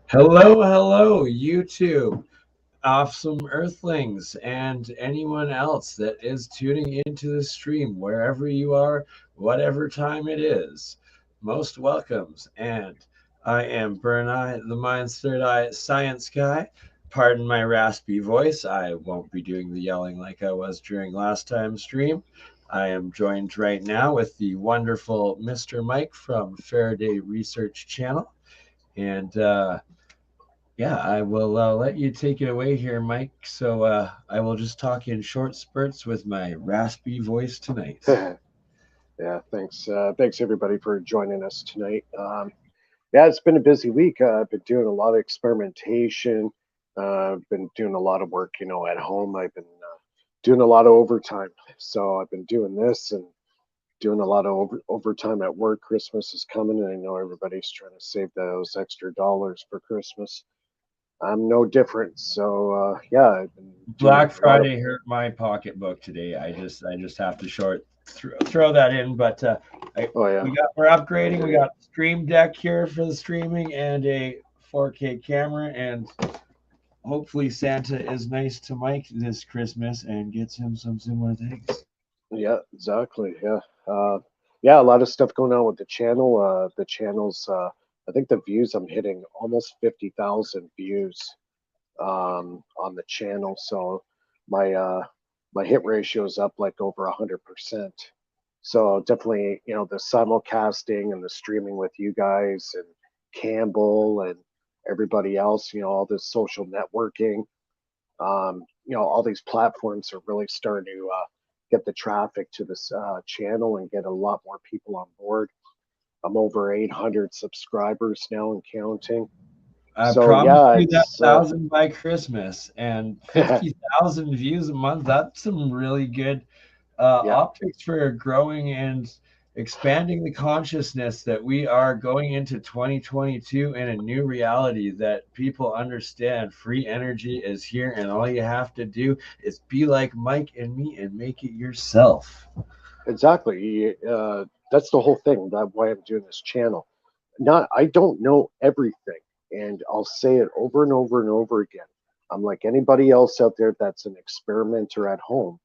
Hello, hello, YouTube, awesome Earthlings, and anyone else that is tuning into the stream, wherever you are, whatever time it is. Most welcomes. And I am Bernai, the Mind's Third Eye Science Guy. Pardon my raspy voice. I won't be doing the yelling like I was during last time's stream. I am joined right now with the wonderful Mr. Mike from Faraday Research channel. And yeah, I will let you take it away here, Mike. So I will just talk in short spurts with my raspy voice tonight. Yeah, thanks everybody for joining us tonight. Yeah, it's been a busy week. I've been doing a lot of experimentation. I've been doing a lot of work, at home. I've been doing a lot of overtime. So I've been doing this and doing a lot of overtime at work. Christmas is coming, and I know everybody's trying to save those extra dollars for Christmas. I'm no different. So yeah, I've been doing Black a lot of. Friday hurt my pocketbook today. I just have to throw that in. But Oh yeah, we're upgrading. We got Stream Deck here for the streaming and a 4K camera, and hopefully Santa is nice to Mike this Christmas and gets him some similar things. yeah, exactly. Yeah. Yeah, a lot of stuff going on with the channel. The channel's, I think the views I'm hitting almost 50,000 views on the channel. So my my hit ratio is up like over 100%. So definitely, the simulcasting and the streaming with you guys and Campbell and everybody else, all this social networking, all these platforms are really starting to get the traffic to this channel and get a lot more people on board. I'm over 800 subscribers now and counting. I So promise yeah, you that it's 1,000 by Christmas and 50,000 views a month. That's some really good yeah, optics for growing and expanding the consciousness that we are going into 2022 in a new reality that people understand free energy is here and all you have to do is be like Mike and me and make it yourself. exactly. That's the whole thing. That's why I'm doing this channel. Not, I don't know everything, and I'll say it over and over and over again. I'm like anybody else out there that's an experimenter at home.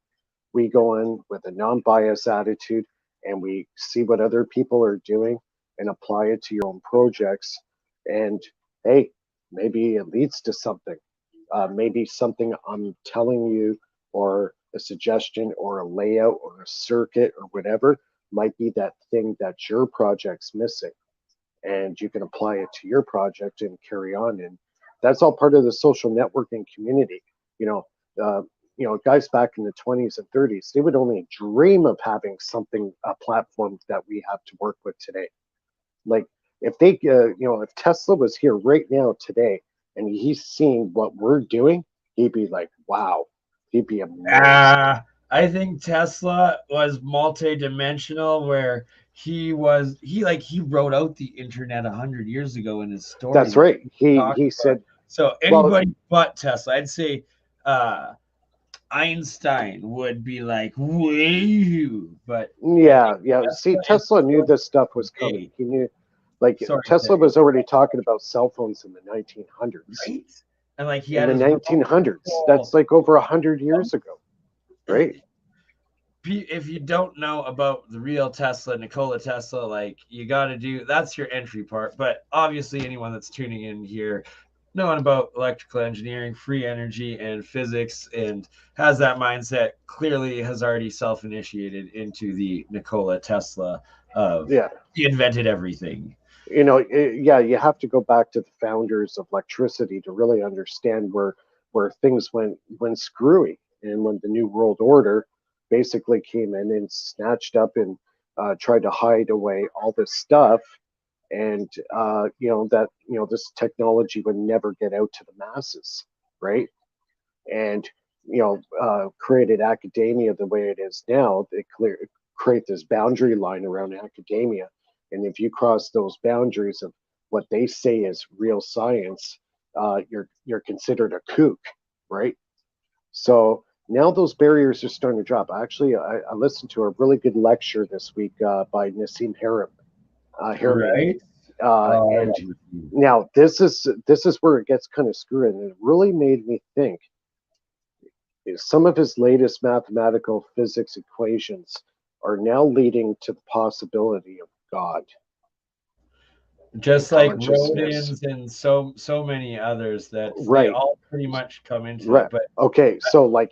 We go in with a non-bias attitude and we see what other people are doing and apply it to your own projects. And hey, maybe it leads to something. Maybe something I'm telling you, or a suggestion, or a layout, or a circuit, or whatever, might be that thing that your project's missing. And you can apply it to your project and carry on. And that's all part of the social networking community. You know, uh, guys back in the 20s and 30s, they would only dream of having something, a platform that we have to work with today. Like if they, if Tesla was here right now today and he's seeing what we're doing, he'd be like, wow, he'd be amazed. I think Tesla was multi-dimensional where he wrote out the internet 100 years ago in his story That's that right. he He talked he about. said, So well, anybody but Tesla, I'd say uh, Einstein would be like, "Whoa!" But I think yeah, yeah. See, Tesla is Tesla knew still this stuff was coming. today. He knew, like, Sorry, Tesla say was already talking about cell phones in the 1900s. right, and like he In had the his 1900s, that's whole. like over 100 years ago, right? If you don't know about the real Tesla, Nikola Tesla, like you got to do that's your entry part. But obviously, anyone that's tuning in here, knowing about electrical engineering, free energy, and physics, and has that mindset, clearly has already self initiated into the Nikola Tesla of Yeah, he invented everything. yeah. You have to go back to the founders of electricity to really understand where things went screwy, and when the New World Order basically came in and snatched up and tried to hide away all this stuff, and that this technology would never get out to the masses, right? And created academia the way it is now. They create this boundary line around academia, and if you cross those boundaries of what they say is real science, you're considered a kook, right? So now those barriers are starting to drop. Actually, I listened to a really good lecture this week by Nassim Haram, Harami, Right? I And love Nassim. now this is where it gets kind of screwed, and it really made me think. Some of his latest mathematical physics equations are now leading to the possibility of God and Just like consciousness. rodents and so many others that they Right. all pretty much come into Right. it. But Okay. So I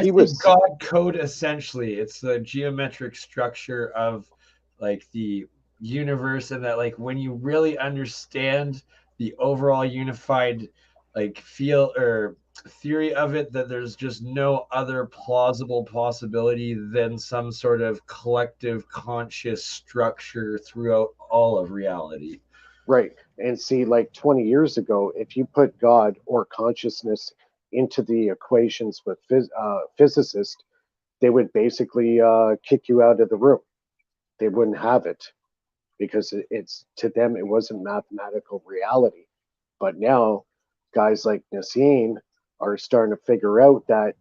he see was. God code essentially. It's the geometric structure of like the universe, and that like when you really understand the overall unified like feel or theory of it, that there's just no other plausible possibility than some sort of collective conscious structure throughout all of reality. Right. And see, like 20 years ago, if you put God or consciousness into the equations with physicists, they would basically kick you out of the room. They wouldn't have it because it's to them, it wasn't mathematical reality. But now, guys like Nassim are starting to figure out that,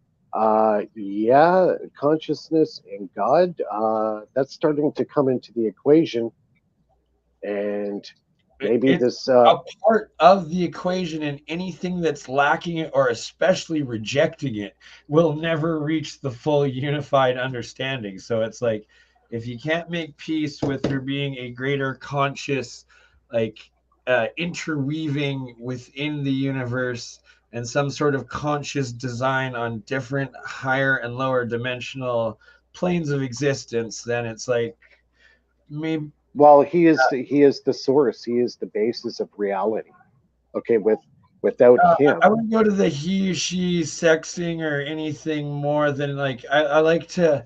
yeah, consciousness and God, that's starting to come into the equation. And maybe It's this a part of the equation, and anything that's lacking it or especially rejecting it will never reach the full unified understanding. So it's like if you can't make peace with there being a greater conscious like interweaving within the universe and some sort of conscious design on different higher and lower dimensional planes of existence, then it's like maybe well, he is the source. He is the basis of reality. Okay, without I him, wouldn't go to the he, she, sexing or anything more than like I like to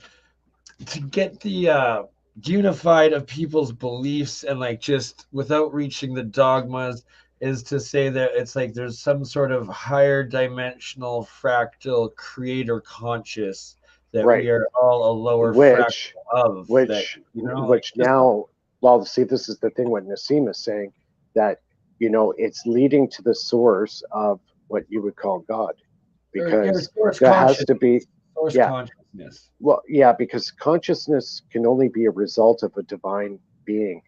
get the unified of people's beliefs and like just without reaching the dogmas is to say that it's like there's some sort of higher dimensional fractal creator conscious that right? we are all a lower fractal Which of that, like which just now, well, see, this is the thing what Nassim is saying, that it's leading to the source of what you would call God, or because source there has conscious, to be, source yeah, consciousness. well, yeah, because consciousness can only be a result of a divine being,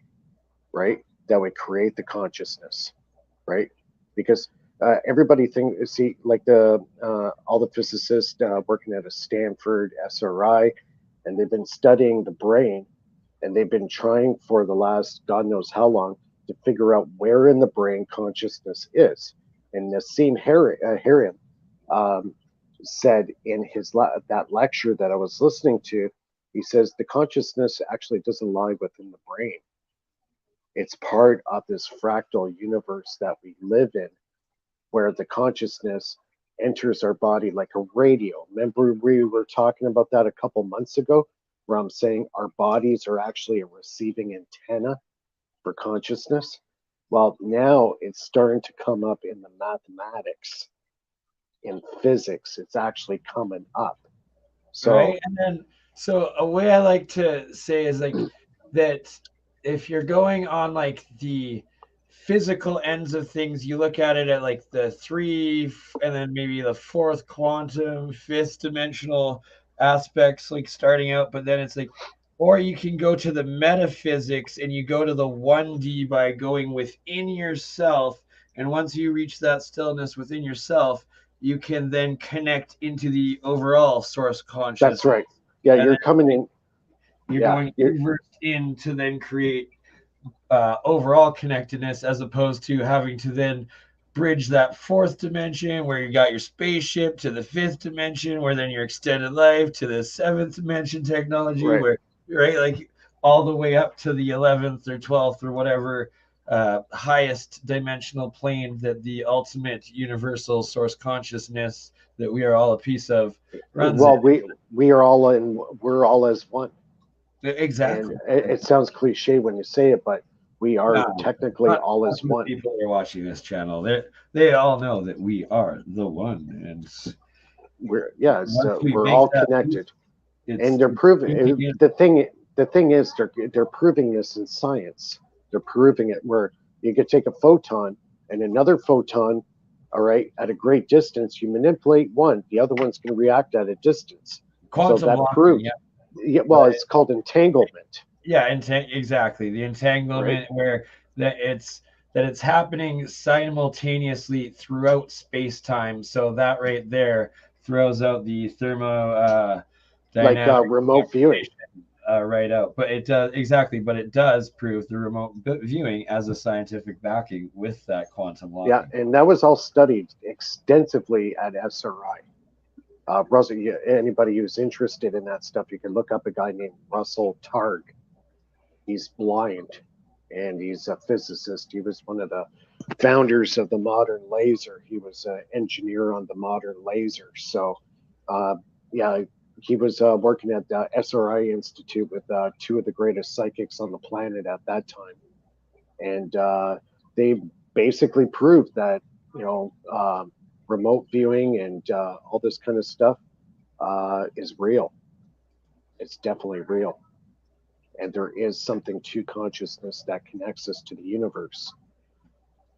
right? That would create the consciousness, right? Because everybody think see like the all the physicists working at a Stanford SRI, and they've been studying the brain, and they've been trying for the last God knows how long to figure out where in the brain consciousness is. And Nassim Haramein said in that lecture that I was listening to, he says the consciousness actually doesn't lie within the brain. It's part of this fractal universe that we live in, where the consciousness enters our body like a radio. Remember, we were talking about that a couple months ago, where I'm saying our bodies are actually a receiving antenna for consciousness. Well, now it's starting to come up in the mathematics, in physics. It's actually coming up. So, Right. And then so a way I like to say is like that if you're going on like the physical ends of things, you look at it at like the three and then maybe the fourth quantum, fifth dimensional aspects, like starting out, but then it's like, or you can go to the metaphysics and you go to the 1D by going within yourself. And once you reach that stillness within yourself, you can then connect into the overall source that's consciousness. right. Yeah, And you're coming then in. you're Yeah, going inverse in to then create overall connectedness, as opposed to having to then bridge that fourth dimension where you got your spaceship to the fifth dimension, where then your extended life to the seventh dimension technology, right. where right, like all the way up to the 11th or 12th or whatever highest dimensional plane that the ultimate universal source consciousness that we are all a piece of runs in. Well, we are all in. We're all as one. And Exactly. it sounds cliche when you say it, but we are No, technically not, all not as the one. people who are watching this channel. They all know that we are the one, and We're yes, once we we're make all that leap, connected, and it's they're proving speaking in. the thing is they're proving this in science. They're proving it where you could take a photon and another photon, all right, at a great distance. You manipulate one, the other one's going to react at a distance. So Quantum that locking. proves, Yeah, yeah, but well, it's called entanglement, yeah, exactly the right? entanglement where that it's happening simultaneously throughout space-time. So that right there throws out the Like thermodynamic remote viewing. right out. But it does exactly. But it does prove the remote viewing as a scientific backing with that quantum locking. Yeah, and that was all studied extensively at SRI. Russell, anybody who's interested in that stuff, you can look up a guy named Russell Targ. He's blind, and he's a physicist. He was one of the founders of the modern laser. He was an engineer on the modern laser. So, yeah, he was working at the SRI Institute with two of the greatest psychics on the planet at that time, and they basically proved that remote viewing and all this kind of stuff is real. It's definitely real. And there is something to consciousness that connects us to the universe,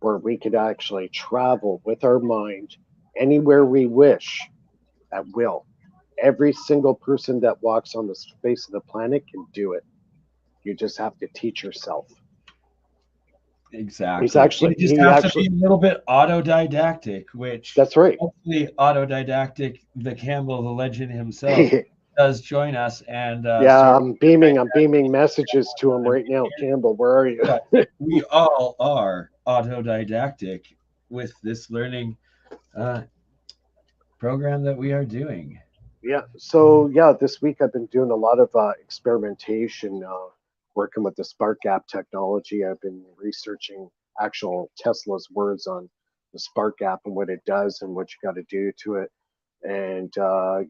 where we could actually travel with our mind anywhere we wish at will. Every single person that walks on the face of the planet can do it. You just have to teach yourself. Exactly. You just have to be a little bit autodidactic, which that's right. Hopefully, Autodidactic, the Cambell, the legend himself, does join us. And yeah, I'm beaming messages to him right now. Cambell, where are you? We all are autodidactic with this learning program that we are doing. Yeah. So yeah, this week I've been doing a lot of experimentation. Working with the spark gap technology. I've been researching actual Tesla's words on the spark gap and what it does and what you got to do to it. And I've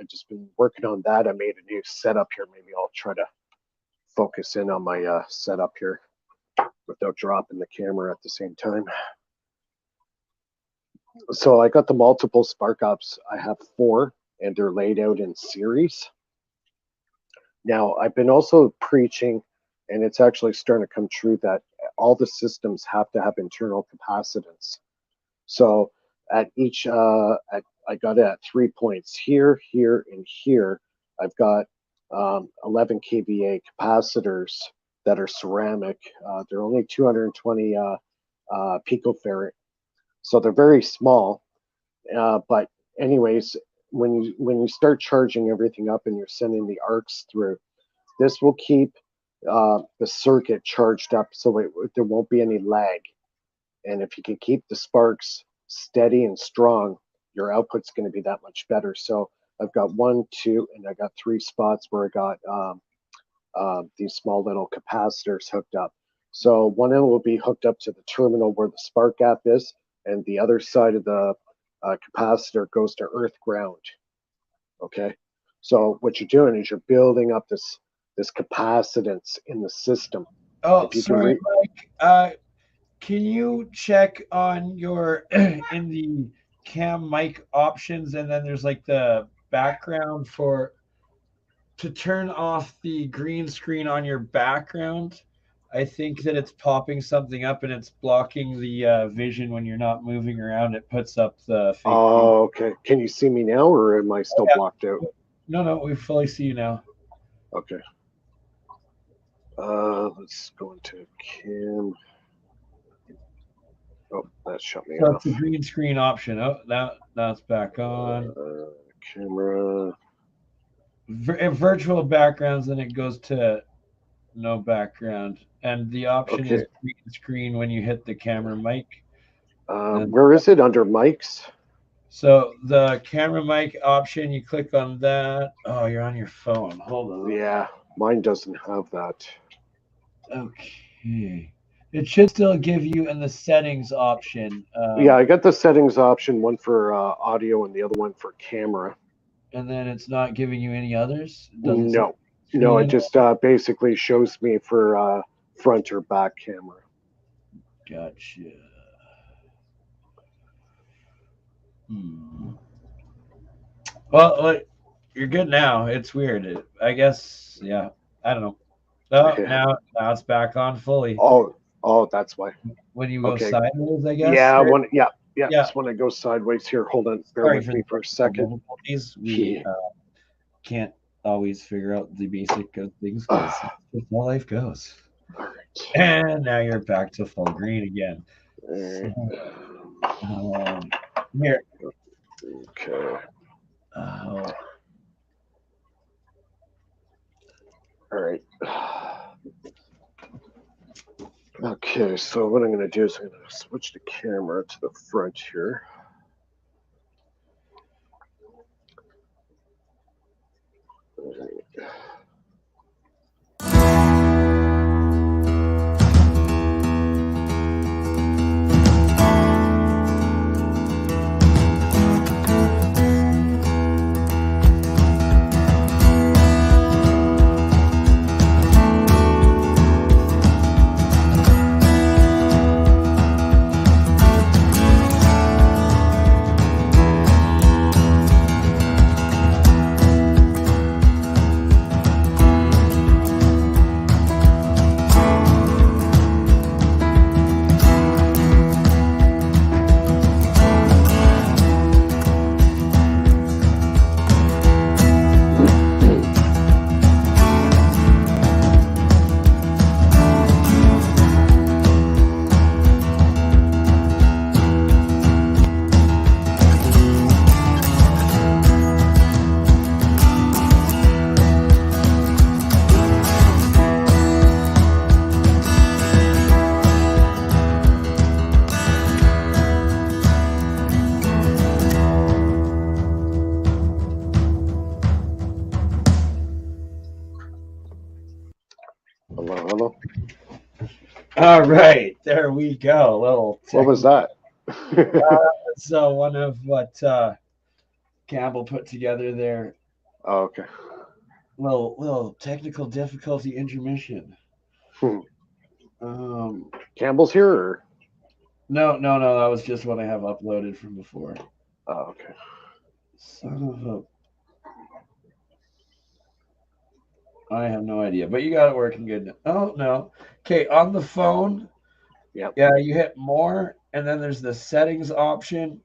just been working on that. I made a new setup here. Maybe I'll try to focus in on my setup here without dropping the camera at the same time. So I got the multiple spark gaps. I have 4, and they're laid out in series. Now, I've been also preaching, and it's actually starting to come true, that all the systems have to have internal capacitance. So at each, I got it at 3 points here, here, and here. I've got 11 kVA capacitors that are ceramic. They're only 220 picofarad. So they're very small. But anyways, when you start charging everything up and you're sending the arcs through, this will keep the circuit charged up, so there won't be any lag. And if you can keep the sparks steady and strong, your output's going to be that much better. So I've got 1, 2, and I got 3 spots where I got these small little capacitors hooked up. So one of them will be hooked up to the terminal where the spark gap is, and the other side of the capacitor goes to earth ground. Okay, so what you're doing is you're building up this capacitance in the system. Oh, sorry, Mike. Can you check on your in the cam mic options, and then there's like the background to turn off the green screen on your background? I think that it's popping something up and it's blocking the vision when you're not moving around. It puts up the fake. Oh, okay. Can you see me now, or am I still blocked out? No, we fully see you now. Okay. Let's go into cam. Oh, that shut me off. That's the green screen option. Oh, that's back on. Camera. Virtual backgrounds, then it goes to no background, and the option is green screen when you hit the camera mic. Where is it under mics? So the camera mic option, you click on that. Oh, you're on your phone. Hold on. Yeah, mine doesn't have that. Okay. It should still give you in the settings option. Yeah, I got the settings option, one for audio and the other one for camera. And then it's not giving you any others? No, it just basically shows me for front or back camera. Gotcha. Well, you're good now. It's weird. I guess, yeah. I don't know. Oh, now it's back on fully. Oh, that's why. When you go sideways, I guess. Yeah, Just when I go sidaways here. Hold on, bear with me for a second. We can't always figure out the basic things. That's how life goes. All right. And now you're back to full green again. Alright. Here. Okay. All right. Okay, so what I'm going to do is I'm going to switch the camera to the front here. All right. Hello, hello. All right, there we go. What was that? So one of what Campbell put together there. Oh, okay. Little technical difficulty intermission. Campbell's here? Or? No. That was just what I have uploaded from before. Oh, okay. Son of a. I have no idea, but you got it working good. Oh, no. Okay, on the phone. Yep. Yeah, you hit more, and then there's the settings option,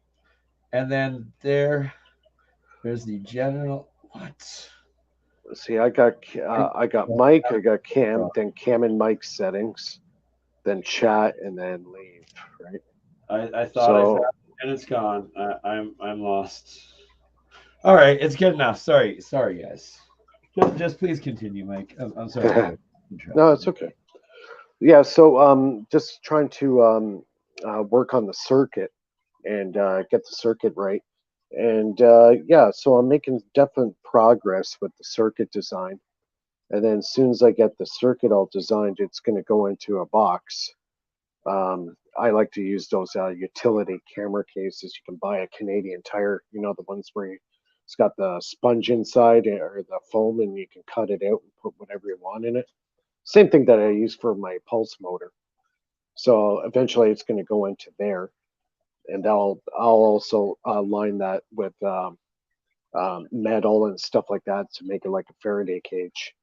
and then there's the general. What? See, I got Mike, I got Cam, then Cam and Mike settings, then chat, and then leave. Right. I thought I found it, and it's gone. I'm lost. All right, it's good enough. Sorry, guys. Just please continue, Mike. I'm sorry. No, it's okay. Yeah, so just trying to work on the circuit and get the circuit right. And yeah, so I'm making definite progress with the circuit design. And then as soon as I get the circuit all designed, it's going to go into a box. I like to use those utility camera cases. You can buy a Canadian Tire, you know, the ones where it's got the sponge inside or the foam, and you can cut it out and put whatever you want in it. Same thing that I use for my pulse motor. So eventually it's going to go into there, and I'll also line that with metal and stuff like that to make it like a Faraday cage.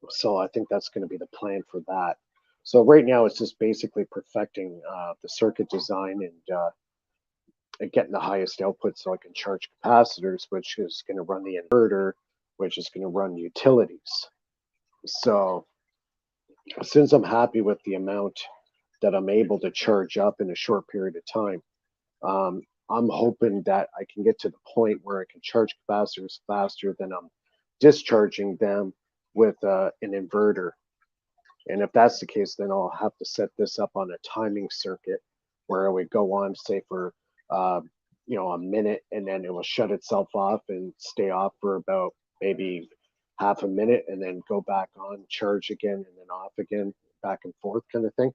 So I think that's going to be the plan for that. So right now it's just basically perfecting the circuit design and getting the highest output so I can charge capacitors, which is going to run the inverter, which is going to run utilities. So since I'm happy with the amount that I'm able to charge up in a short period of time, I'm hoping that I can get to the point where I can charge capacitors faster than I'm discharging them with an inverter. And if that's the case, then I'll have to set this up on a timing circuit where I would go on, say, for a minute, and then it will shut itself off and stay off for about maybe half a minute, and then go back on, charge again, and then off again, back and forth kind of thing.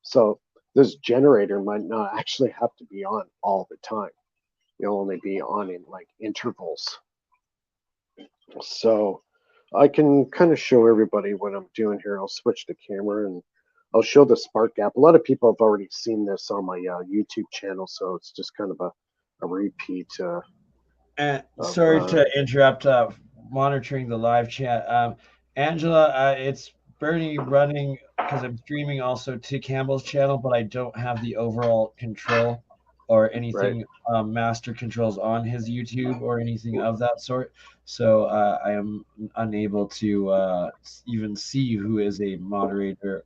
So this generator might not actually have to be on all the time. You'll only be on in like intervals. So I can kind of show everybody what I'm doing here. I'll switch the camera and I'll show the spark gap. A lot of people have already seen this on my YouTube channel, so it's just kind of a repeat. Sorry to interrupt. Monitoring the live chat. Angela, it's Bernie running because I'm streaming also to Campbell's channel, but I don't have the overall control or anything master controls on his YouTube or anything of that sort. So I am unable to even see who is a moderator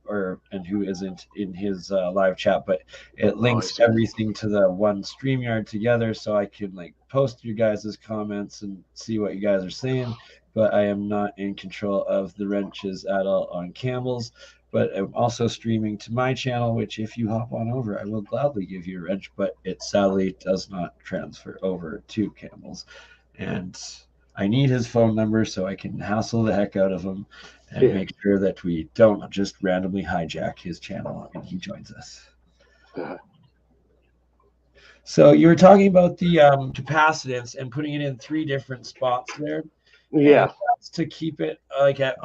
and who isn't in his live chat. But it links everything to the one StreamYard together, so I can like post you guys' comments and see what you guys are saying. But I am not in control of the wrenches at all on Cambell's. But I'm also streaming to my channel, which if you hop on over, I will gladly give you a wrench, but it sadly does not transfer over to Cambell's. And I need his phone number so I can hassle the heck out of him and make sure that we don't just randomly hijack his channel when he joins us. So you were talking about the capacitance and putting it in 3 different spots there. Yeah. And that's to keep it like at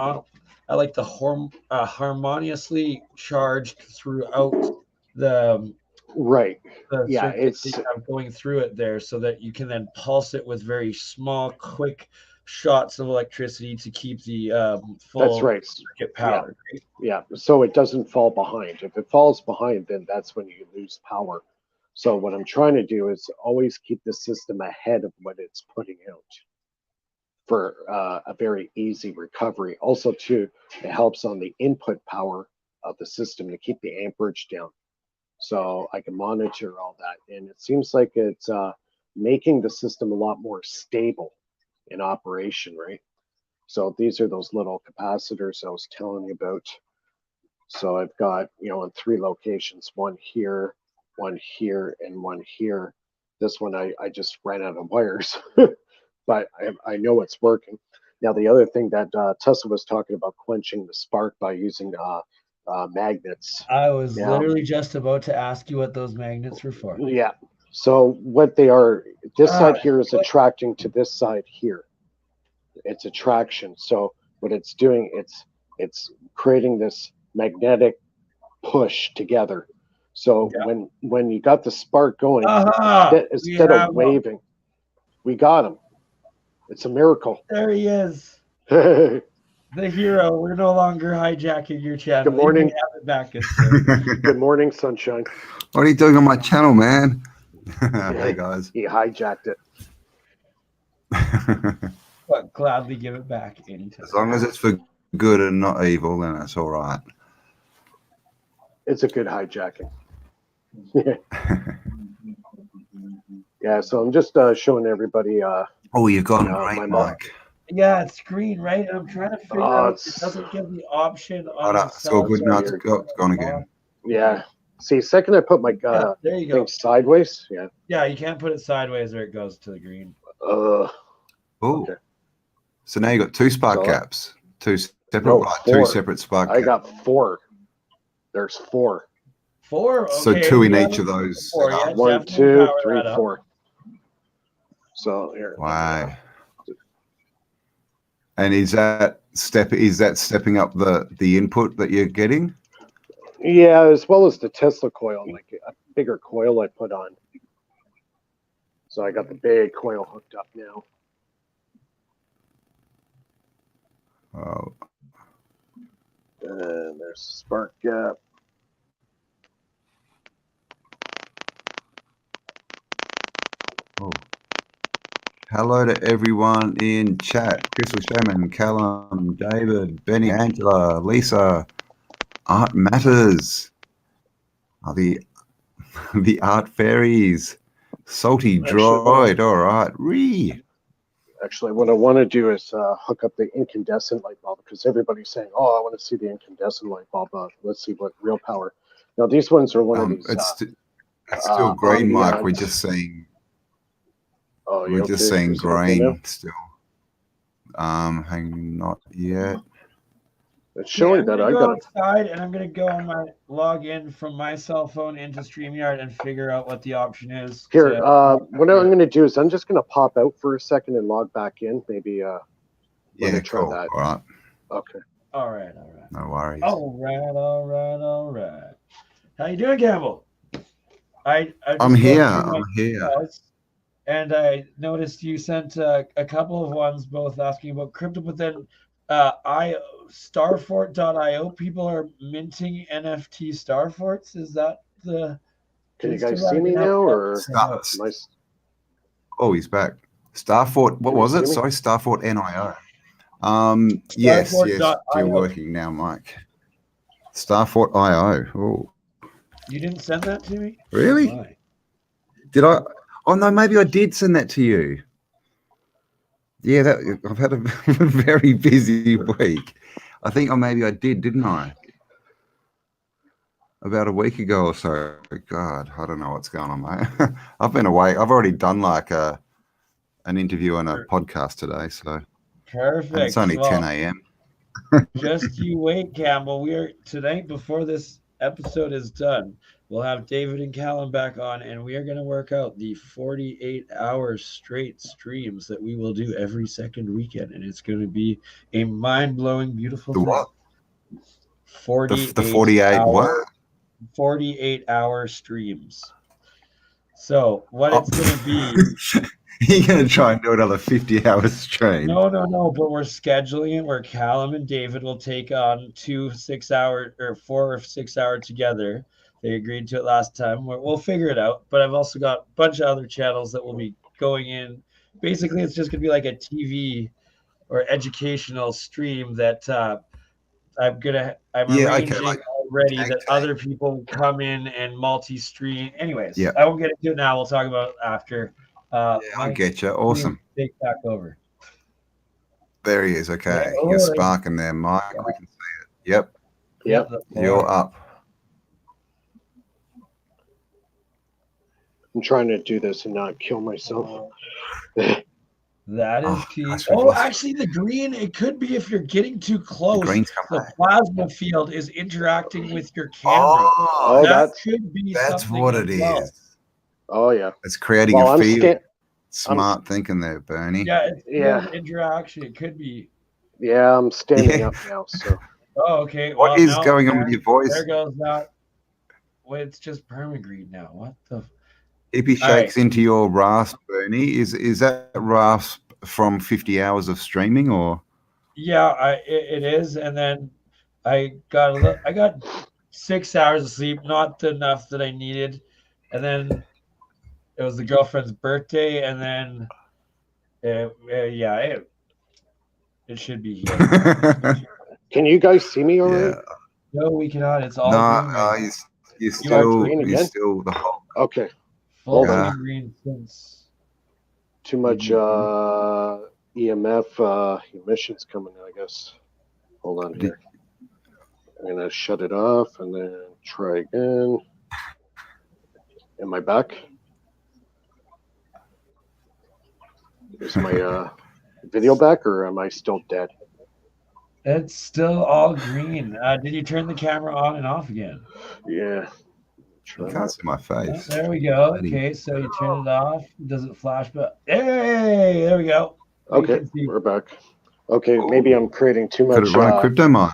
like the harmoniously charged throughout the circuit going through it there, so that you can then pulse it with very small, quick shots of electricity to keep the full circuit powered. Yeah, so it doesn't fall behind. If it falls behind, then that's when you lose power. So what I'm trying to do is always keep the system ahead of what it's putting out for a very easy recovery. Also, too, it helps on the input power of the system to keep the amperage down, so I can monitor all that. And it seems like it's making the system a lot more stable in operation, right? So these are those little capacitors I was telling you about. So I've got, in 3 locations, one here, and one here. This one I just ran out of wires. But I know it's working. Now, the other thing that Tessa was talking about, quenching the spark by using magnets. I was literally just about to ask you what those magnets were for. Yeah. So what they are, this side here is attracting to this side here. It's attraction. So what it's doing, it's creating this magnetic push together. So when you got the spark going, instead of waving, we got him. It's a miracle. There he is. The hero. We're no longer hijacking your channel. Good morning. You have it back. Good morning, sunshine. What are you doing on my channel, man? Hey, guys. He hijacked it. But gladly give it back anytime. As long as it's for good and not evil, then that's all right. It's a good hijacking. Yeah, so I'm just showing everybody. Oh, you've got a great mic. Yeah, it's green, right? I'm trying to figure out. It doesn't give the option on the it's all good now. It's gone again. Yeah. See, second I put my there you go. thing sideways. Yeah. Yeah, you can't put it sideways or it goes to the green. Oh. Okay. So now you got 2 spark caps. 2 separate, no, 2 separate spark caps. I got 4. There's 4. 4? Okay. So 2 in each of those. 4, yeah, 1, 2, 3, 4. So here. Wow. And is that stepping up the input that you're getting? Yeah, as well as the Tesla coil, like a bigger coil I put on. So I got the big coil hooked up now. Oh. And there's the spark gap. Oh. Hello to everyone in chat. Crystal Shaman, Callum, David, Benny, Angela, Lisa, Art Matters, the Art Fairies, Salty Droid, all right, Actually, what I want to do is hook up the incandescent light bulb, because everybody's saying, oh, I want to see the incandescent light bulb. Let's see what real power. Now, these ones are one of these. It's still green, Mike. We're just seeing. Oh, we're just seeing green still. Hang not yet. It's showing that I got outside, and I'm gonna go on my login from my cell phone into StreamYard and figure out what the option is. Here, what I'm gonna do is I'm just gonna pop out for a second and log back in. Maybe yeah, cool. That. All right. Okay. All right. No worries. All right. How you doing, Campbell? I'm here. And I noticed you sent a couple of ones, both asking about crypto, but then Starfort.io, people are minting NFT Starforts. Is that the Can you guys see me now, or am I... Oh, he's back. Starfort, what was it? Sorry, Starfort NIO. Yes, you're working now, Mike. Starfort IO. Oh. You didn't send that to me? Really? Oh, did I? Oh no, maybe I did send that to you. Yeah, I've had a very busy week. I think maybe I did, didn't I? About a week ago or so. God, I don't know what's going on, mate. I've been away. I've already done like an interview and a podcast today, so perfect. And it's only 10 a.m. Just you wait, Campbell. We are tonight before this episode is done. We'll have David and Callum back on, and we are going to work out the 48-hour straight streams that we will do every second weekend, and it's going to be a mind-blowing, beautiful thing. What? 48-hour streams. So what it's going to be... You're going to try and do another 50-hour stream. No, but we're scheduling it where Callum and David will take on 2 6-hour or 4 or 6 hour together. They agreed to it last time. We'll figure it out. But I've also got a bunch of other channels that will be going in. Basically, it's just going to be like a TV or educational stream that I'm arranging already that other people come in and multi-stream. Anyways, I won't get into it now. We'll talk about it after. I get you. Awesome. Take back over. There he is. Okay. You're sparking there, Mike. We can see it. Yep. You're up. I'm trying to do this and not kill myself. That is key. Actually, the green, it could be if you're getting too close. The plasma field is interacting with your camera. That could be that's what it is. Oh, yeah. It's creating a field. Smart thinking there, Bernie. Yeah, it's interaction. It could be. Yeah, I'm standing up now. So. Oh, okay. What is going on with your voice? There goes that. Well, it's just permagreen now. What the? If he shakes into your rasp, Bernie, is that rasp from 50 hours of streaming or? Yeah, it is, and then I got 6 hours of sleep, not enough that I needed, and then it was the girlfriend's birthday, and then it should be here. Can you guys see me all right? No, we cannot. It's all green. You're still the whole. Okay. Full green since. Too much EMF emissions coming, I guess. Hold on here. I'm going to shut it off and then try again. Am I back? Is my video back, or am I still dead? It's still all green. Did you turn the camera on and off again? Yeah. You can't see my face. There we go. Okay, so you turn it off. Does it flash? But hey, there we go. Okay, we're back. Okay, maybe I'm creating too much. Could it run a crypto miner?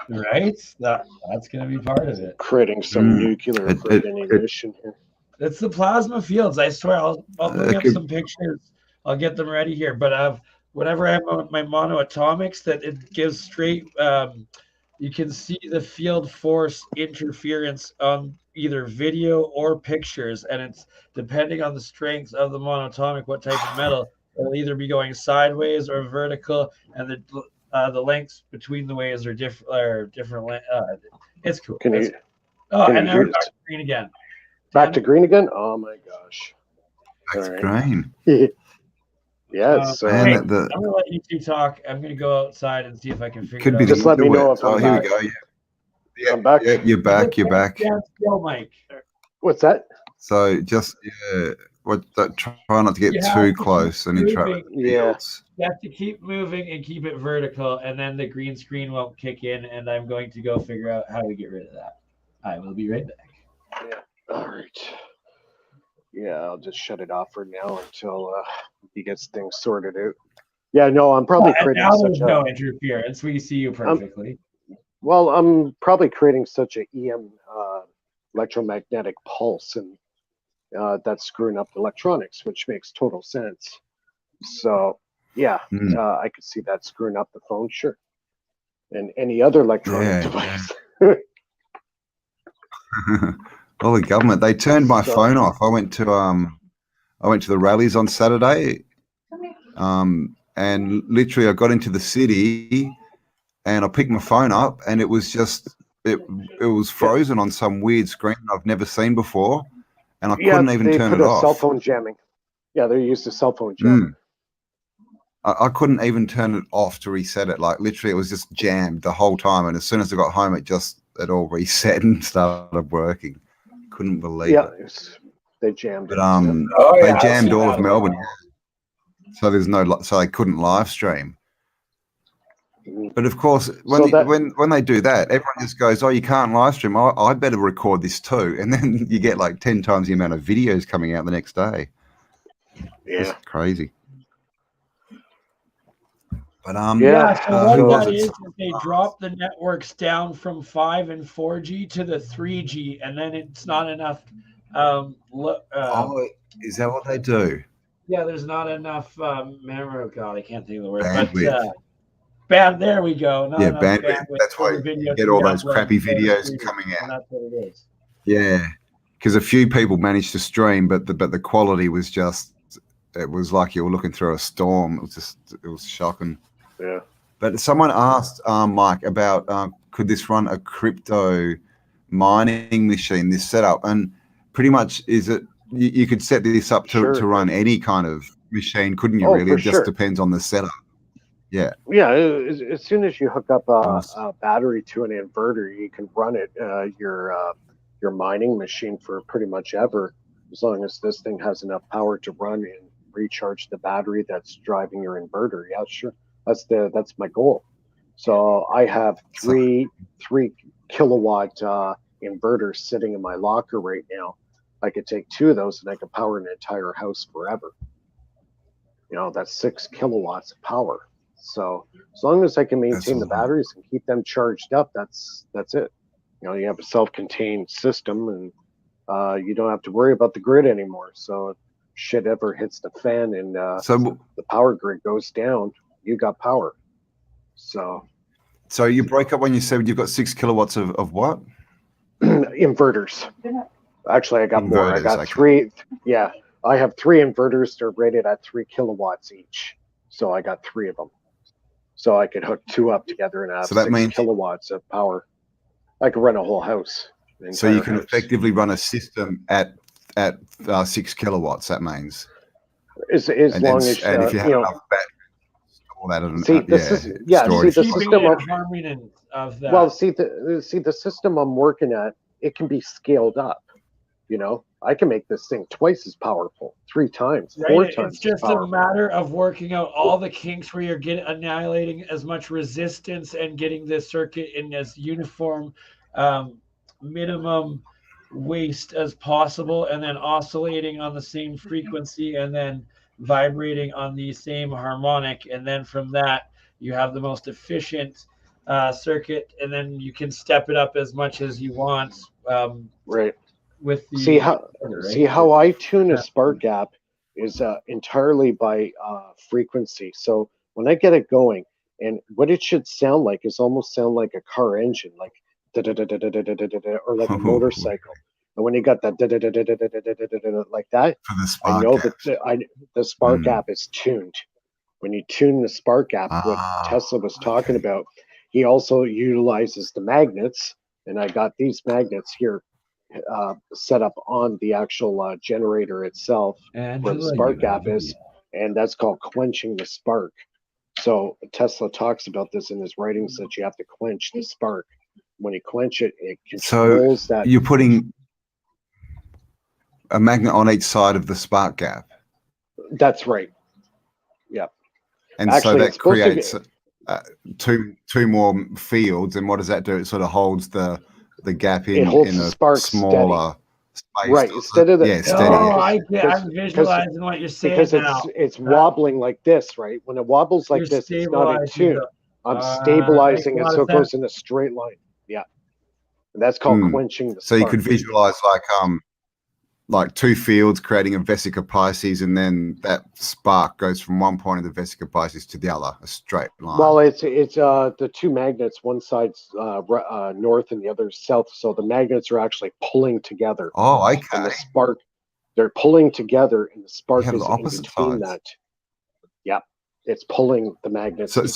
Right? That's going to be part of it. Creating some nuclear ignition here. It's the plasma fields. I swear. I'll bring up some pictures. I'll get them ready here. But whenever I have my monoatomics, that it gives straight. You can see the field force interference on either video or pictures, and it's depending on the strength of the monatomic, what type of metal. It'll either be going sideways or vertical, and the lengths between the ways are different. It's cool. And now we're back to green again. Back to green again? Oh my gosh! That's green. Yeah, I'm gonna let you two talk. I'm gonna go outside and see if I can figure it out. Just let me know if I'm back. Here we go. Yeah, I'm back. Yeah, you're back. You're back. Go, Mike. What's that? So just try not to get too close and interrupt. Yeah. You have to keep moving and keep it vertical, and then the green screen won't kick in. And I'm going to go figure out how to get rid of that. I will be right back. Yeah. All right. Yeah, I'll just shut it off for now until he gets things sorted out. Yeah, no, I'm probably creating now there's no interference. We see you perfectly. Well, I'm probably creating such a electromagnetic pulse, and that's screwing up the electronics, which makes total sense. So, yeah, I could see that screwing up the phone, sure, and any other electronic device. Holy government! They turned my phone off. I went to the rallies on Saturday, and literally I got into the city, and I picked my phone up, and it was just it was frozen on some weird screen I've never seen before, and I couldn't even turn it off. Cell phone jamming. Yeah, they used the cell phone jamming. I couldn't even turn it off to reset it. Like literally, it was just jammed the whole time. And as soon as I got home, it all reset and started working. Couldn't believe it. They jammed it. But they jammed all of Melbourne. So so they couldn't live stream. But of course, when they do that, everyone just goes, "Oh, you can't live stream. I better record this too." And then you get like 10 times the amount of videos coming out the next day. Yeah, it's crazy. But so what that is they drop the networks down from 5 and 4G to the 3G, and then it's not enough. Is that what they do? Yeah, there's not enough memory. Oh God, I can't think of the word. Bandwidth. But there we go. Not enough bandwidth. That's why you get all those crappy videos coming out. That's what it is. Yeah, because a few people managed to stream, but the quality was just. It was like you were looking through a storm. It was shocking. Yeah. But someone asked Mike about could this run a crypto mining machine, this setup, and pretty much is it you could set this up to run any kind of machine, couldn't you? Really, it just depends on the setup. Yeah. Yeah. As soon as you hook up a battery to an inverter, you can run it your mining machine for pretty much ever, as long as this thing has enough power to run and recharge the battery that's driving your inverter. Yeah, sure. That's my goal. So I have three kilowatt inverters sitting in my locker right now. I could take 2 of those and I could power an entire house forever. That's 6 kilowatts of power. So as long as I can maintain the batteries and keep them charged up, that's it. You have a self-contained system, and you don't have to worry about the grid anymore. So if shit ever hits the fan and the power grid goes down, you got power. So you broke up when you said you've got 6 kilowatts of what? Inverters. Actually, I got more. I got 3. Yeah, I have 3 inverters. They're rated at 3 kilowatts each. So I got 3 of them. So I could hook 2 up together and have 6 kilowatts of power. I could run a whole house. So you can effectively run a system at 6 kilowatts. That means as long as if you have enough battery. The system I'm working at, it can be scaled up. I can make this thing twice as powerful, 3 times, 4 times. It's just a matter of working out all the kinks where you're annihilating as much resistance and getting the circuit in as uniform minimum waste as possible, and then oscillating on the same frequency, and then vibrating on the same harmonic, and then from that you have the most efficient circuit, and then you can step it up as much as you want. Right. With the see how I tune a spark gap is entirely by frequency. So when I get it going, and what it should sound like is almost sound like a car engine, like or like a motorcycle. And when you got that like that, I know that the spark gap is tuned. When you tune the spark gap, what Tesla was talking about, he also utilizes the magnets, and I got these magnets here set up on the actual generator itself, where the spark gap is, and that's called quenching the spark. So Tesla talks about this in his writings, that you have to quench the spark. When you quench it, it controls that. You're putting a magnet on each side of the spark gap. That's right. Yeah. And actually, so that creates two more fields. And what does that do? It sort of holds the gap in a smaller space. Right. Instead of steady. Oh, I'm visualizing what you're saying because now. It's wobbling like this, right? When it wobbles like this, it's not in tune. I'm stabilizing it so it goes in a straight line. Yeah. And that's called quenching the spark. So you could visualize like like two fields creating a vesica Pisces, and then that spark goes from one point of the vesica Pisces to the other, a straight line. Well, it's the two magnets, one side's north and the other south, so the magnets are actually pulling together. Oh, okay. And the spark, they're pulling together, and the spark is in between sides. that. Yeah, it's pulling the magnets. So it's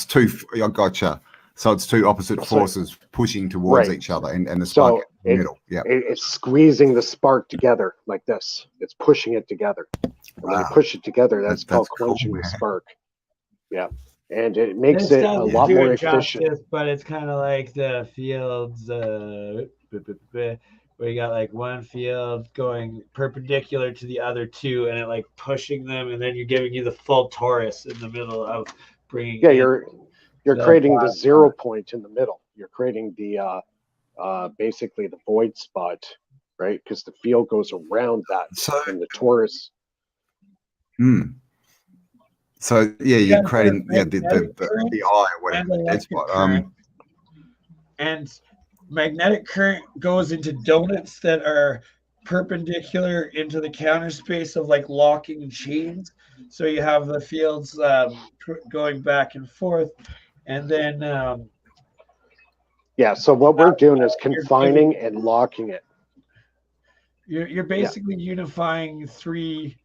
two. I gotcha. So it's two opposite forces pushing towards each other, and the spark in the middle. Yeah, it's squeezing the spark together like this. It's pushing it together. And when you push it together, that's called quenching the spark. Yeah, and it makes it a lot more efficient. But it's kind of like the fields where you got like one field going perpendicular to the other two, and it like pushing them, and then you're giving you the full torus in the middle of bringing. Yeah, you're creating the 0 point in the middle. You're creating the basically the void spot, right? Because the field goes around that, and the torus. So yeah, you're creating the eye or whatever the dead spot. And magnetic current goes into donuts that are perpendicular into the counter space of like locking chains. So you have the fields going back and forth, and then so what we're doing is confining and locking it. You're basically unifying three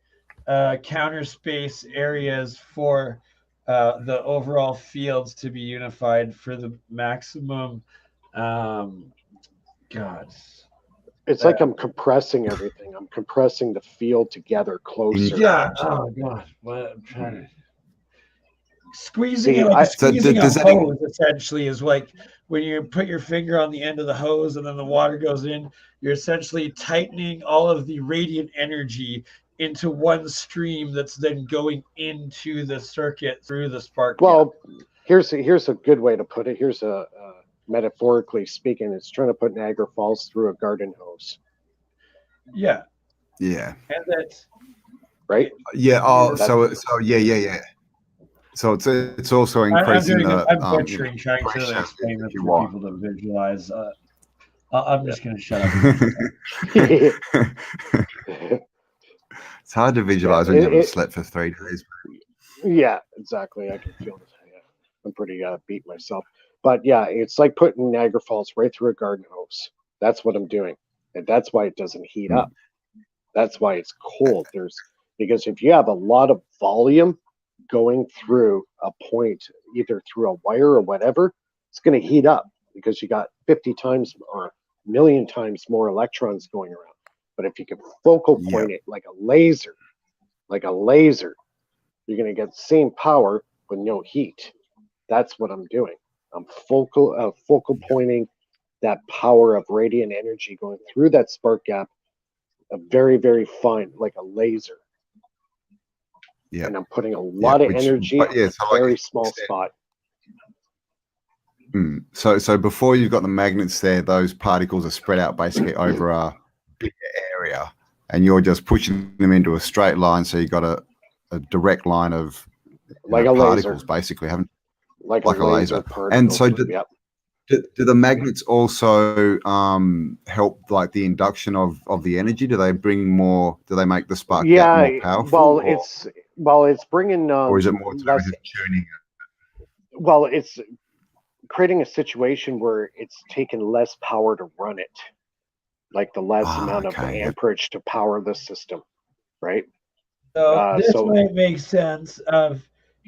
counter space areas for the overall fields to be unified for the maximum. It's like I'm compressing everything. I'm compressing the field together closer. Yeah. Oh God. What I'm trying to squeezing a hose essentially is like when you put your finger on the end of the hose and then the water goes in. You're essentially tightening all of the radiant energy into one stream that's then going into the circuit through the spark. Well, here's a good way to put it. Here's a metaphorically speaking, it's trying to put Niagara Falls through a garden hose. Yeah. And that's right. Yeah. Oh, so yeah. So it's also increasing I'm butchering trying to explain this for people to visualize. I'm just going to shut up. It's hard to visualize when you haven't slept for 3 days. Yeah, exactly. I can feel it. I'm pretty beat myself. But yeah, it's like putting Niagara Falls right through a garden hose. That's what I'm doing. And that's why it doesn't heat up. That's why it's cold. Because if you have a lot of volume going through a point, either through a wire or whatever, it's going to heat up because you got 50 times or a million times more electrons going around. But if you can focal point it like a laser, you're going to get the same power with no heat. That's what I'm doing. I'm focal pointing that power of radiant energy going through that spark gap, a very, very fine, like a laser. Yeah. And I'm putting a lot of energy in a very small spot. So before you've got the magnets there, those particles are spread out basically over a bigger area, and you're just pushing them into a straight line. So you've got a direct line of like particles, laser. basically, haven't like a laser particle. And so do the magnets also help like the induction of the energy? Do they bring more? Do they make the spark gap more powerful? It's bringing. Or is it more tuning it? Well, it's creating a situation where it's taking less power to run it, like the less amount of amperage to power the system, right? So this way it makes sense.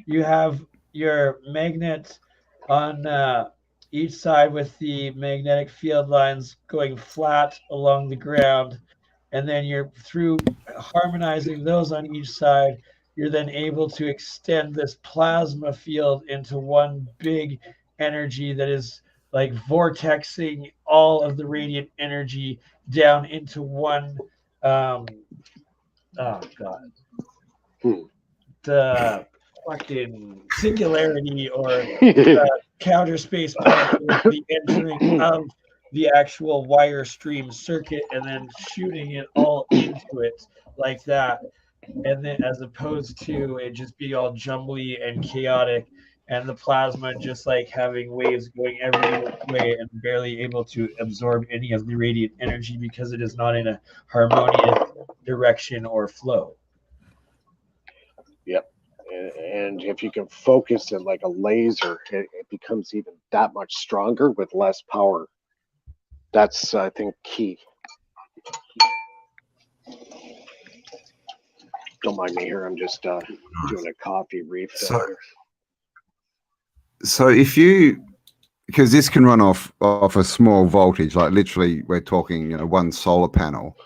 You have your magnets on each side with the magnetic field lines going flat along the ground, and then you're through harmonizing those on each side, you're then able to extend this plasma field into one big energy that is like vortexing all of the radiant energy down into one the fucking singularity or counter space point is the entering of the actual wire stream circuit and then shooting it all into it like that. And then as opposed to it just being all jumbly and chaotic and the plasma just like having waves going every way and barely able to absorb any of the radiant energy because it is not in a harmonious direction or flow. Yep. And if you can focus it like a laser, it becomes even that much stronger with less power. That's, I think, key. Don't mind me here. I'm just doing a coffee refill here. So if you, because this can run off a small voltage, like literally we're talking, you know, one solar panel.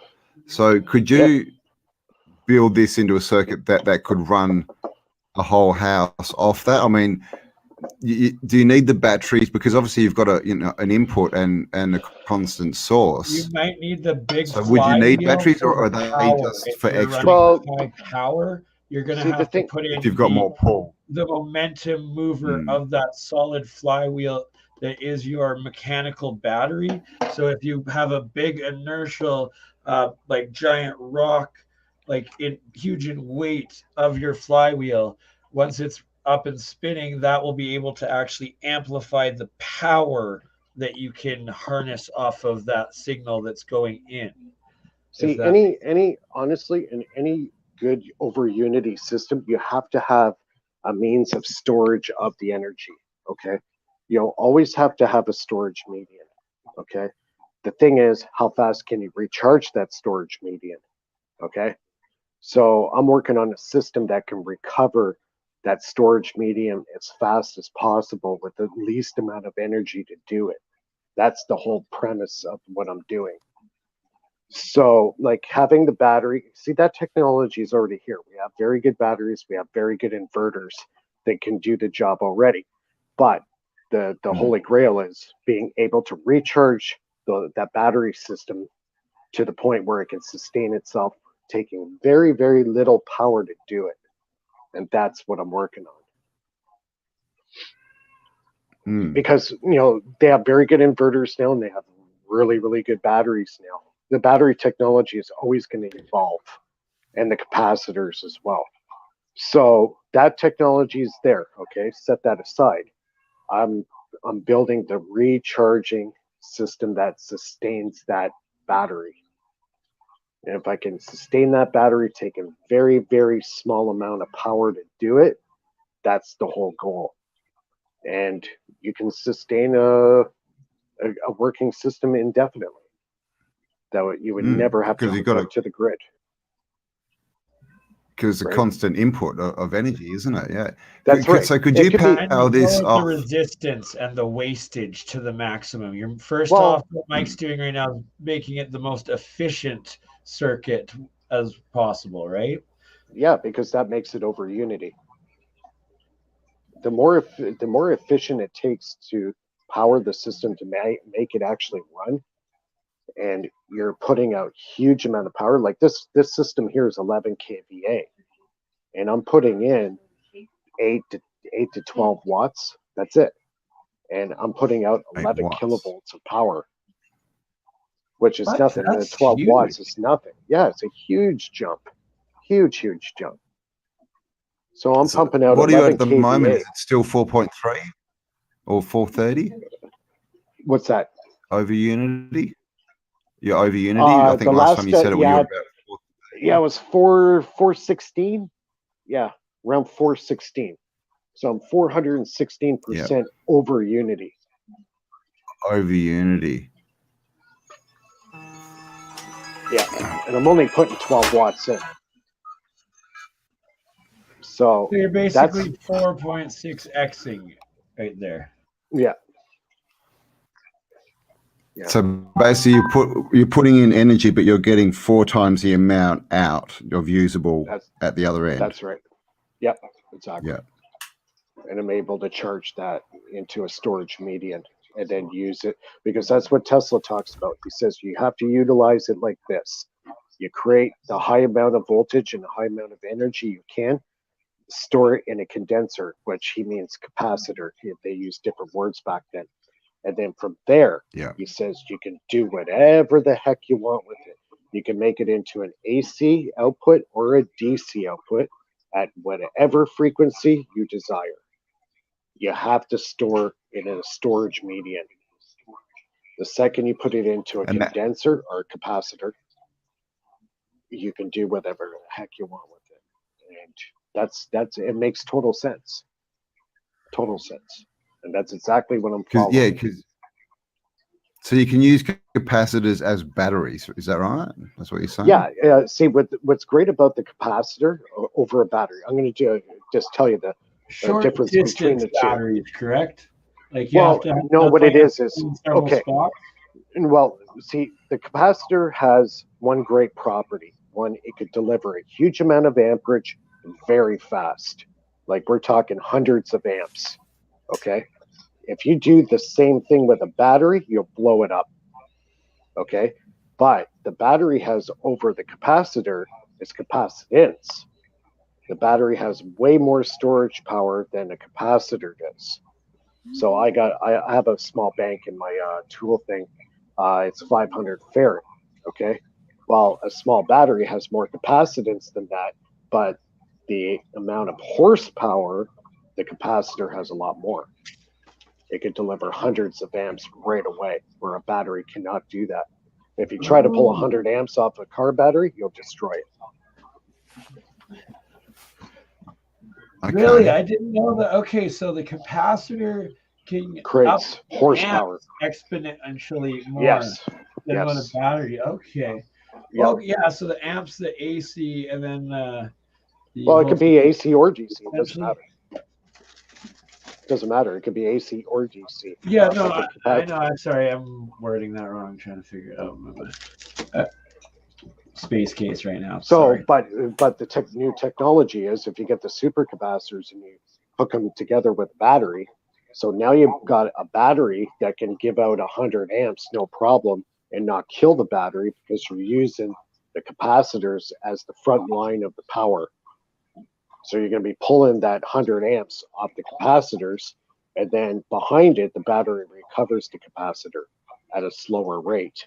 So could you build this into a circuit that could run a whole house off that? I mean, do you need the batteries? Because obviously you've got an input and a constant source. You might need the big. So would you need batteries, or are they just if for you're extra? Running high power, you're going to have to put in if you've got more pull, the momentum mover of that solid flywheel that is your mechanical battery. So if you have a big inertial, like giant rock, like huge in weight of your flywheel, once it's up and spinning, that will be able to actually amplify the power that you can harness off of that signal that's going in. See, honestly, in any good over unity system, you have to have a means of storage of the energy. Okay, you'll always have to have a storage medium. Okay, the thing is, how fast can you recharge that storage medium? Okay, so I'm working on a system that can recover that storage medium as fast as possible with the least amount of energy to do it. That's the whole premise of what I'm doing. So, like having the battery, see, that technology is already here. We have very good batteries, we have very good inverters that can do the job already. But the holy grail is being able to recharge that battery system to the point where it can sustain itself, taking very, very little power to do it. And that's what I'm working on. Because, you know, they have very good inverters now, and they have really, really good batteries now. The battery technology is always going to evolve, and the capacitors as well. So that technology is there. Okay, set that aside. I'm building the recharging system that sustains that battery. And if I can sustain that battery, take a very, very small amount of power to do it, that's the whole goal. And you can sustain a working system indefinitely. That you would never have to hook to the grid. Because the constant input of energy, isn't it? Yeah, that's right. So could you power this off? The resistance and the wastage to the maximum. You're off, what Mike's doing right now is making it the most efficient circuit as possible, right? Yeah, because that makes it over unity. The more efficient it takes to power the system to make it actually run, and you're putting out huge amount of power. Like this system here is 11 kVA, and I'm putting in 8 to 12 watts. That's it, and I'm putting out 11 kilovolts of power, which is nothing. And the 12 watts is nothing. Yeah, it's a huge jump, huge jump. So I'm pumping out. What are you at the kVA. moment? Is it still 4.3 or 430? What's that? Over unity? You're over unity. I think last time you said it, you were about 430. Yeah, it was 416. Yeah, around 416. So I'm 416% over unity. Over unity. Yeah, and I'm only putting 12 watts in. So you're basically 4.6xing right there. Yeah. So basically, you're putting in energy, but you're getting 4 times the amount out of usable at the other end. That's right. Yep, exactly. Yeah. And I'm able to charge that into a storage medium and then use it, because that's what Tesla talks about. He says you have to utilize it like this. You create the high amount of voltage and the high amount of energy you can, store it in a condenser, which he means capacitor. They used different words back then. And then from there, he says you can do whatever the heck you want with it. You can make it into an AC output or a DC output at whatever frequency you desire. you have to store it in a storage medium. The second you put it into a condenser or a capacitor, you can do whatever the heck you want with it. And that's it makes total sense. Total sense. And that's exactly what I'm following. Yeah, because so you can use capacitors as batteries, is that right? That's what you're saying? Yeah. See, what's great about the capacitor over a battery, I'm going to just tell you the difference between the two. Batteries, correct? Like you have to have, no, what it is okay. Spots. And well, see, the capacitor has one great property. One, it could deliver a huge amount of amperage very fast. Like we're talking hundreds of amps. Okay. If you do the same thing with a battery, you'll blow it up. Okay. But the battery has over the capacitor is capacitance. The battery has way more storage power than a capacitor does. So I have a small bank in my tool thing. It's 500 farad. Okay. Well, a small battery has more capacitance than that, but the amount of horsepower, the capacitor has a lot more. It could deliver hundreds of amps right away, where a battery cannot do that. If you try to pull 100 amps off a car battery, you'll destroy it. Okay. Really? I didn't know that. Okay, so the capacitor can creates horsepower exponentially more than what a battery. Okay. Well, yeah, so the amps, the AC, and then well, it could be AC or DC. It doesn't matter. Doesn't matter. It could be AC or DC. Yeah, no, I know. I'm sorry. I'm wording that wrong. I'm trying to figure it out. Space case right now. So, sorry. but the new technology is if you get the supercapacitors and you hook them together with a battery, so now you've got a battery that can give out 100 amps, no problem, and not kill the battery because you're using the capacitors as the front line of the power. So you're going to be pulling that 100 amps off the capacitors, and then behind it, the battery recovers the capacitor at a slower rate.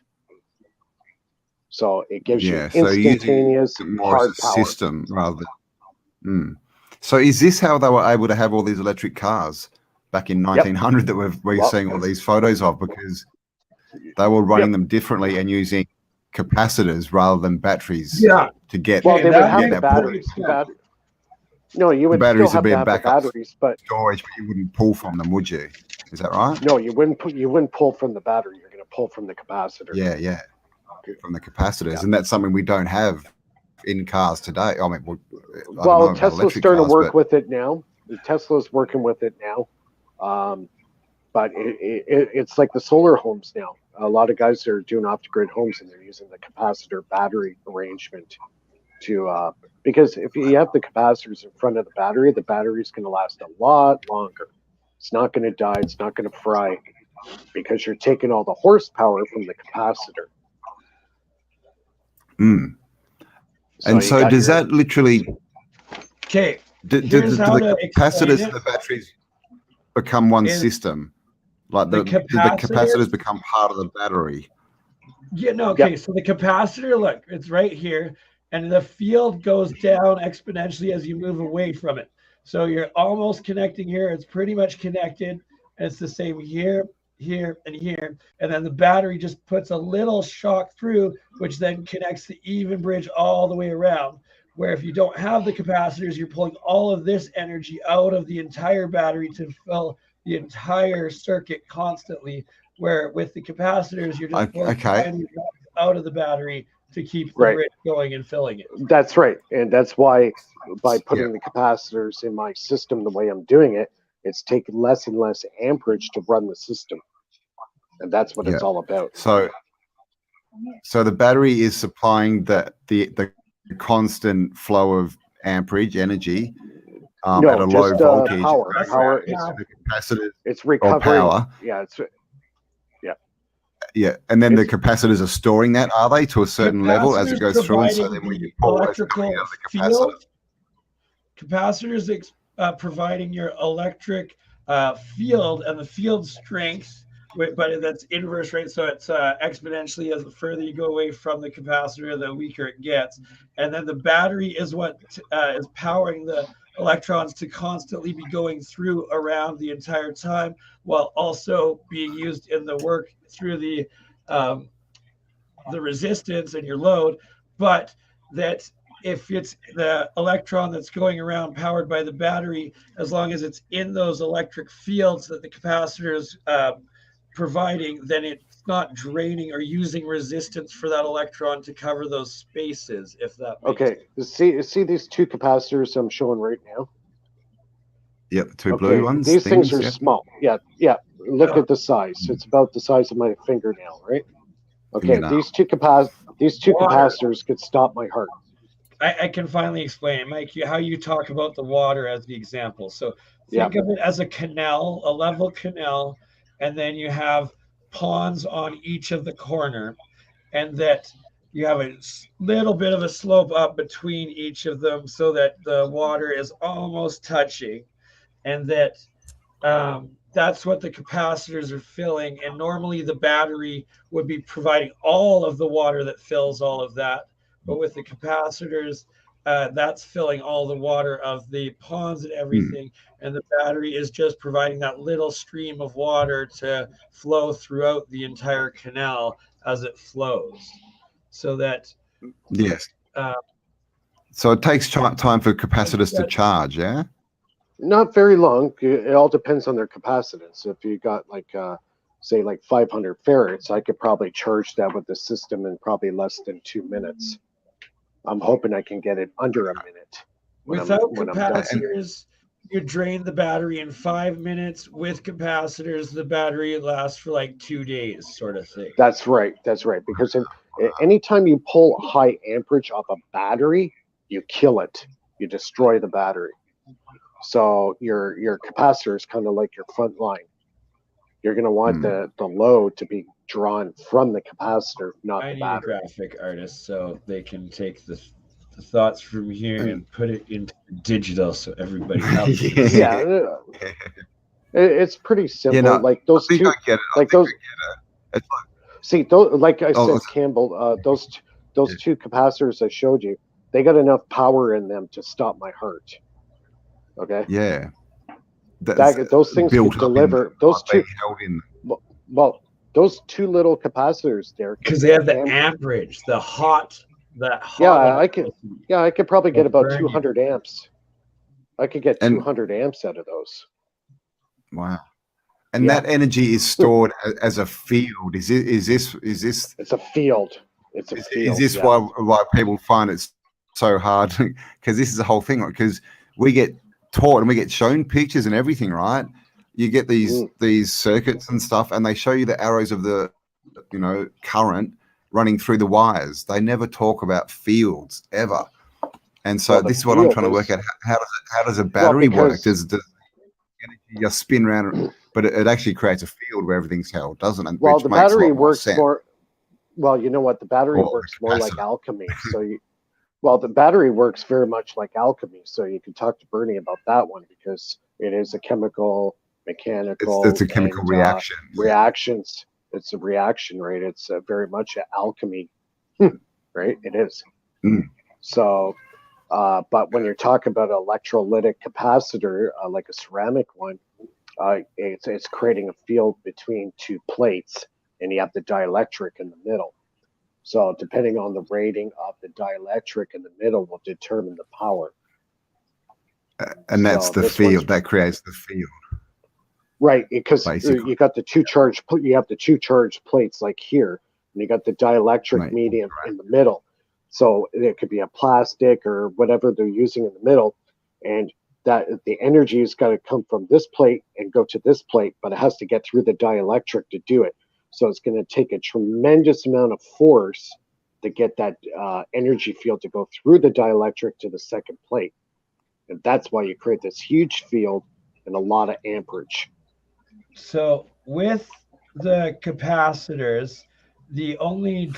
So it gives you instantaneous hard power. System rather than. So is this how they were able to have all these electric cars back in 1900 that we're seeing all these photos of, because they were running them differently and using capacitors rather than batteries to get. Well, they would have batteries. No, you would still have to have batteries, but storage, but you wouldn't pull from them, would you? Is that right? No, you wouldn't pull from the battery. You're going to pull from the capacitor. Yeah, from the capacitors, and that's something we don't have in cars today. I mean, well, Tesla's starting to work with it now. Tesla's working with it now, but it's like the solar homes now. A lot of guys are doing off-the-grid homes, and they're using the capacitor battery arrangement to because if you have the capacitors in front of the battery is going to last a lot longer. It's not going to die. It's not going to fry because you're taking all the horsepower from the capacitor. And so does that literally... Okay. Do the capacitors and the batteries become one system? Like the capacitors become part of the battery? Yeah, no, okay. Yeah. So the capacitor, look, it's right here. And the field goes down exponentially as you move away from it. So you're almost connecting here. It's pretty much connected. And it's the same here, here, and here. And then the battery just puts a little shock through, which then connects the even bridge all the way around. Where if you don't have the capacitors, you're pulling all of this energy out of the entire battery to fill the entire circuit constantly. Where with the capacitors, you're just pulling energy out of the battery to keep the grid going and filling it. That's right. And that's why by putting the capacitors in my system the way I'm doing it, it's taking less and less amperage to run the system. And that's what it's all about. So the battery is supplying the constant flow of amperage energy at a low voltage. Power is the capacitors. It's recovering. Power. Yeah, and then the capacitors are storing that, are they, to a certain level as it goes through? And so then when you pull electrical field, capacitors providing your electric field and the field strength, but that's inverse, right? So it's exponentially as the further you go away from the capacitor, the weaker it gets. And then the battery is what is powering the electrons to constantly be going through around the entire time, while also being used in the work through the resistance and your load. But that if it's the electron that's going around powered by the battery, as long as it's in those electric fields that the capacitor is providing, then it's not draining or using resistance for that electron to cover those spaces, if that makes sense. See these two capacitors I'm showing right now? Yep, the two blue ones. These things are small. Yeah. Look at the size. It's about the size of my fingernail, right? Okay, these two capacitors could stop my heart. I can finally explain it, Mike, how you talk about the water as the example. So think of it as a canal, a level canal, and then you have ponds on each of the corner, and that you have a little bit of a slope up between each of them so that the water is almost touching, and that that's what the capacitors are filling. And normally the battery would be providing all of the water that fills all of that. But with the capacitors, that's filling all the water of the ponds and everything. And the battery is just providing that little stream of water to flow throughout the entire canal as it flows. So that... Yes. So it takes time for capacitors to charge, yeah? Not very long. It all depends on their capacitance. If you got like, say, like 500 farads, I could probably charge that with the system in probably less than 2 minutes. I'm hoping I can get it under a minute. Without capacitors, you drain the battery in 5 minutes. With capacitors, the battery lasts for like 2 days, sort of thing. That's right. Because anytime you pull high amperage off a battery, you kill it. You destroy the battery. So your capacitor is kind of like your front line. You're going to want the load to be drawn from the capacitor, not the battery. I need a graphic artist so they can take the thoughts from here and put it into digital so everybody helps. It's pretty simple. Like those two, like those. See, those, like I said, Campbell, those two capacitors I showed you, they got enough power in them to stop my heart. Okay. Yeah. Those things can deliver. Those two. Well, those two little capacitors there. Because they have the amperage, the hot. I could probably get about 200 amps. I could get 200 amps out of those. Wow. And that energy is stored as a field. Is this? It's a field. It's a field. Is this why people find it so hard? Because this is the whole thing. Because we get taught and we get shown pictures and everything, right? You get these circuits and stuff, and they show you the arrows of the current running through the wires. They never talk about fields ever. And so this is what I'm trying to work out. How does a battery work? Does the energy just spin around? But it actually creates a field where everything's held, doesn't it? Well, the battery works more. Well, you know what? The battery works more like alchemy. The battery works very much like alchemy. So you can talk to Bernie about that one because it is a chemical, mechanical. It's a chemical reaction. Reactions. It's a reaction, right? It's very much an alchemy, right? It is. So, but when you're talking about an electrolytic capacitor, like a ceramic one, it's creating a field between two plates, and you have the dielectric in the middle. So depending on the rating of the dielectric in the middle will determine the power. And that's the field that creates the field. Right, because you got the two charged plates like here, and you got the dielectric medium in the middle. So it could be a plastic or whatever they're using in the middle, and that the energy has got to come from this plate and go to this plate, but it has to get through the dielectric to do it. So it's going to take a tremendous amount of force to get that energy field to go through the dielectric to the second plate. And that's why you create this huge field and a lot of amperage. So with the capacitors, the only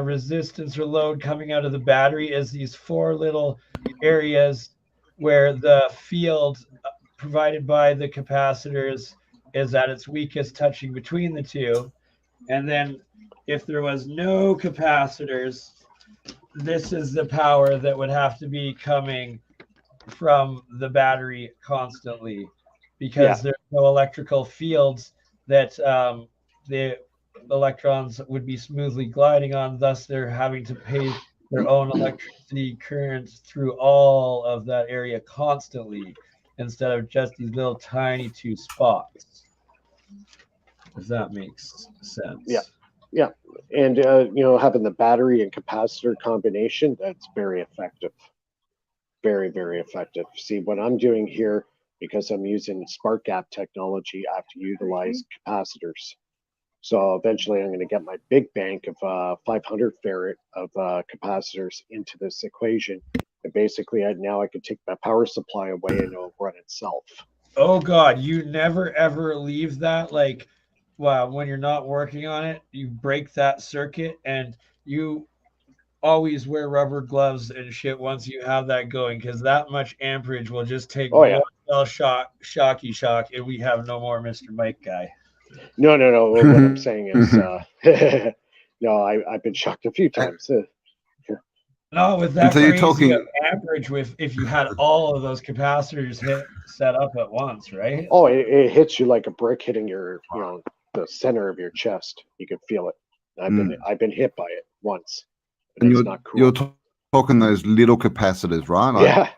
resistance or load coming out of the battery is these four little areas where the field provided by the capacitors is at its weakest, touching between the two. And then if there was no capacitors, this is the power that would have to be coming from the battery constantly because there's no electrical fields that the electrons would be smoothly gliding on. Thus, they're having to pay their own electricity current through all of that area constantly instead of just these little tiny two spots. If that makes sense. Yeah. And, having the battery and capacitor combination, that's very effective. Very, very effective. See, what I'm doing here, because I'm using spark gap technology, I have to utilize capacitors. So eventually I'm going to get my big bank of 500 farad of capacitors into this equation. And basically now I can take my power supply away and it'll run itself. Oh God, you never ever leave that, like, well, when you're not working on it, you break that circuit and you always wear rubber gloves and shit once you have that going, because that much amperage will just take one shocky shock and we have no more Mr. Mike guy. No. What I'm saying is, no, I've been shocked a few times. No, with that crazy amperage, if you had all of those capacitors set up at once, right? Oh, it hits you like a brick hitting your, the center of your chest. You can feel it. I've been hit by it once. And it's not cool. You're talking those little capacitors, right? Like,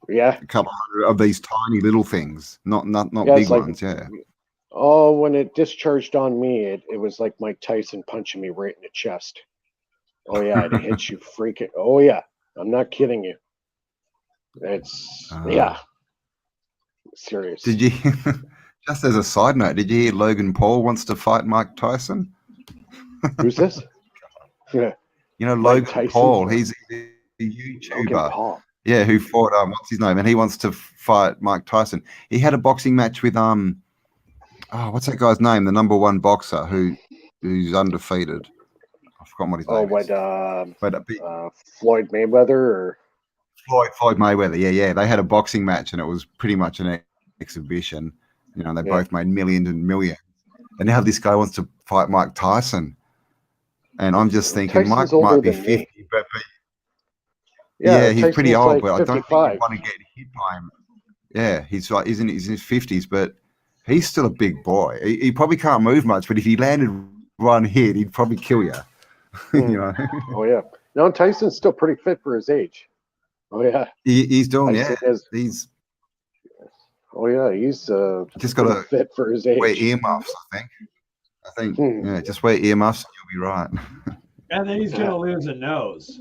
yeah. A couple hundred of these tiny little things, not big ones. Yeah. Oh, when it discharged on me, it was like Mike Tyson punching me right in the chest. Oh yeah, it hits you freaking. Oh yeah, I'm not kidding you. It's serious. Did you? Just as a side note, did you hear Logan Paul wants to fight Mike Tyson? Who's this? Yeah. You know Logan Paul. He's a YouTuber. Yeah, who fought what's his name? And he wants to fight Mike Tyson. He had a boxing match with what's that guy's name? The number one boxer who's undefeated. I forgot what his name is. Floyd Mayweather or Floyd Mayweather. Yeah. They had a boxing match and it was pretty much an exhibition. You know, they both made millions and millions. And now this guy wants to fight Mike Tyson. And I'm just thinking Mike might be 50, but he's pretty old, but 55. I don't think you want to get hit by him. Yeah, he's in his 50s, but he's still a big boy. He probably can't move much, but if he landed one hit, he'd probably kill you. You know? Oh yeah. No, Tyson's still pretty fit for his age. Oh yeah. He's doing he's. Oh yeah, he's just got to fit for his age. Wear earmuffs, I think. Just wear earmuffs and you'll be right. And then he's gonna lose a nose.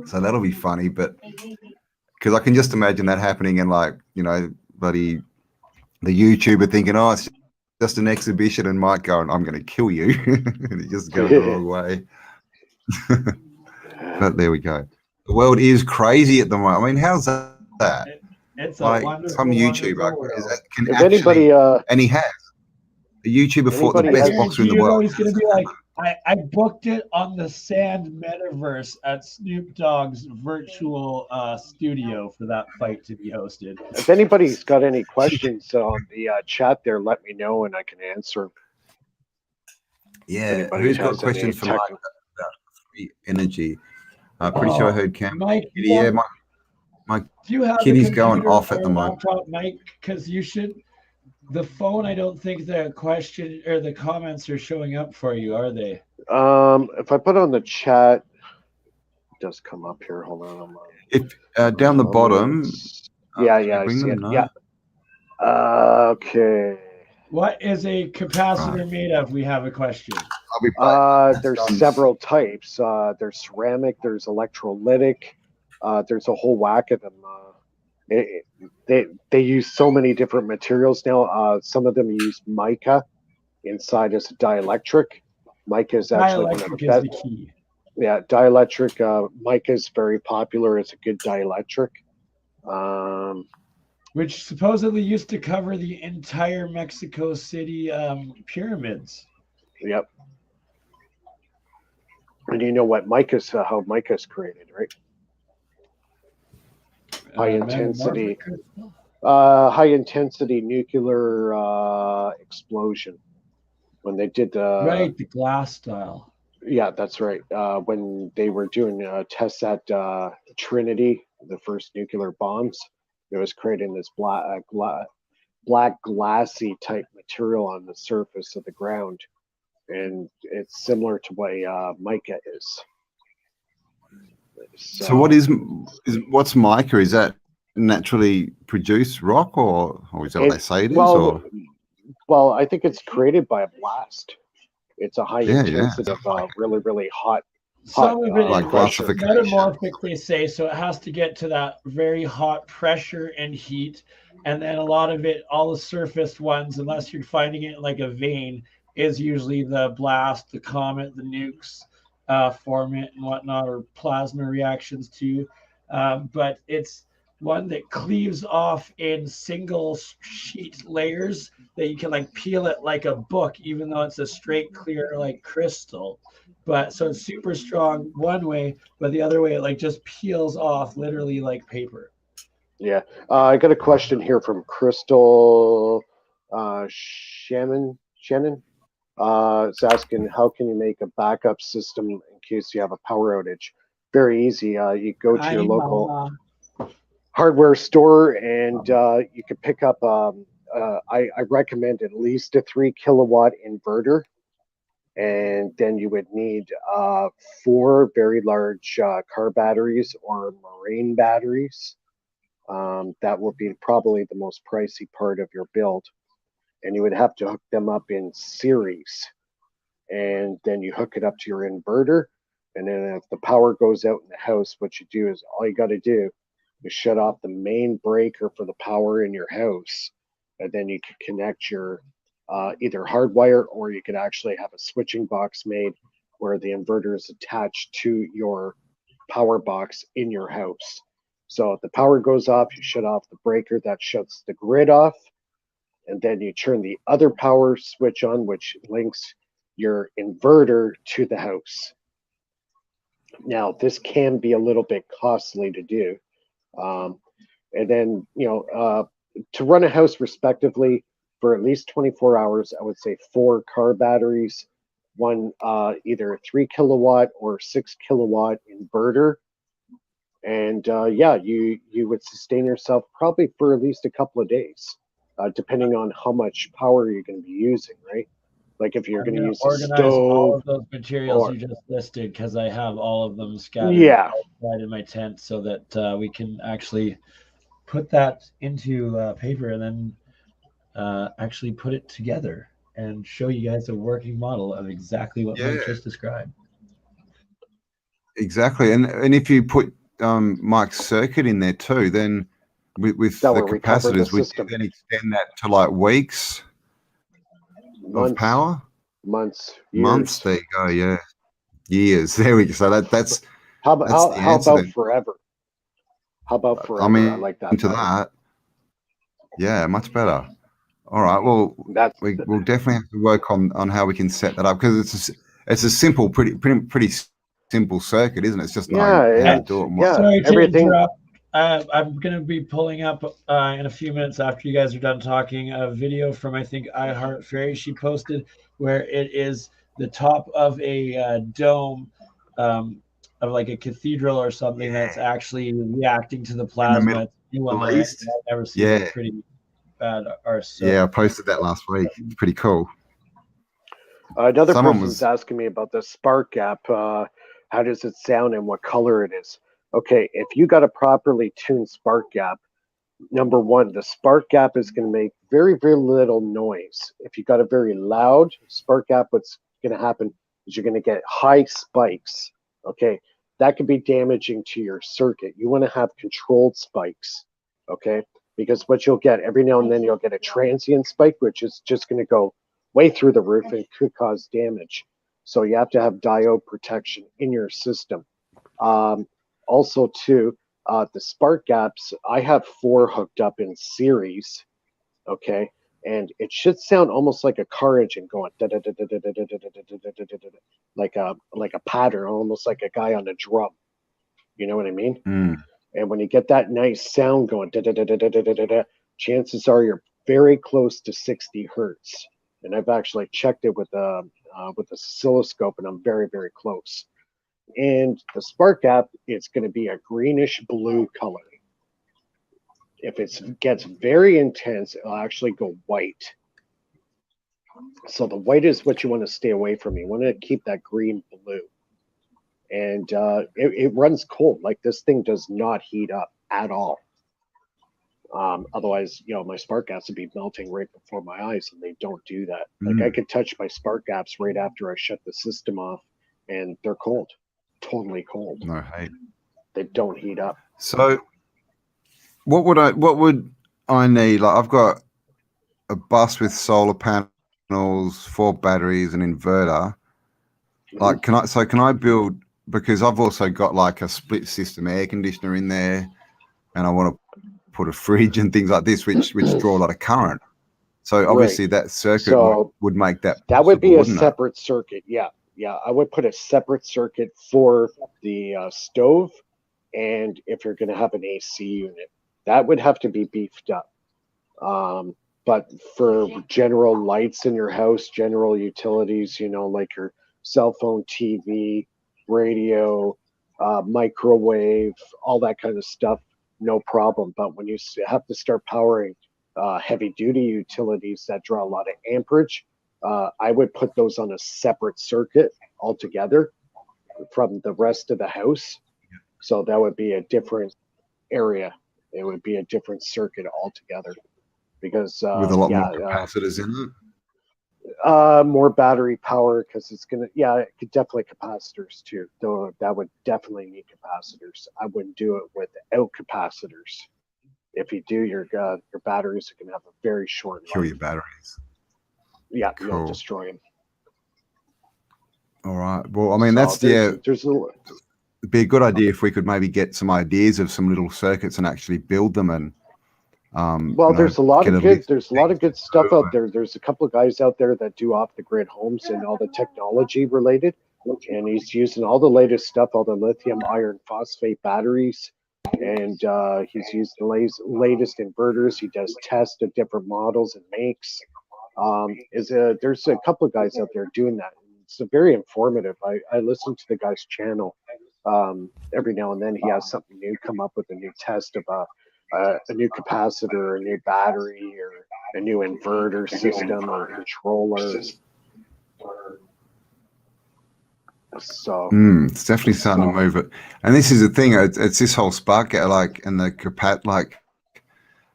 So that'll be funny, but because I can just imagine that happening and bloody the YouTuber thinking, oh, it's just an exhibition, and Mike going, I'm going to kill you, and it just goes the wrong way. But there we go. The world is crazy at the moment. I mean, how's that? It's like some YouTuber can actually, anybody, and he has a YouTuber fought the best boxer in the world. He's going to be like, I booked it on the Sand Metaverse at Snoop Dogg's virtual studio for that fight to be hosted. If anybody's got any questions on the chat there, let me know and I can answer. Yeah, who's got questions for Mike about free energy? Pretty sure I heard Cambell. Mike, Mike do you have Kitty's going off at the moment. Mike, because you should. The phone, I don't think the question or the comments are showing up for you, are they? If I put on the chat, it does come up here. Hold on. If down the bottom. I see it. No? Yeah. Okay. What is a capacitor made of? We have a question. There's several types. There's ceramic. There's electrolytic. There's a whole whack of them. They use so many different materials now. Some of them use mica inside as a dielectric. Mica is actually one of the best. The key. Yeah, dielectric. Mica is very popular as a good dielectric. Which supposedly used to cover the entire Mexico City pyramids. Yep. And you know what mica's how mica's created, right? High intensity nuclear explosion when they did the glass style. Yeah, that's right. When they were doing tests at Trinity, the first nuclear bombs, it was creating this black glassy type material on the surface of the ground, and it's similar to what mica is. So what is what's mica? Is that naturally produced rock, or is that what they say it is? Or well, I think it's created by a blast. It's a high intensity of really hot. Some of it like is metamorphic, they say, so it has to get to that very hot pressure and heat. And then a lot of it, all the surface ones, unless you're finding it like a vein, is usually the blast, the comet, the nukes form it and whatnot, or plasma reactions too. But it's one that cleaves off in single sheet layers that you can like peel it like a book, even though it's a straight, clear, like crystal. But so it's super strong one way, but the other way it like just peels off literally like paper. Yeah, I got a question here from Crystal Shannon. It's asking, how can you make a backup system in case you have a power outage? Very easy. You go to your local hardware store and you can pick up. I recommend at least a 3 kilowatt inverter. And then you would need 4 very large car batteries or marine batteries. That would be probably the most pricey part of your build. And you would have to hook them up in series. And then you hook it up to your inverter. And then if the power goes out in the house, what you do is all you got to do is shut off the main breaker for the power in your house. And then you can connect your either hardwire, or you could actually have a switching box made where the inverter is attached to your power box in your house. So if the power goes off, you shut off the breaker, that shuts the grid off, and then you turn the other power switch on, which links your inverter to the house. Now, this can be a little bit costly to do. And then, to run a house respectively for at least 24 hours, I would say 4 car batteries, one either 3 kilowatt or 6 kilowatt inverter. And you would sustain yourself probably for at least a couple of days, depending on how much power you're going to be using, right? Like if you're going to use a stove, all of those materials you just listed, because I have all of them scattered outside in my tent, so that we can actually put that into paper and then actually put it together and show you guys a working model of exactly what Mike just described. Exactly, and if you put Mike's circuit in there too, then with the capacitors, we can then extend that to like weeks of power, months. There you go. Yeah, years. There we go. So that's how about forever? How about forever? I mean, I like that. Into that, yeah, much better. All right. Well, we'll definitely have to work on how we can set that up, because it's a simple, pretty simple circuit, isn't it? It's just knowing how to do it. Sorry to interrupt. I'm going to be pulling up in a few minutes after you guys are done talking a video from, I think, iHeart Fairy she posted, where it is the top of a dome of like a cathedral or something that's actually reacting to the plasma. In the I've never seen it. Pretty bad. I posted that last week. It's pretty cool. Another person's asking me about the spark gap. How does it sound and what color it is? Okay, if you got a properly tuned spark gap, number one, the spark gap is going to make very, very little noise. If you got a very loud spark gap, what's going to happen is you're going to get high spikes. Okay, that could be damaging to your circuit. You want to have controlled spikes. Okay, because what you'll get every now and then, you'll get a transient spike, which is just going to go way through the roof and could cause damage. So you have to have diode protection in your system. Also, too, the spark gaps, I have 4 hooked up in series, okay? And it should sound almost like a car engine going like a pattern, almost like a guy on a drum. You know what I mean? And when you get that nice sound going, chances are you're very close to 60 hertz. And I've actually checked it with with the oscilloscope, and I'm very, very close. And the spark gap, it's going to be a greenish blue color. If it gets very intense, it'll actually go white. So the white is what you want to stay away from. You want to keep that green blue. And it runs cold. Like, this thing does not heat up at all. Otherwise, you know, my spark gaps would be melting right before my eyes, and they don't do that. Like, I could touch my spark gaps right after I shut the system off, and they're cold, totally cold. No hate. They don't heat up. So what would I need? Like, I've got a bus with solar panels, 4 batteries, an inverter. Like, can I build, because I've also got like a split system air conditioner in there, and I want to put a fridge and things like this, which draw a lot of current. So obviously that circuit would make that possible, that would be a wouldn't separate circuit. Yeah. I would put a separate circuit for the stove, and if you're going to have an AC unit, that would have to be beefed up. But for general lights in your house, general utilities, you know, like your cell phone, TV, radio, microwave, all that kind of stuff, no problem. But when you have to start powering heavy duty utilities that draw a lot of amperage, I would put those on a separate circuit altogether from the rest of the house. So that would be a different area. It would be a different circuit altogether, because with a lot more capacitors in it. More battery power, because it's gonna, definitely capacitors too. Though that would definitely need capacitors. I wouldn't do it without capacitors. If you do, your batteries are gonna have a very short life. Kill your batteries. Yeah, cool. You'll destroy them. All right. Well, I mean, it'd be a good idea if we could maybe get some ideas of some little circuits and actually build them. And there's a lot of good stuff out there. There's a couple of guys out there that do off the grid homes and all the technology related, and he's using all the latest stuff, all the lithium iron phosphate batteries, and he's used the latest inverters. He does tests of different models and makes. There's a couple of guys out there doing that. It's very informative. I listen to the guy's channel every now and then. He has something new come up with a new test of a new capacitor, a new battery, or a new inverter system or controller. So it's definitely starting to move it. And this is the thing, it's this whole spark, like, and the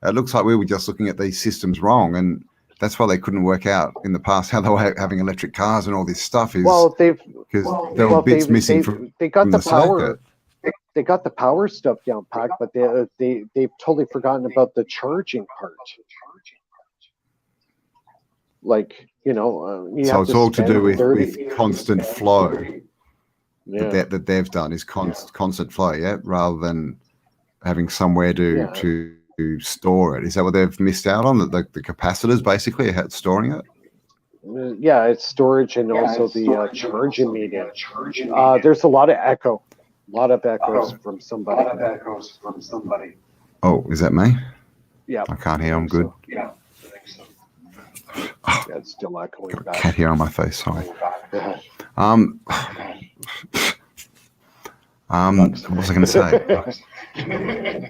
it looks like we were just looking at these systems wrong, and that's why they couldn't work out in the past how they were having electric cars and all this stuff. Is because there were bits missing from they got the power. Circuit. They got the power stuff down packed, but they've totally forgotten about the charging part. Like, you know, so it's all to do with constant flow. Yeah. That they've done is constant flow, rather than having somewhere to store it. Is that what they've missed out on? The capacitors basically are storing it? Yeah, it's storage and also the charging medium. There's a lot of echo. A lot of echoes from somebody. Oh, is that me? Yeah. I can't hear. I'm good. Yeah. It's still echoing got a back. cat here on my face. Sorry. Yeah. What was I going to say?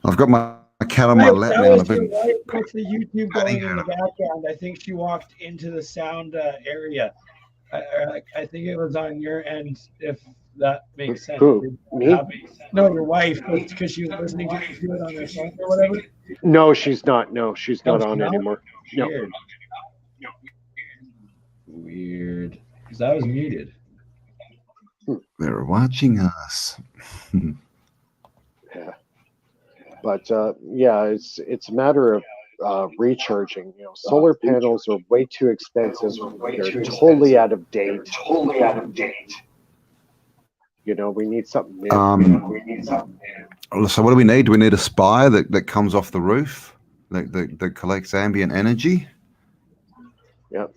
I've got my cat on my lap now. With the YouTube going in the background, I think she walked into the sound area. I think it was on your end, if that makes sense. Who? Me? No, your wife, because she was listening to it on her phone or whatever. No, she's not. No, she's not on anymore. No. Weird. Because I was muted. They're watching us. Yeah. But it's a matter of recharging. You know, solar panels are way too expensive. They're totally out of date. You know, we need something new. So what do we need? Do we need a spire that comes off the roof that collects ambient energy? Yep.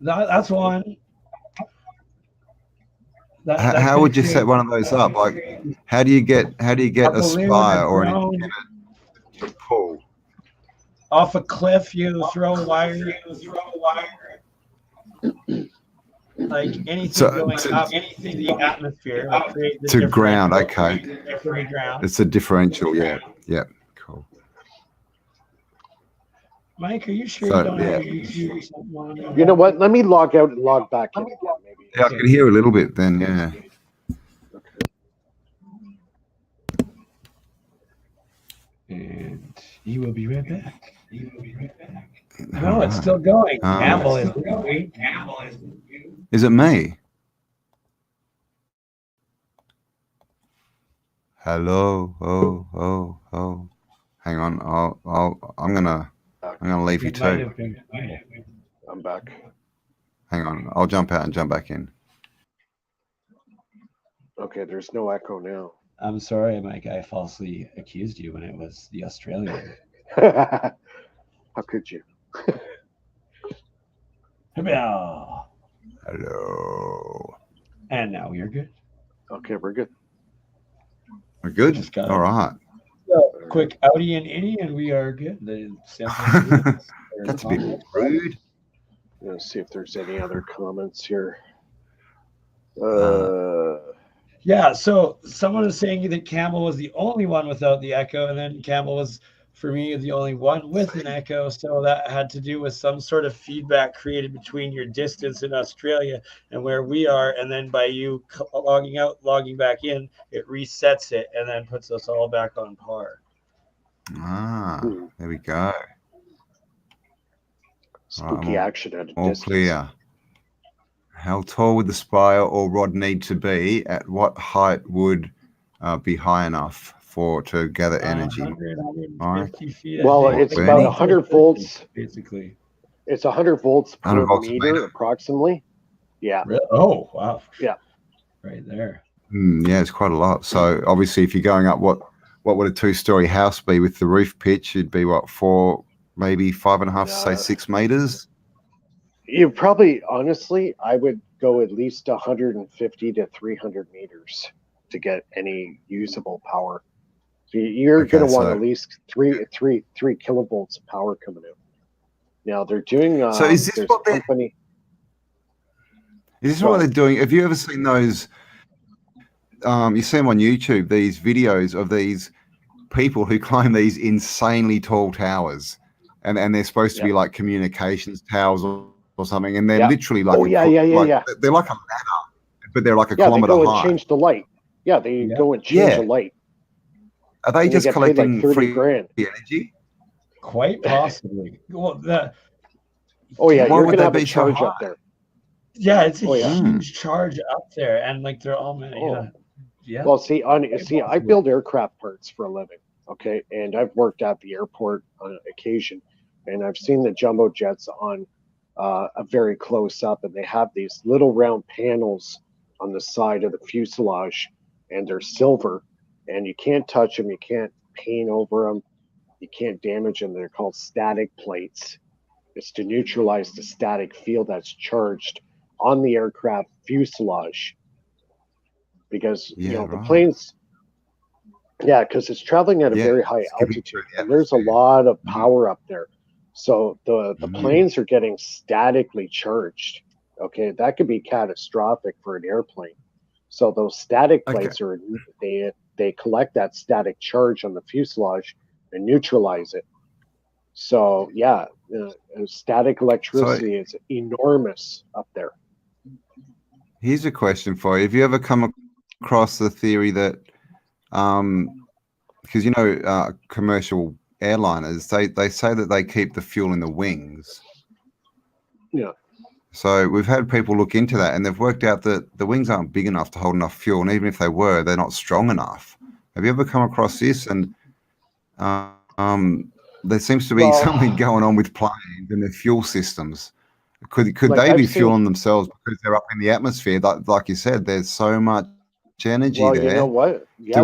That's one. How would you set one of those up? Like, how do you get a spire or an antenna to pull? Off a cliff, you throw a wire. like anything going up to the atmosphere, like create the to ground. differential Okay, for the ground. it's a differential. Yeah, yeah, cool. Mike, are you sure So, you don't have yeah. a YouTube or something on? You know what? Let me log out and log back in again. Maybe. Yeah, I can hear a little bit then. Yeah. And he will be right back. No, it's still going. Cambell is going. Is it me? Hello. Oh. Hang on. I'm gonna leave you too. I'm back. Hang on. I'll jump out and jump back in. Okay, there's no echo now. I'm sorry, Mike. I falsely accused you when it was the Australian. How could you? Hello. And now we are good. Okay, we're good. We're good. All right. So, quick outie and innie, and we are good. The That's a bit rude. Let's see if there's any other comments here. Yeah, so someone is saying that Cambell was the only one without the echo, and then Cambell was, for me, the only one with an echo. So that had to do with some sort of feedback created between your distance in Australia and where we are. And then by you logging out, logging back in, it resets it and then puts us all back on par. There we go. Spooky action at a all distance. Clear. How tall would the spire or rod need to be? At what height would be high enough to gather energy? 100, 150 feet. Well, it's about 100 volts. Basically. It's 100 volts per 100 volts meter, approximately. Yeah. Really? Oh, wow. Yeah. Right there. Yeah, it's quite a lot. So obviously, if you're going up, what would a 2-story house be with the roof pitch? It'd be what, 4, maybe 5.5, say 6 meters. You probably, honestly, I would go at least 150 to 300 meters to get any usable power. So you're going to want at least 3 kilovolts of power coming out. Now they're doing. So is this what company? Is this what they're doing? Have you ever seen those? You see them on YouTube. These videos of these people who climb these insanely tall towers, and they're supposed to be like communications towers or something, and they're literally like they're like a ladder, but they're like a kilometer high. They go and change the light. Yeah, they go and change the light. Are they just collecting like 30 free grand. energy? Quite possibly. Well, you're gonna have a charge up there. Yeah, it's a huge charge up there, and like they're all yeah. Well, I build aircraft parts for a living. Okay, and I've worked at the airport on occasion, and I've seen the jumbo jets on a very close up, and they have these little round panels on the side of the fuselage, and they're silver, and you can't touch them, you can't paint over them, you can't damage them. They're called static plates. It's to neutralize the static field that's charged on the aircraft fuselage, because the planes. Yeah, because it's traveling at a very high altitude, and there's a lot of power up there. So the planes are getting statically charged. Okay, that could be catastrophic for an airplane. So those static plates they collect that static charge on the fuselage and neutralize it. So static electricity is enormous up there. Here's a question for you: have you ever come across the theory that, because commercial airliners, they say that they keep the fuel in the wings. Yeah. So we've had people look into that, and they've worked out that the wings aren't big enough to hold enough fuel, and even if they were, they're not strong enough. Have you ever come across this? And there seems to be something going on with planes and their fuel systems. Could they be fueling themselves because they're up in the atmosphere? Like you said, there's so much energy there. You know what? Yeah,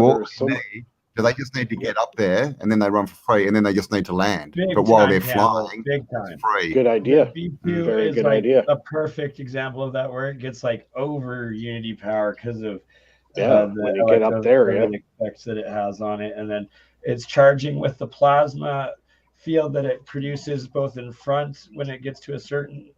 do they just need to get up there and then they run for free and then they just need to land? But while they're flying, it's free. Good idea. Very good idea. A perfect example of that, where it gets like over Unity power because of when you get up there, effects that it has on it, and then it's charging with the plasma field that it produces both in front when it gets to a certain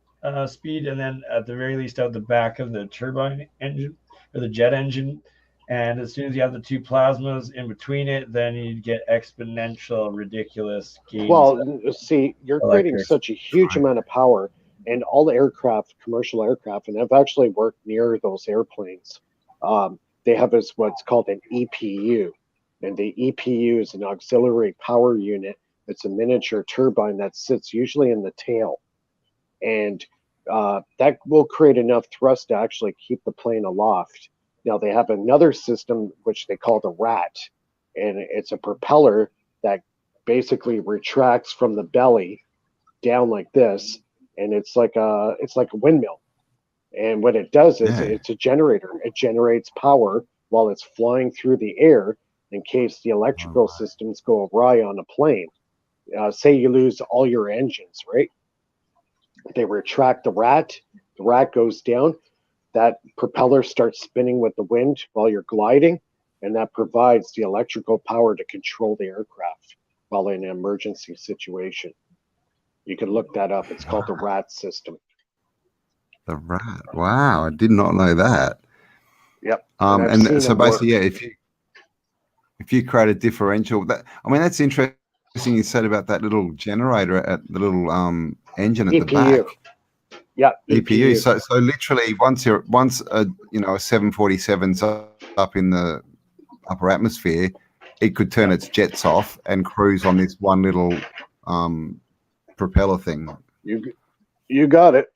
speed, and then at the very least out the back of the turbine engine or the jet engine. And as soon as you have the two plasmas in between it, then you get exponential, ridiculous gains. Well, see, you're creating such a huge amount of power, and all the aircraft, commercial aircraft, and I've actually worked near those airplanes. They have what's called an EPU, and the EPU is an auxiliary power unit. It's a miniature turbine that sits usually in the tail, and that will create enough thrust to actually keep the plane aloft. Now they have another system which they call the RAT, and it's a propeller that basically retracts from the belly down like this, and it's like a windmill. And what it does is it's a generator. It generates power while it's flying through the air in case the electrical systems go awry on a plane. Say you lose all your engines, right? They retract the RAT goes down, that propeller starts spinning with the wind while you're gliding, and that provides the electrical power to control the aircraft while in an emergency situation. You can look that up. It's called the RAT system. The RAT. Wow, I did not know that. Yep. And so basically, yeah, if you create a differential, that's interesting. You said about that little generator at the little engine at the back. Yeah, EPU. So literally, once a 747's up in the upper atmosphere, it could turn its jets off and cruise on this one little propeller thing. You got it.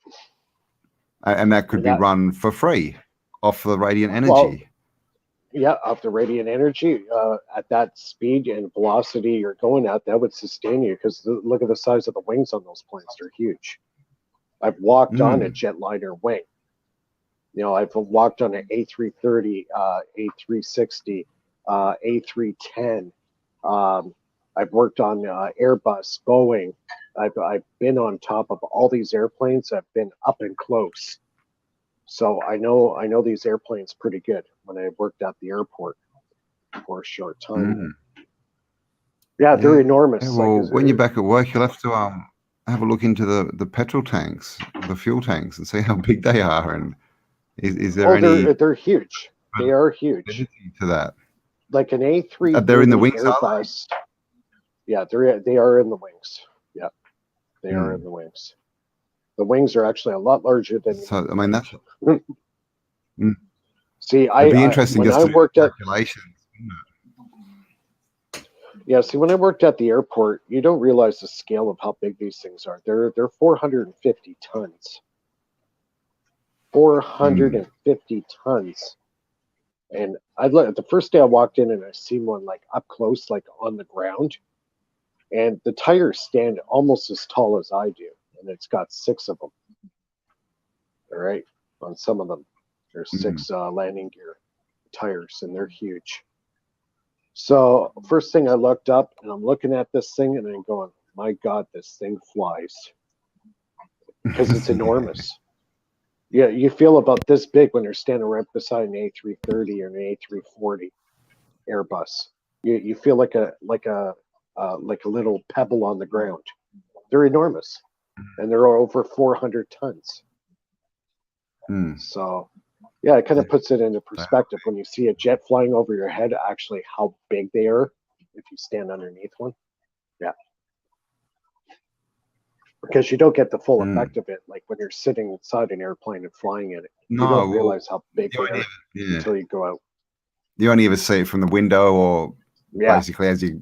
And that could be run for free off the radiant energy. Yeah, off the radiant energy at that speed and velocity you're going at, that would sustain you, because look at the size of the wings on those planes. They're huge. I've walked on a jetliner wing. I've walked on an A330, A360, A310. I've worked on Airbus, Boeing. I've been on top of all these airplanes. I've been up and close. So I know these airplanes pretty good when I worked at the airport for a short time. Yeah, they're enormous. Yeah, well, when you're back at work, you'll have to have a look into the petrol tanks, the fuel tanks, and see how big they are. And is there any? They're huge. They are huge. To that, like an A3. They're in the wings. Airbus. Yeah, they are in the wings. Yeah, they are in the wings. The wings are actually a lot larger than. So I mean that's. See, It'd be interesting when just I worked at. Yeah, see, when I worked at the airport, you don't realize the scale of how big these things are. They're 450 tons. 450 tons. And the first day I walked in and I seen one like up close, like on the ground, and the tires stand almost as tall as I do, and it's got 6 of them. All right, on some of them, there's 6 landing gear tires, and they're huge. So first thing I looked up, and I'm looking at this thing, and I'm going, my God, this thing flies, because it's enormous. Yeah, you feel about this big when you're standing right beside an A330 or an A340 Airbus. You feel like a little pebble on the ground. They're enormous, and they're over 400 tons. So, yeah, it kind of puts it into perspective when you see a jet flying over your head. Actually, how big they are if you stand underneath one. Yeah. Because you don't get the full effect of it, like when you're sitting inside an airplane and flying in it. You don't realize how big they are until you go out. You only ever see it from the window, or basically as you.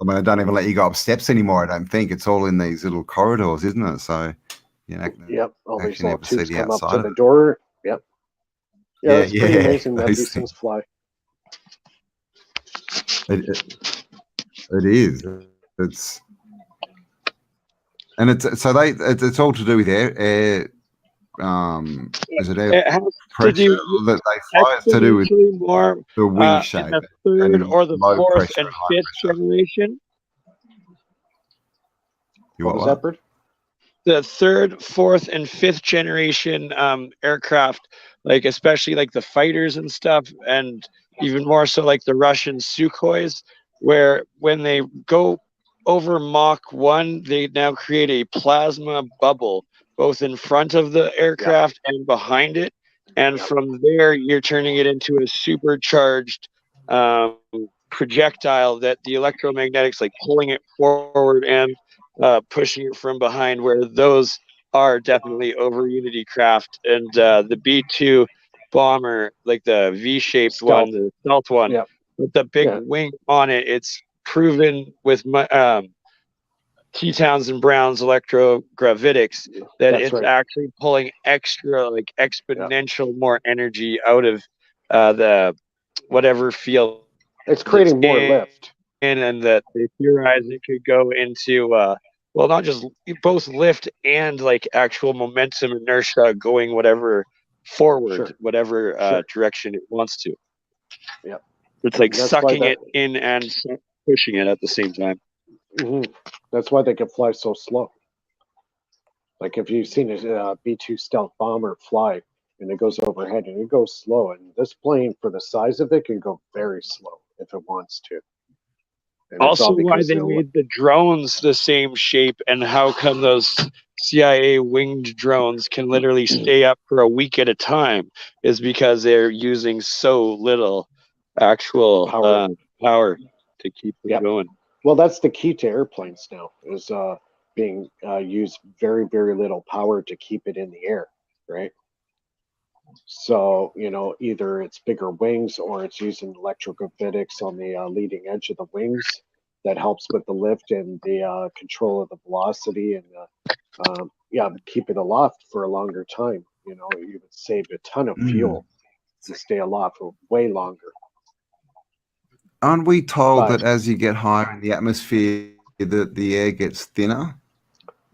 I mean, they don't even let you go up steps anymore. I don't think it's all in these little corridors, isn't it? So, Yep. All these little tubes come up to the door. Yep. Yeah, it's pretty amazing that these things fly. It is. It's all to do with air. Is it air pressure that they fly? It's to do with more the wing shape. The third or the fourth and fifth generation. What was that, Bert? The third, fourth, and fifth generation aircraft, like especially like the fighters and stuff, and even more so like the Russian Sukhois, where when they go over Mach 1, they now create a plasma bubble both in front of the aircraft and behind it. And from there, you're turning it into a supercharged projectile that the electromagnetics, like pulling it forward and pushing it from behind, where those are definitely over Unity craft. And the B-2 bomber, like the V-shaped one, the stealth one, with the big wing on it, it's proven with T. Townsend Brown's electrogravitics that it's actually pulling extra, like exponential more energy out of the whatever field. It's creating more lift. And that they theorize it could go into well, not just both lift and like actual momentum inertia going whatever forward, whatever direction it wants to. Yeah, it's like sucking it in and pushing it at the same time. That's why they can fly so slow. Like if you've seen a B-2 stealth bomber fly, and it goes overhead and it goes slow, and this plane, for the size of it, can go very slow if it wants to. And also, why they made the drones the same shape, and how come those CIA winged drones can literally stay up for a week at a time, is because they're using so little actual power to keep it going. Well, that's the key to airplanes now, is being used very, very little power to keep it in the air, right? So, you know, either it's bigger wings or it's using electrogravitics on the leading edge of the wings that helps with the lift and the control of the velocity and keep it aloft for a longer time. You know, you would save a ton of fuel to stay aloft for way longer. Aren't we told that as you get higher in the atmosphere, that the air gets thinner?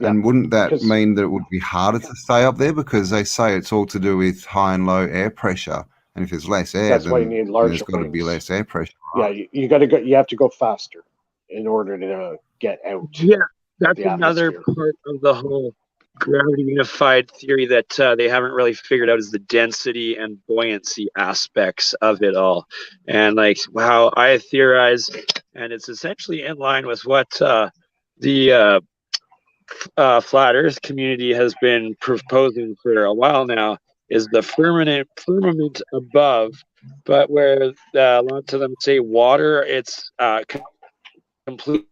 And wouldn't that mean that it would be harder to stay up there? Because they say it's all to do with high and low air pressure. And if there's less air, that's why you need larger there's got to be less air pressure. Right? Yeah, you got to go. You have to go faster in order to get out. Yeah, that's another part of the whole gravity unified theory that they haven't really figured out, is the density and buoyancy aspects of it all. And like how I theorize, and it's essentially in line with what the flat Earth community has been proposing for a while now, is the firmament above, but where lots of them say water, it's complete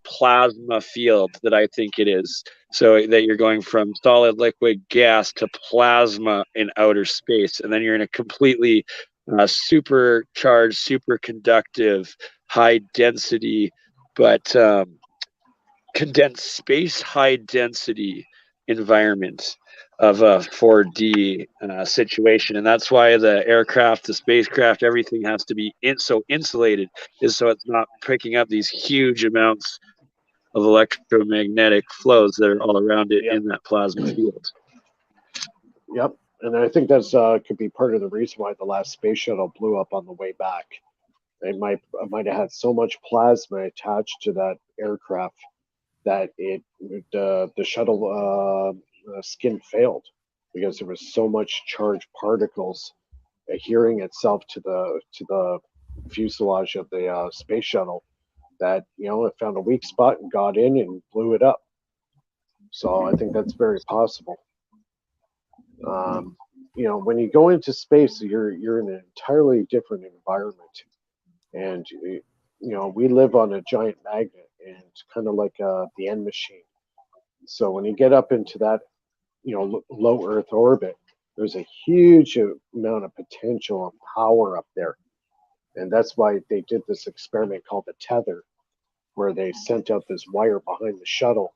plasma field that I think it is. So that you're going from solid, liquid, gas to plasma in outer space, and then you're in a completely supercharged, superconductive, high density, but condensed space, high density environment of a 4D situation. And that's why the aircraft, the spacecraft, everything has to be so insulated, is so it's not picking up these huge amounts of electromagnetic flows that are all around it in that plasma field. Yep. And I think that's could be part of the reason why the last space shuttle blew up on the way back. It might have had so much plasma attached to that aircraft that the shuttle skin failed, because there was so much charged particles adhering itself to the fuselage of the space shuttle that, you know, it found a weak spot and got in and blew it up. So I think that's very possible. You know, when you go into space, you're in an entirely different environment, and you know, we live on a giant magnet, and kind of like the end machine. So when you get up into that, you know, low Earth orbit, there's a huge amount of potential and power up there. And that's why they did this experiment called the tether, where they sent out this wire behind the shuttle,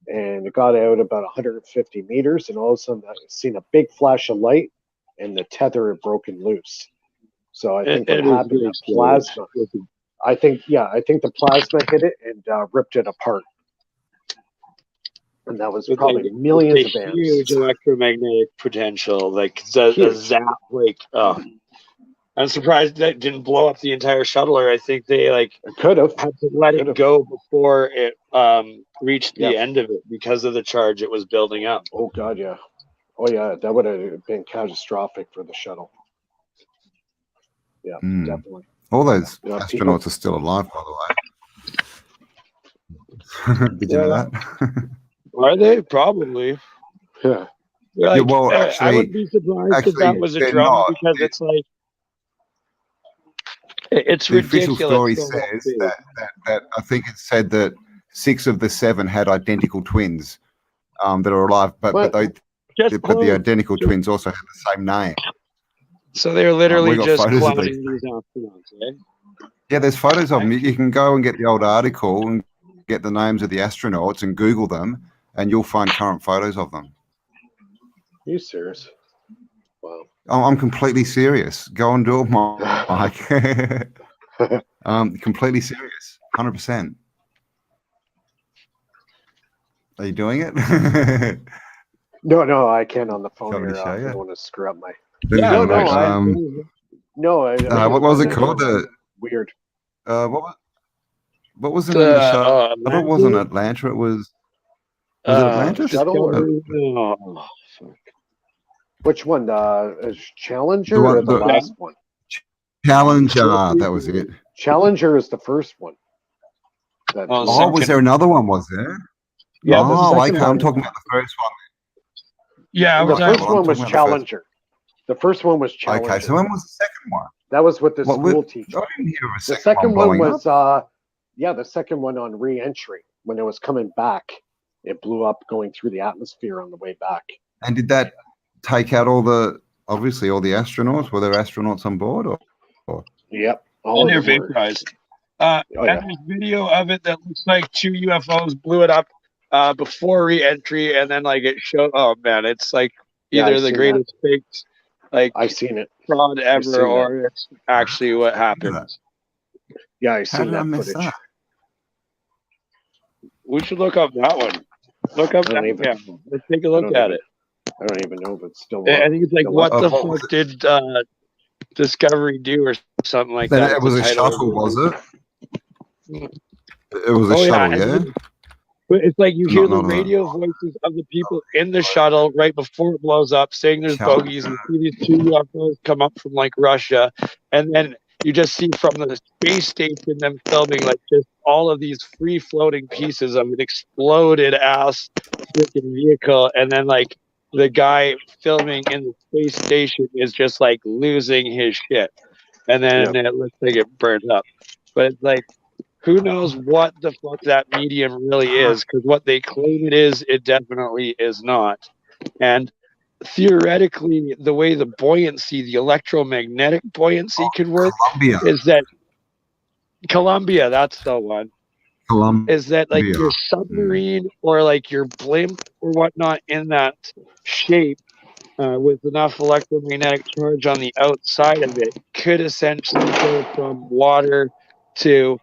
and it got out about 150 meters, and all of a sudden I seen a big flash of light, and the tether had broken loose. So I think what happened, the plasma, I think the plasma hit it and ripped it apart. And that was probably millions of amps. Huge electromagnetic potential, like a zap. Like, I'm surprised that didn't blow up the entire shuttle. Or I think they could have had to let it go before it reached the end of it because of the charge it was building up. Oh God, yeah. Oh yeah, that would have been catastrophic for the shuttle. Yeah, definitely. All those astronauts are still alive, by the way. Did you know that? Are they? Probably. Yeah. Like, well, I wouldn't be surprised if that was a they're drum not. because it's like it's The official ridiculous. story says that I think it said that 6 of the 7 had identical twins that are alive, but the identical twins also had the same name. So they're literally just photos of cloning these astronauts, eh? Yeah, there's photos of them. You can go and get the old article and get the names of the astronauts and Google them, and you'll find current photos of them. Are you serious? Wow. I'm completely serious. Go and do it, Mike. Completely serious. 100%. Are you doing it? No, I can't on the phone Shall we here. show I you? don't want to screw up my. Yeah, What was it called? Weird. What was the name of the shuttle? It wasn't Atlanta. It was it Atlantis? Shuttle? Which one? Challenger or the last one? Challenger. That was it. Challenger is the first one. Was there another one? Was there? Yeah. I'm talking about the first one. Yeah, the first one was Challenger. The first one was Challenger. Okay, so when was the second one? That was with the school teacher. I didn't hear of a the second one was the second one on re-entry. When it was coming back, it blew up going through the atmosphere on the way back. And did that take out all the astronauts? Were there astronauts on board? Or? Yep. All they're vaporized. And there's video of it that looks like 2 UFOs blew it up before re-entry, and then like it showed. Oh man, it's like either the greatest fake, like I've seen it, fraud ever, or it's actually what happened. Yeah, I've seen that footage. We should look up that one. Look up that. Yeah, let's take a look at it. I don't even know if it's still. I think it's like what the fuck did Discovery do or something like that. It was a shuttle, was it? It was a shuttle, yeah. But it's like you hear the radio voices of the people in the shuttle right before it blows up, saying there's bogeys, and you see these 2 UFOs come up from like Russia, and then you just see from the space station them filming like just all of these free floating pieces of an exploded ass freaking vehicle, and then like the guy filming in the space station is just like losing his shit, and then it looks like it burns up. But it's like, who knows what the fuck that medium really is? Because what they claim it is, it definitely is not. And theoretically, the way the buoyancy, the electromagnetic buoyancy could work is that Columbia, that's the one. Is that like your submarine or like your blimp or whatnot in that shape with enough electromagnetic charge on the outside of it could essentially go from water to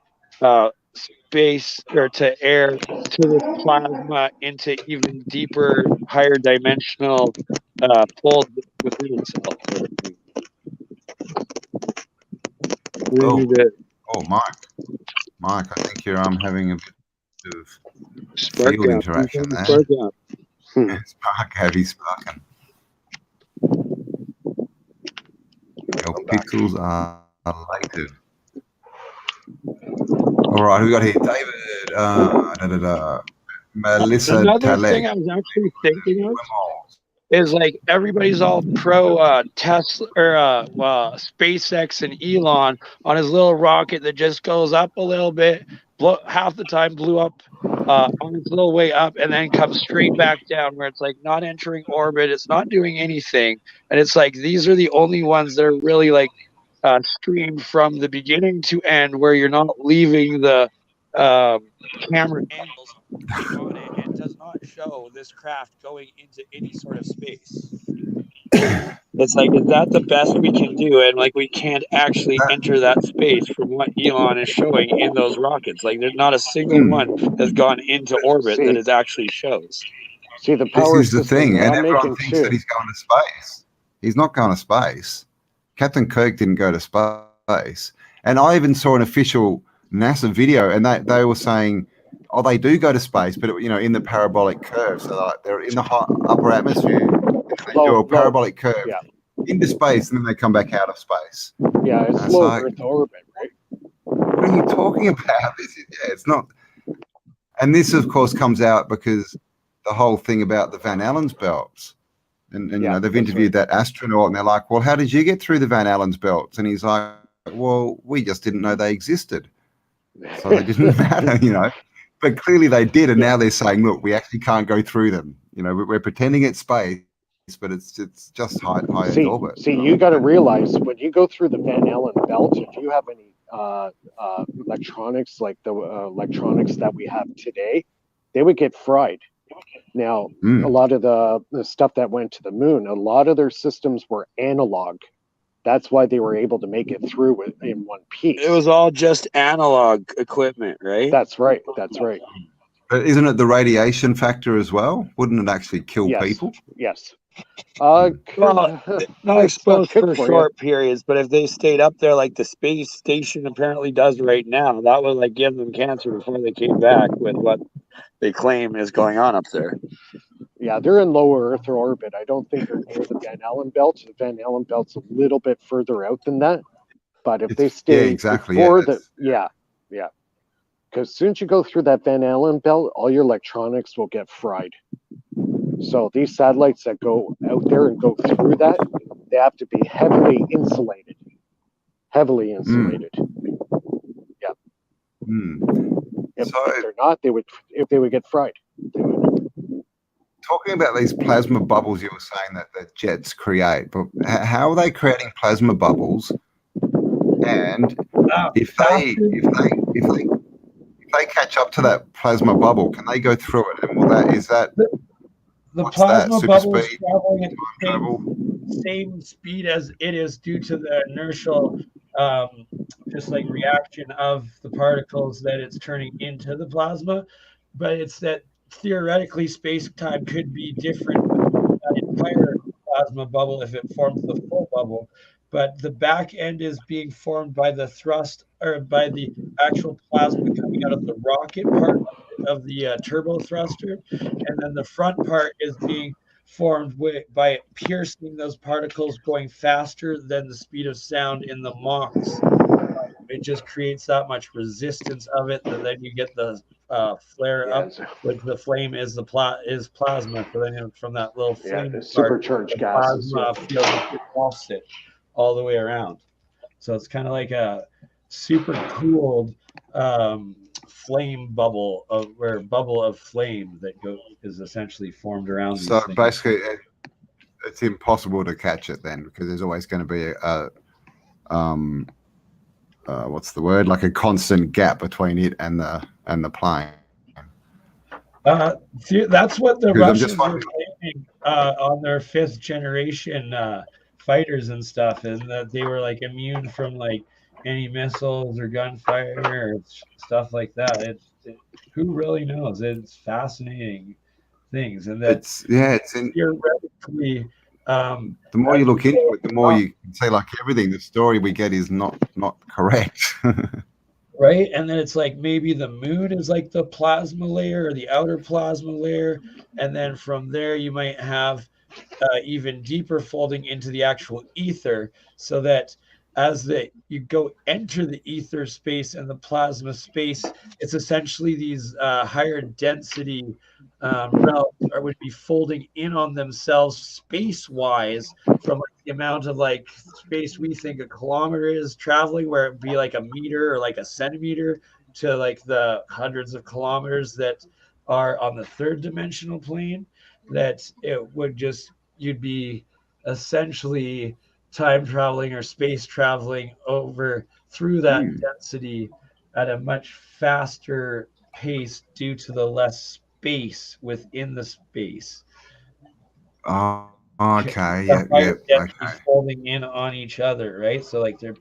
space or to air to this plasma into even deeper, higher dimensional pull within itself. Mike, I think you're having a bit of field interaction there. Spark, heavy sparking. Your pixels are elated. All right, who we got here? David, Melissa. Another thing I was actually thinking of is like everybody's all pro Tesla or SpaceX and Elon on his little rocket that just goes up a little bit, half the time blew up on its little way up and then comes straight back down, where it's like not entering orbit, it's not doing anything, and it's like these are the only ones that are really like streamed from the beginning to end, where you're not leaving the camera angles on it, and does not show this craft going into any sort of space. It's like, is that the best we can do? And like, we can't actually enter that space from what Elon is showing in those rockets. Like, there's not a single one has gone into orbit that it actually shows. See, the power this is the thing, and everyone thinks that he's going to space. He's not going to space. Captain Kirk didn't go to space. And I even saw an official NASA video, and they were saying, oh, they do go to space, but in the parabolic curve. So like they're in the upper atmosphere. They do a parabolic curve into space, and then they come back out of space. Yeah, it's low Earth orbit, right? What are you talking about? It's not. And this, of course, comes out because the whole thing about the Van Allen's belts. And you Yeah, know, they've that's interviewed that astronaut, and they're like, well, how did you get through the Van Allen's belts? And he's like, well, we just didn't know they existed. So they didn't matter, you know. But clearly they did, and now they're saying, look, we actually can't go through them. You know, we're pretending it's space, but it's just high Earth orbit. See, you got to realize when you go through the Van Allen belt, if you have any electronics like the electronics that we have today, they would get fried. Now, a lot of the stuff that went to the moon, a lot of their systems were analog. That's why they were able to make it through in one piece. It was all just analog equipment, right? That's right. That's right. But isn't it the radiation factor as well? Wouldn't it actually kill people? Yes. Well, not exposed for short periods, but if they stayed up there like the space station apparently does right now, that would like give them cancer before they came back with what they claim is going on up there. Yeah, they're in low Earth orbit. I don't think they're near the Van Allen belt. The Van Allen belt's a little bit further out than that. But if they stay before yeah. Because as soon as you go through that Van Allen belt, all your electronics will get fried. So these satellites that go out there and go through that, they have to be heavily insulated. Heavily insulated. Yeah. If they're not, they would get fried. They would. Talking about these plasma bubbles, you were saying that jets create, but how are they creating plasma bubbles? And if they catch up to that plasma bubble, can they go through it? And the plasma bubble is traveling at the same speed as it is due to the inertial just like reaction of the particles that it's turning into the plasma. But it's that theoretically space-time could be different with that entire plasma bubble if it forms the full bubble. But the back end is being formed by the thrust or by the actual plasma coming out of the rocket part of the turbo thruster, and then the front part is being formed by piercing those particles going faster than the speed of sound in the Machs. It just creates that much resistance of it that then you get the flare up, which the flame is plasma. So then from that little flame supercharged gases, plasma field offs it all the way around. So it's kind of like a super cooled flame bubble of flame that is essentially formed around these things. Basically it's impossible to catch it then, because there's always going to be what's the word, like a constant gap between it and the plane. That's what the Russians were claiming on their 5th generation fighters and stuff, and that they were like immune from like any missiles or gunfire or stuff like that. Who really knows? It's fascinating things, and that's theoretically. The more you look into it, the more you can say like everything. The story we get is not correct. Right, and then it's like maybe the moon is like the plasma layer or the outer plasma layer, and then from there you might have even deeper folding into the actual ether, so that as you go enter the ether space and the plasma space, it's essentially these higher density realms would be folding in on themselves space-wise from like the amount of like space we think a kilometer is traveling, where it'd be like a meter or like a centimeter, to like the hundreds of kilometers that are on the 3rd dimensional plane. That it would just, you'd be essentially time traveling or space traveling over through that density at a much faster pace due to the less space within the space. Oh, okay. Yeah. Folding in on each other, right? So like the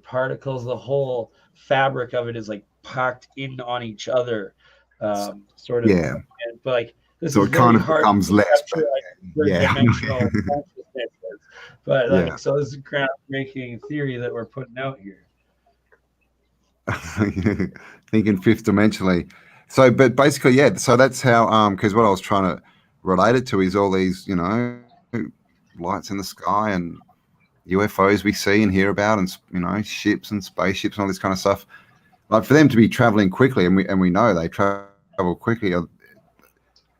particles, the whole fabric of it is like packed in on each other, sort of. Yeah. But like this so is it kind of hard becomes less. Dimensional but like, so this is a groundbreaking theory that we're putting out here. Thinking 5th dimensionally. So, but basically, yeah. So that's how. Because what I was trying to relate it to is all these, you know, lights in the sky and UFOs we see and hear about, and you know, ships and spaceships and all this kind of stuff. Like for them to be traveling quickly, and we know they travel quickly.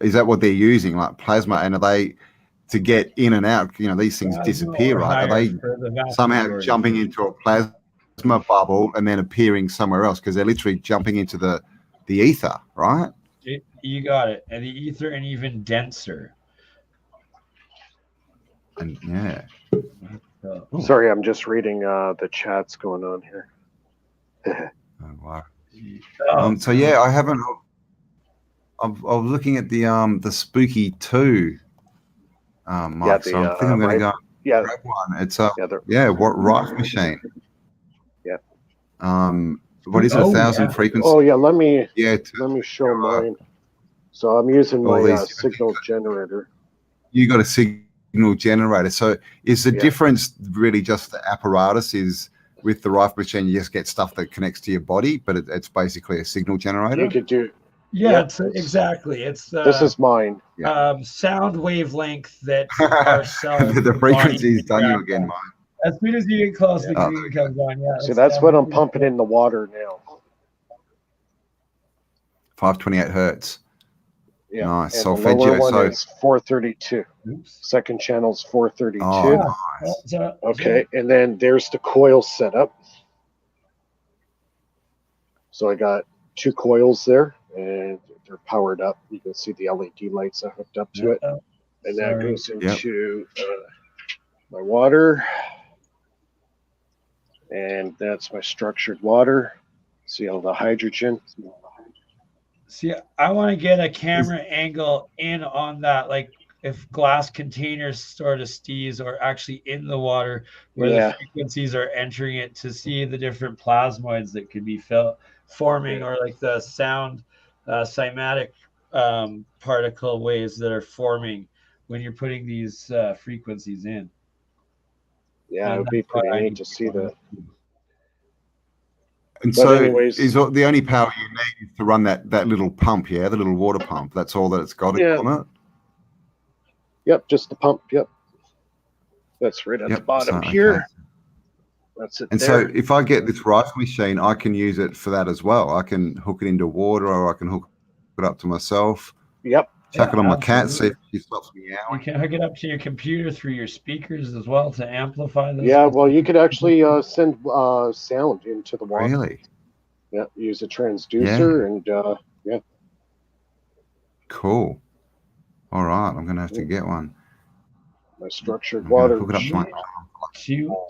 is that what they're using, like plasma? And are they to get in and out? You know, these things disappear, right? Are they somehow jumping into a plasma bubble and then appearing somewhere else because they're literally jumping into the ether, right? You got it. And the ether, and even denser. And yeah. Sorry, I'm just reading the chats going on here. Oh, wow. So yeah, I haven't. I was looking at the Spooky 2. Mark, so I think I'm going to go grab one. It's what Rife machine. Yeah. What is it? 1,000 frequencies. Oh yeah, let me show mine. So I'm using my signal generator. You got a signal generator. So is the difference really just the apparatus? Is with the Rife machine you just get stuff that connects to your body, but it's basically a signal generator? You could do. Yeah, exactly. It's this is mine. Sound wavelength that our cells. The frequency's done you again, mine. As soon as you get close, the green comes on. Yeah. So that's what I'm pumping in the water now. 528 hertz. Yeah. Nice. And Solfeggio. The lower one is 432. Second channel's 432. Oh, nice. Okay, and then there's the coil setup. So I got 2 coils there, and they're powered up. You can see the LED lights I hooked up to it, and that goes into my water, and that's my structured water. See all the hydrogen. See, I want to get a camera angle in on that, like if glass containers stored as stees or actually in the water where the frequencies are entering it, to see the different plasmoids that could be forming, or like the sound cymatic particle waves that are forming when you're putting these frequencies in. Yeah, it would be pretty neat to see that. And so anyways, is the only power you need is to run that little pump, the little water pump. That's all that it's got on it? Yep, just the pump, That's right at the bottom here. Okay. That's it. And so if I get this Rife machine, I can use it for that as well. I can hook it into water, or I can hook it up to myself. Yep. Chuck it on my cat, see if she stops meowing. You can hook it up to your computer through your speakers as well to amplify those. Yeah, well, you could actually send sound into the water. Really? Yeah, use a transducer and Cool. All right, I'm going to have to get one. My structured water. Hook it up to my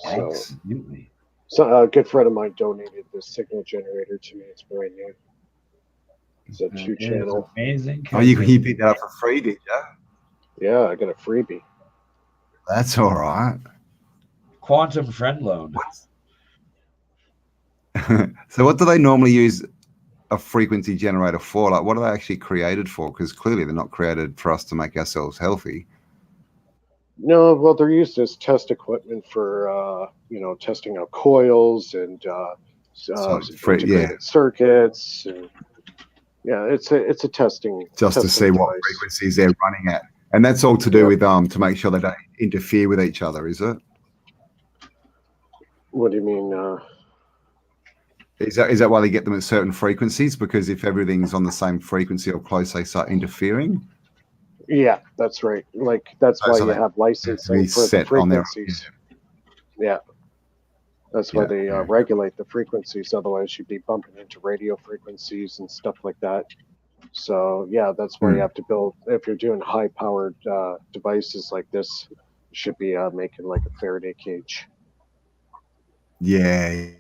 Absolutely. So a good friend of mine donated this signal generator to me. It's brand new. It's a 2-channel. Amazing. Oh, you picked that up for free, did you? Yeah, I got a freebie. That's all right. Quantum friend loan. So what do they normally use a frequency generator for? Like, what are they actually created for? Because clearly they're not created for us to make ourselves healthy. No, well, they're used as test equipment for, testing out coils and integrated circuits. And, it's a testing. Just to see what frequencies they're running at. And that's all to do with to make sure they don't interfere with each other, is it? What do you mean? Is that why they get them at certain frequencies? Because if everything's on the same frequency or close, they start interfering? Yeah, that's right. Like, that's why you have licensing for the frequencies. Yeah. That's why they regulate the frequencies. Otherwise, you'd be bumping into radio frequencies and stuff like that. So, that's why you have to build, if you're doing high-powered devices like this, you should be making like a Faraday cage. Yeah,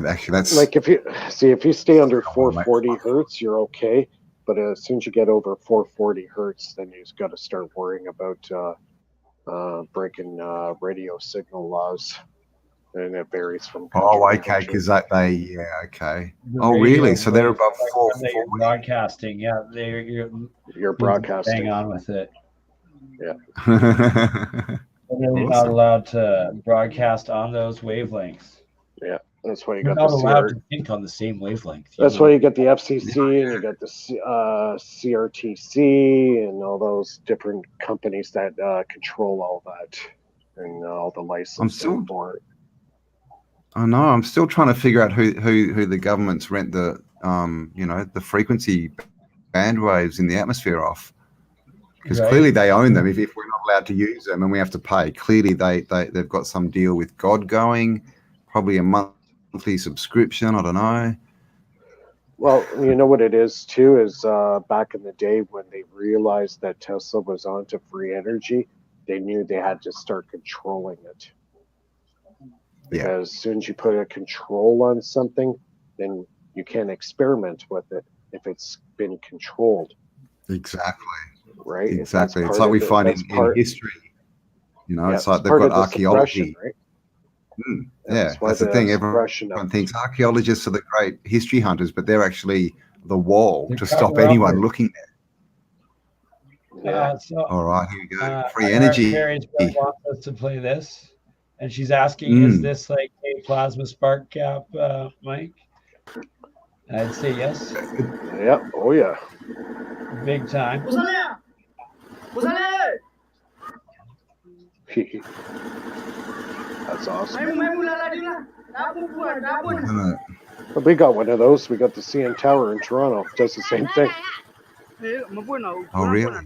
actually, that's... Like, if you stay under 440 hertz, you're okay. But as soon as you get over 440 hertz, then you've got to start worrying about breaking radio signal laws. And it varies from country to country. Because okay. Oh, really? So they're above 440. You're broadcasting, you're broadcasting. Hang on with it. Yeah. They're really not allowed to broadcast on those wavelengths. Yeah, that's why you You're got not the allowed to think on the same wavelength. That's why you get the FCC and you got the CRTC and all those different companies that control all that and all the licensing for it. I know. I'm still trying to figure out who the governments rent the the frequency band waves in the atmosphere off. because clearly they own them. If we're not allowed to use them and we have to pay, clearly they've got some deal with God going, probably a monthly subscription. I don't know. Well, you know what it is too is back in the day when they realized that Tesla was onto free energy, they knew they had to start controlling it. Because as soon as you put a control on something, then you can't experiment with it if it's been controlled. Exactly. Right. Exactly. It's like we find in history. You know, it's like they've got archaeology. Right? Yeah, that's the thing. Everyone thinks archaeologists are the great history hunters, but they're actually the wall to stop anyone looking there. All right, here we go. Free energy. Carrie's wants us to play this, and she's asking, "Is this like a plasma spark gap, Mike?" I'd say yes. Yep. Oh yeah. Big time. That's awesome. But we got one of those. We got the CN Tower in Toronto. Does the same thing. Oh, really?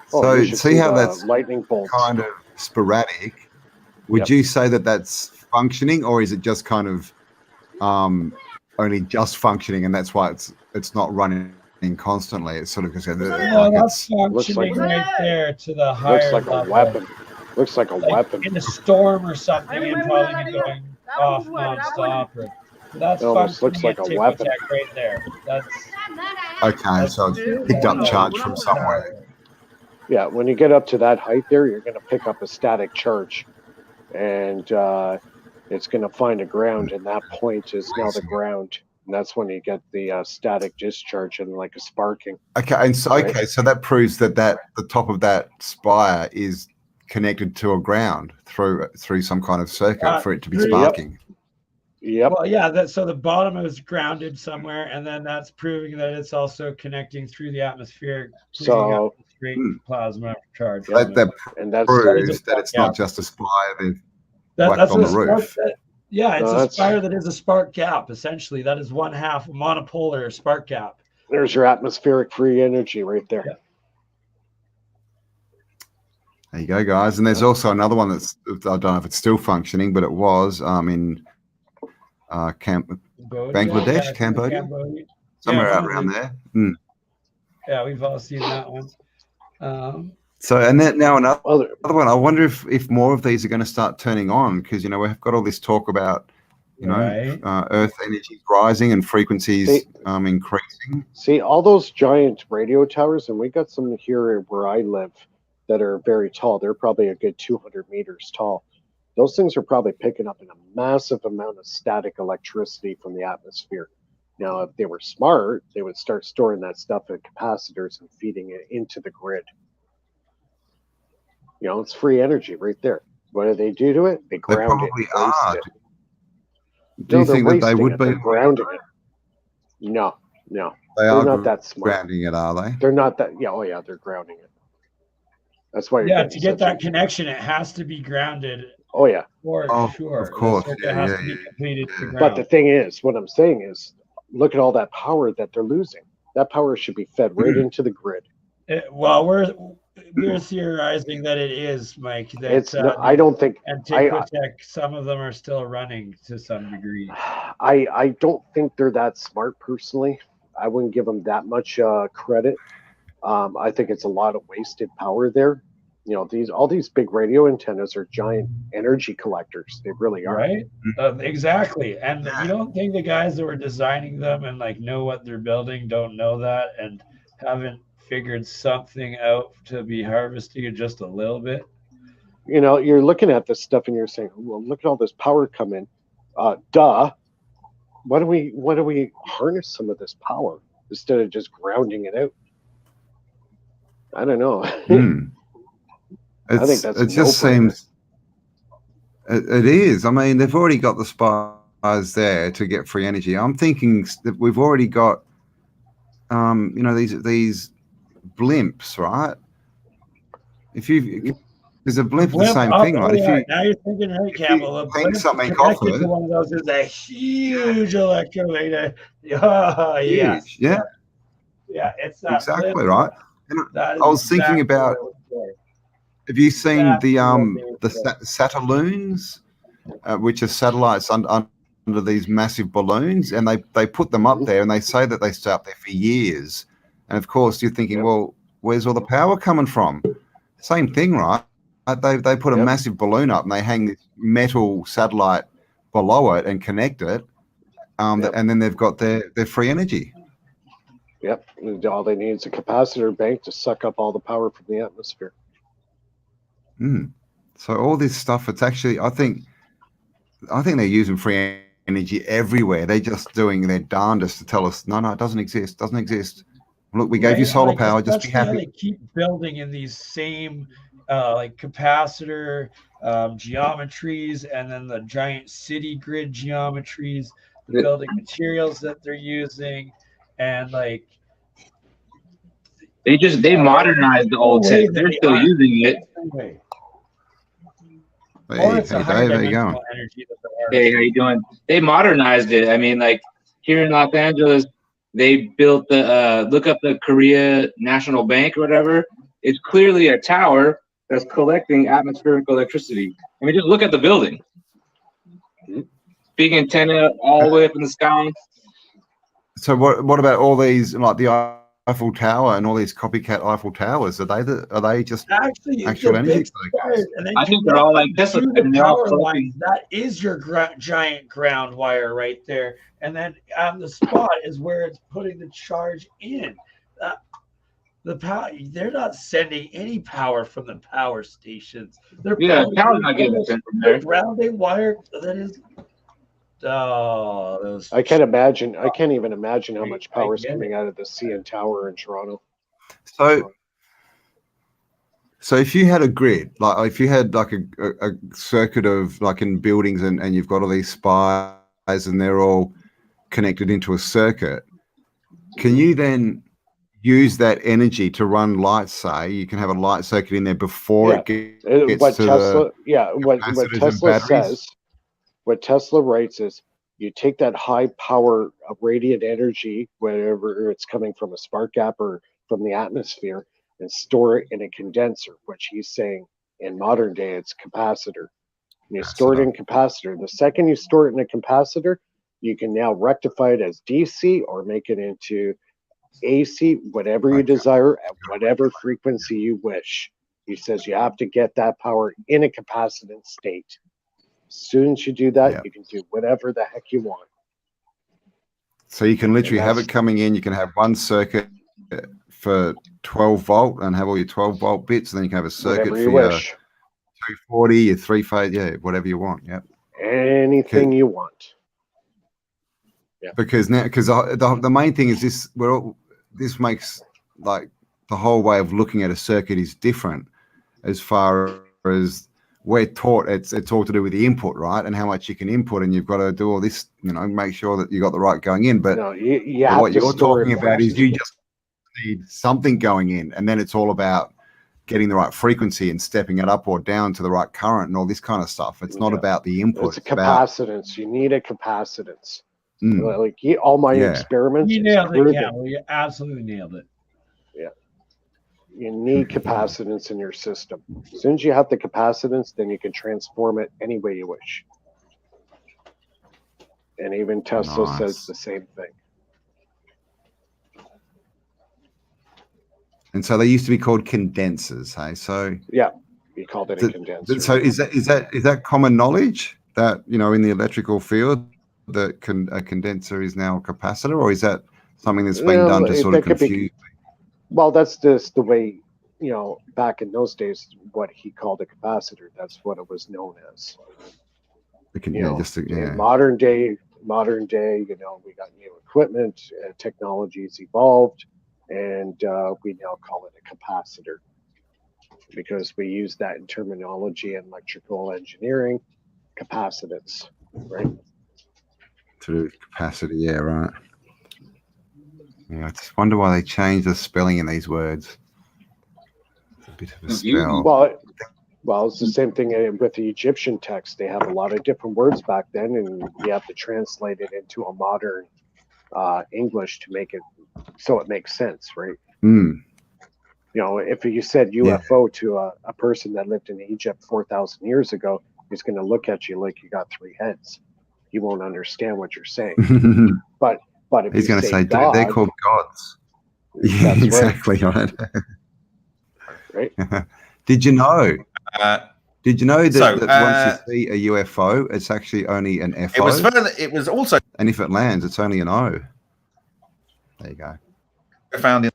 So see how that's lightning bolts. Kind of sporadic. Would you say that that's functioning, or is it just kind of only just functioning, and that's why it's not running constantly? It's sort of just that's functioning right there to the higher level. Looks like a weapon. Looks like a weapon. In a storm or something, it'd probably be going off non-stop. That's almost looks like a weapon right there. That's okay. So it's picked up charge from somewhere. Yeah, when you get up to that height there, you're going to pick up a static charge, and it's going to find a ground, and that point is now the ground. And that's when you get the static discharge and like a sparking. Okay, and so so that proves that the top of that spire is connected to a ground through some kind of circuit for it to be sparking. Yep. Well, yeah. So the bottom is grounded somewhere, and then that's proving that it's also connecting through the atmosphere. So plasma charge. That proves that it's not just a spire that's on the roof. It's a spire that is a spark gap. Essentially, that is one half a monopolar spark gap. There's your atmospheric free energy right there. Yeah. There you go, guys. And there's also another one that's, I don't know if it's still functioning, but it was in Bangladesh, Cambodia, somewhere around there. Yeah, we've all seen that one. So, and then now another one. I wonder if more of these are going to start turning on, because we've got all this talk about Earth energy rising and frequencies increasing. See all those giant radio towers, and we got some here where I live that are very tall. They're probably a good 200 meters tall. Those things are probably picking up a massive amount of static electricity from the atmosphere. Now, if they were smart, they would start storing that stuff in capacitors and feeding it into the grid. It's free energy right there. What do they do to it? They ground it. It. Do you think that they would be grounding it? No. They're not that smart. Grounding it, are they? They're not that. Yeah. Oh, yeah. They're grounding it. That's why. To get that connection, it has to be grounded. Oh yeah. For sure. Of course. It has to be completed to ground. But the thing is, what I'm saying is, look at all that power that they're losing. That power should be fed right into the grid. We're theorizing that it is, Mike. That it's. I don't think. Antiquitech, some of them are still running to some degree. I don't think they're that smart personally. I wouldn't give them that much credit. I think it's a lot of wasted power there. All these big radio antennas are giant energy collectors. They really are. Right? Exactly. And you don't think the guys that were designing them and know what they're building don't know that and haven't figured something out to be harvesting it just a little bit? You're looking at this stuff and you're saying, well, look at all this power come in. Why don't we harness some of this power instead of just grounding it out? I don't know. I think it just seems it is. I mean, they've already got the spires there to get free energy. I'm thinking that we've already got these blimps, right? There's a blimp the same thing, right? Now you're thinking right, Cambell. Think something off of it. One of those is a huge electrometer. Yeah, it's it's that exactly blimp. right. That is I was thinking exactly about. what I would say. Have you seen Exactly what they would say. Satelloons, which are satellites under these massive balloons, and they put them up there, and they say that they stay up there for years. And of course, you're thinking, well, where's all the power coming from? Same thing, right? They put a massive balloon up, and they hang this metal satellite below it and connect it, and then they've got their free energy. Yep. All they need is a capacitor bank to suck up all the power from the atmosphere. So all this stuff, it's actually, I think they're using free energy everywhere. They're just doing their darndest to tell us, no, it doesn't exist. Look, we gave you solar power, just be happy. They keep building in these same like capacitor geometries, and then the giant city grid geometries, the building materials that they're using, and like they modernized the old tech. They're still using it. Or it's a higher Dave, there you go. energy that Hey, how you doing? They modernized it. I mean, like here in Los Angeles, they built the look up the Korea National Bank or whatever. It's clearly a tower that's collecting atmospheric electricity. I mean, just look at the building. Big antenna all the way up in the sky. So what about all these, like the Eiffel Tower and all these copycat Eiffel Towers? Are they just actual energy? I think they're all like Tesla. Power lines, that is your giant ground wire right there, and then on the spot is where it's putting the charge in. The power, they're not sending any power from the power stations. They're power's not getting sent from there. Grounding wire that is. Oh, I can't imagine. I can't even imagine how much power is coming out of the CN Tower in Toronto. So if you had a grid, like if you had like a circuit of like in buildings, and you've got all these spies and they're all connected into a circuit, can you then use that energy to run lights? Say you can have a light circuit in there before it gets what to Tesla, what Tesla batteries? says. What Tesla writes is you take that high power of radiant energy, whether it's coming from a spark gap or from the atmosphere, and store it in a condenser, which he's saying in modern day it's capacitor. And you store it in capacitor. The second you store it in a capacitor, you can now rectify it as DC or make it into AC, whatever you desire, at whatever frequency you wish. He says you have to get that power in a capacitance state. As soon as you do that, you can do whatever the heck you want. So you can literally have it coming in. You can have one circuit for 12 volt and have all your 12 volt bits, and then you can have a circuit for your 240, your three phase, whatever you want. Anything you want. Because the main thing is this. This makes like the whole way of looking at a circuit is different, as far as we're taught it's all to do with the input, right? And how much you can input, and you've got to do all this, make sure that you got the right going in. But no, what you're talking about is you just need something going in, and then it's all about getting the right frequency and stepping it up or down to the right current and all this kind of stuff. It's not about the input. It's a capacitance. You need a capacitance. Like all my experiments. You nailed it, Cambell. You absolutely nailed it. You need capacitance in your system. As soon as you have the capacitance, then you can transform it any way you wish. And even Tesla says the same thing. And so they used to be called condensers, hey? So you called it a condenser. So is that common knowledge that in the electrical field that a condenser is now a capacitor, or is that something that's been done to sort of confuse? Well, that's just the way, back in those days, what he called a capacitor. That's what it was known as. Modern day, we got new equipment, technology's evolved, and we now call it a capacitor because we use that in terminology in electrical engineering, capacitance, right? To do capacity, right. Yeah, I just wonder why they changed the spelling in these words. It's a bit of a spell. Well, it's the same thing with the Egyptian text. They have a lot of different words back then, and you have to translate it into a modern English to make it so it makes sense, right? You know, if you said UFO to a person that lived in Egypt 4,000 years ago, he's going to look at you like you got 3 heads. He won't understand what you're saying. but if he's going to say, God, they're called gods. Yeah, exactly right. Right. Did you know? Did you know that, that once you see a UFO, it's actually only an FO? It was also, and if it lands, it's only an O. There you go. Found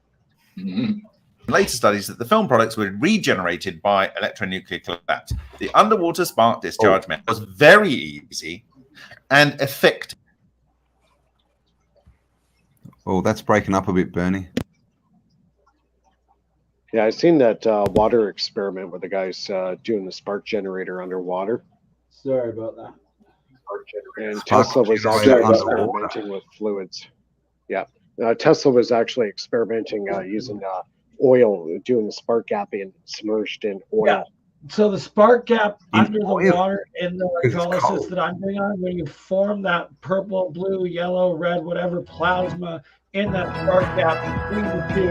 in later studies that the film products were regenerated by electronuclear collapse. The underwater spark discharge method was very easy and effective. Oh, that's breaking up a bit, Bernie. Yeah, I've seen that water experiment where the guy's doing the spark generator underwater. Sorry about that. And Tesla was actually experimenting with fluids. Yeah, Tesla was actually experimenting using oil, doing the spark gapping submerged in oil. Yeah. So the spark gap under the water in the electrolysis that I'm doing on, when you form that purple, blue, yellow, red, whatever plasma in that spark gap between the two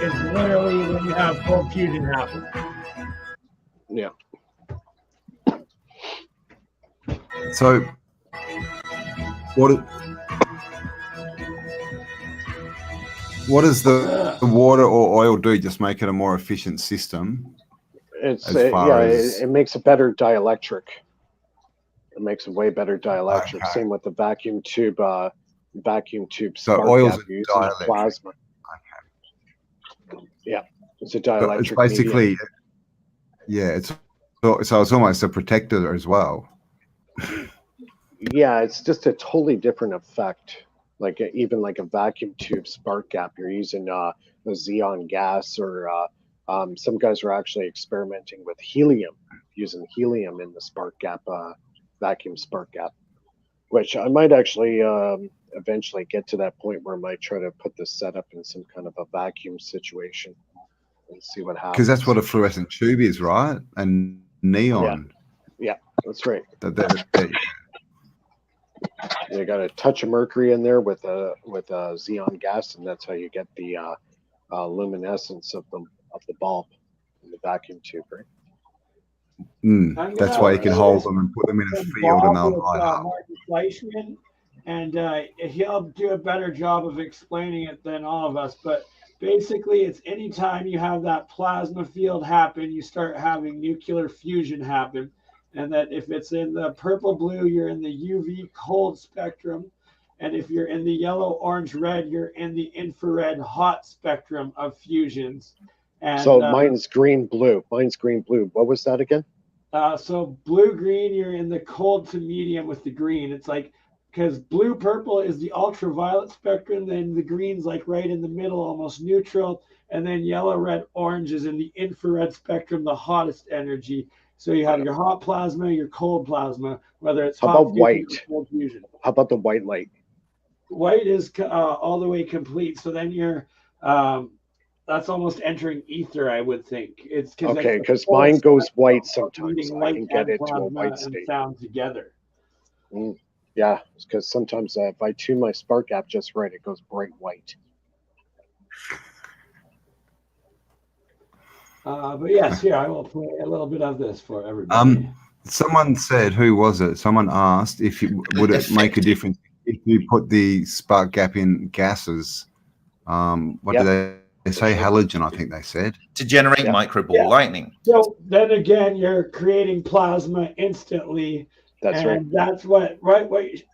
is literally when you have cold fusion happen. Yeah. So what does the water or oil do? Just make it a more efficient system? It makes a better dielectric. It makes a way better dielectric. Okay. Same with the vacuum tube. So oil's dielectric. Plasma. Okay. Yeah, it's a dielectric. It's basically, medium. Yeah. So it's almost a protector as well. Yeah, it's just a totally different effect. Like even like a vacuum tube spark gap, you're using a xenon gas, or some guys are actually experimenting with helium, using helium in the spark gap, vacuum spark gap, which I might actually eventually get to that point where I might try to put this setup in some kind of a vacuum situation and see what happens. Because that's what a fluorescent tube is, right? And neon. Yeah, that's right. You got a touch of mercury in there with a xenon gas, and that's how you get the luminescence of the bulb in the vacuum tube, right? That's why you can hold them and put them in a field and they'll light up. And he'll do a better job of explaining it than all of us. But basically, it's anytime you have that plasma field happen, you start having nuclear fusion happen. And that if it's in the purple blue, you're in the UV cold spectrum. And if you're in the yellow, orange, red, you're in the infrared hot spectrum of fusions. And, so mine's green, blue. Mine's green, blue. What was that again? So blue, green, you're in the cold to medium with the green. It's like, because blue, purple is the ultraviolet spectrum. Then the green's like right in the middle, almost neutral. And then yellow, red, orange is in the infrared spectrum, the hottest energy. So you have your hot plasma, your cold plasma, whether it's hot fusion white? Or cold fusion. How about the white light? White is all the way complete. So then you're, that's almost entering ether, I would think. It's okay, because mine goes white sometimes. So I can get it to a white state. Sound together. Yeah, because sometimes if I tune my spark gap just right, it goes bright white. But yes, here I will play a little bit of this for everybody. Someone said, who was it? Someone asked if would it make a difference if you put the spark gap in gases? What did they say? Halogen, I think they said. To generate microball lightning. So then again, you're creating plasma instantly. That's right. And that's what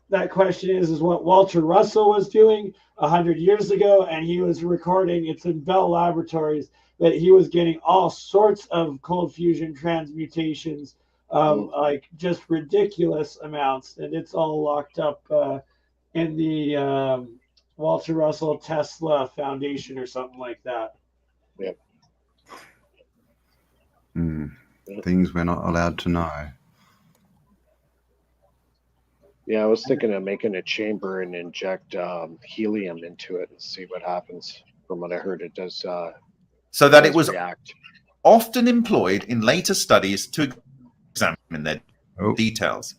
that question is what Walter Russell was doing 100 years ago, and he was recording. It's in Bell Laboratories. That he was getting all sorts of cold fusion transmutations, like just ridiculous amounts, and it's all locked up in the Walter Russell Tesla Foundation or something like that. Yep. Things we're not allowed to know. Yeah, I was thinking of making a chamber and inject helium into it and see what happens. From what I heard, it does. So that it was often employed in later studies to examine their details.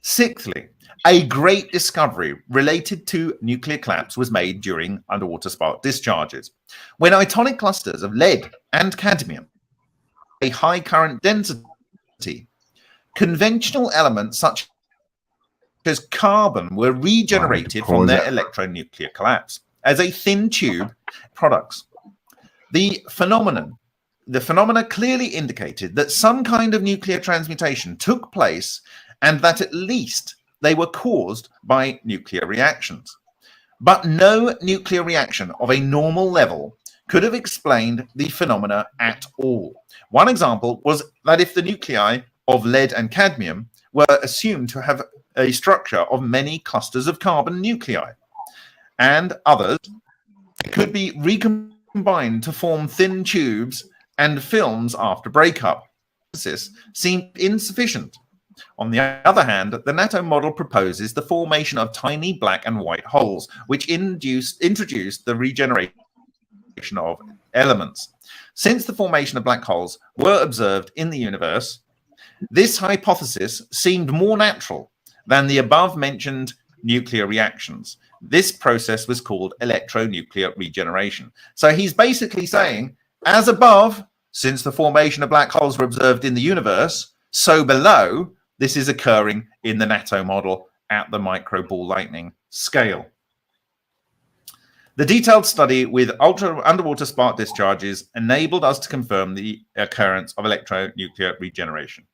Sixthly, a great discovery related to nuclear collapse was made during underwater spark discharges, when itonic clusters of lead and cadmium, a high current density, conventional elements such as carbon were regenerated from their electronuclear collapse as a thin tube products. The phenomena clearly indicated that some kind of nuclear transmutation took place and that at least they were caused by nuclear reactions. But no nuclear reaction of a normal level could have explained the phenomena at all. One example was that if the nuclei of lead and cadmium were assumed to have a structure of many clusters of carbon nuclei, and others could be recombined to form thin tubes and films after breakup. This seemed insufficient. On the other hand, the NATO model proposes the formation of tiny black and white holes, which introduced the regeneration of elements. Since the formation of black holes were observed in the universe, this hypothesis seemed more natural than the above-mentioned nuclear reactions. This process was called electronuclear regeneration. So he's basically saying, as above, since the formation of black holes were observed in the universe, so below, this is occurring in the NATO model at the micro ball lightning scale. The detailed study with underwater spark discharges enabled us to confirm the occurrence of electronuclear regeneration.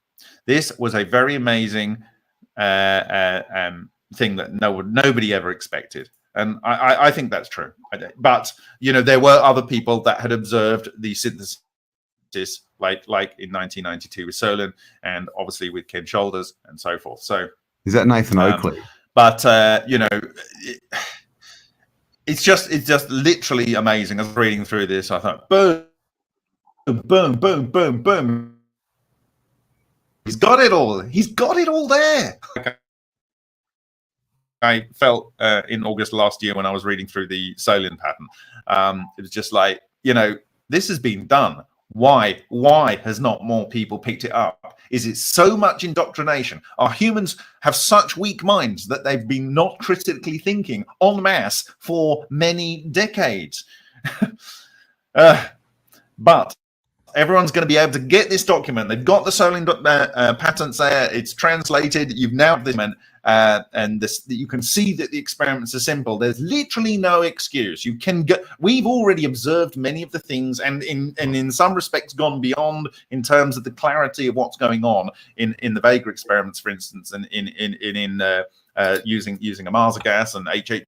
This was a very amazing thing that nobody ever expected. And I think that's true. But, you know, there were other people that had observed the synthesis like in 1992 with Solon and obviously with Ken Shoulders and so forth. So is that Nathan Oakley? But, you know, it's just literally amazing. As I was reading through this, I thought, boom, boom, boom, boom, boom. He's got it all. He's got it all there. I felt in August last year when I was reading through the Solon pattern. It was just like, you know, this has been done. Why? Why has not more people picked it up? Is it so much indoctrination? Our humans have such weak minds that they've been not critically thinking en masse for many decades. But everyone's going to be able to get this document. They've got the Solon patents there. It's translated. You've now this and this, you can see that the experiments are simple. There's literally no excuse. You can go. We've already observed many of the things, and in some respects gone beyond in terms of the clarity of what's going on in the Vega experiments, for instance, and in using a Mars gas and HH.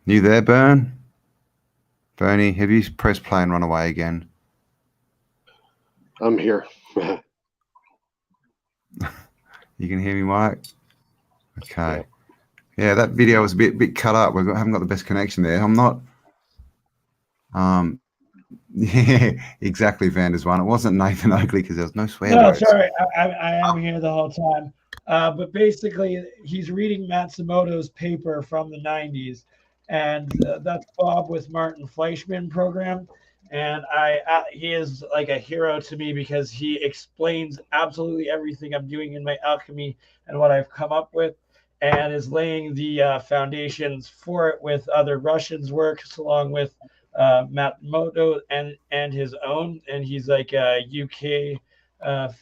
You there, Bernie, have you pressed play and run away again? I'm here. You can hear me, Mike? Okay. Yeah, that video was a bit cut up. We haven't got the best connection there. I'm not... yeah, exactly, Vander's one. It wasn't Nathan Oakley because there was no swear words. No, sorry. I am here the whole time. But basically, he's reading Matsumoto's paper from the 90s. And that's Bob with Martin Fleischmann program. And he is like a hero to me because he explains absolutely everything I'm doing in my alchemy and what I've come up with, and is laying the foundations for it with other Russians' works along with Matsumoto and his own. And he's like a UK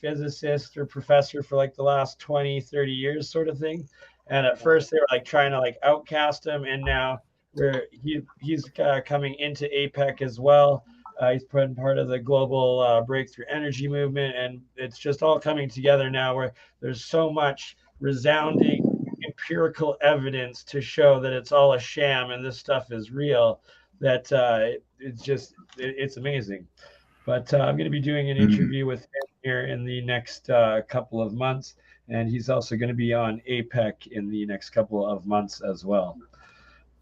physicist or professor for like the last 20-30 years sort of thing. And at first they were like trying to like outcast him, and now where he's coming into APEC as well. He's putting part of the global breakthrough energy movement, and it's just all coming together now where there's so much resounding empirical evidence to show that it's all a sham and this stuff is real, that it's amazing. But I'm going to be doing an interview with him here in the next couple of months, and he's also going to be on APEC in the next couple of months as well.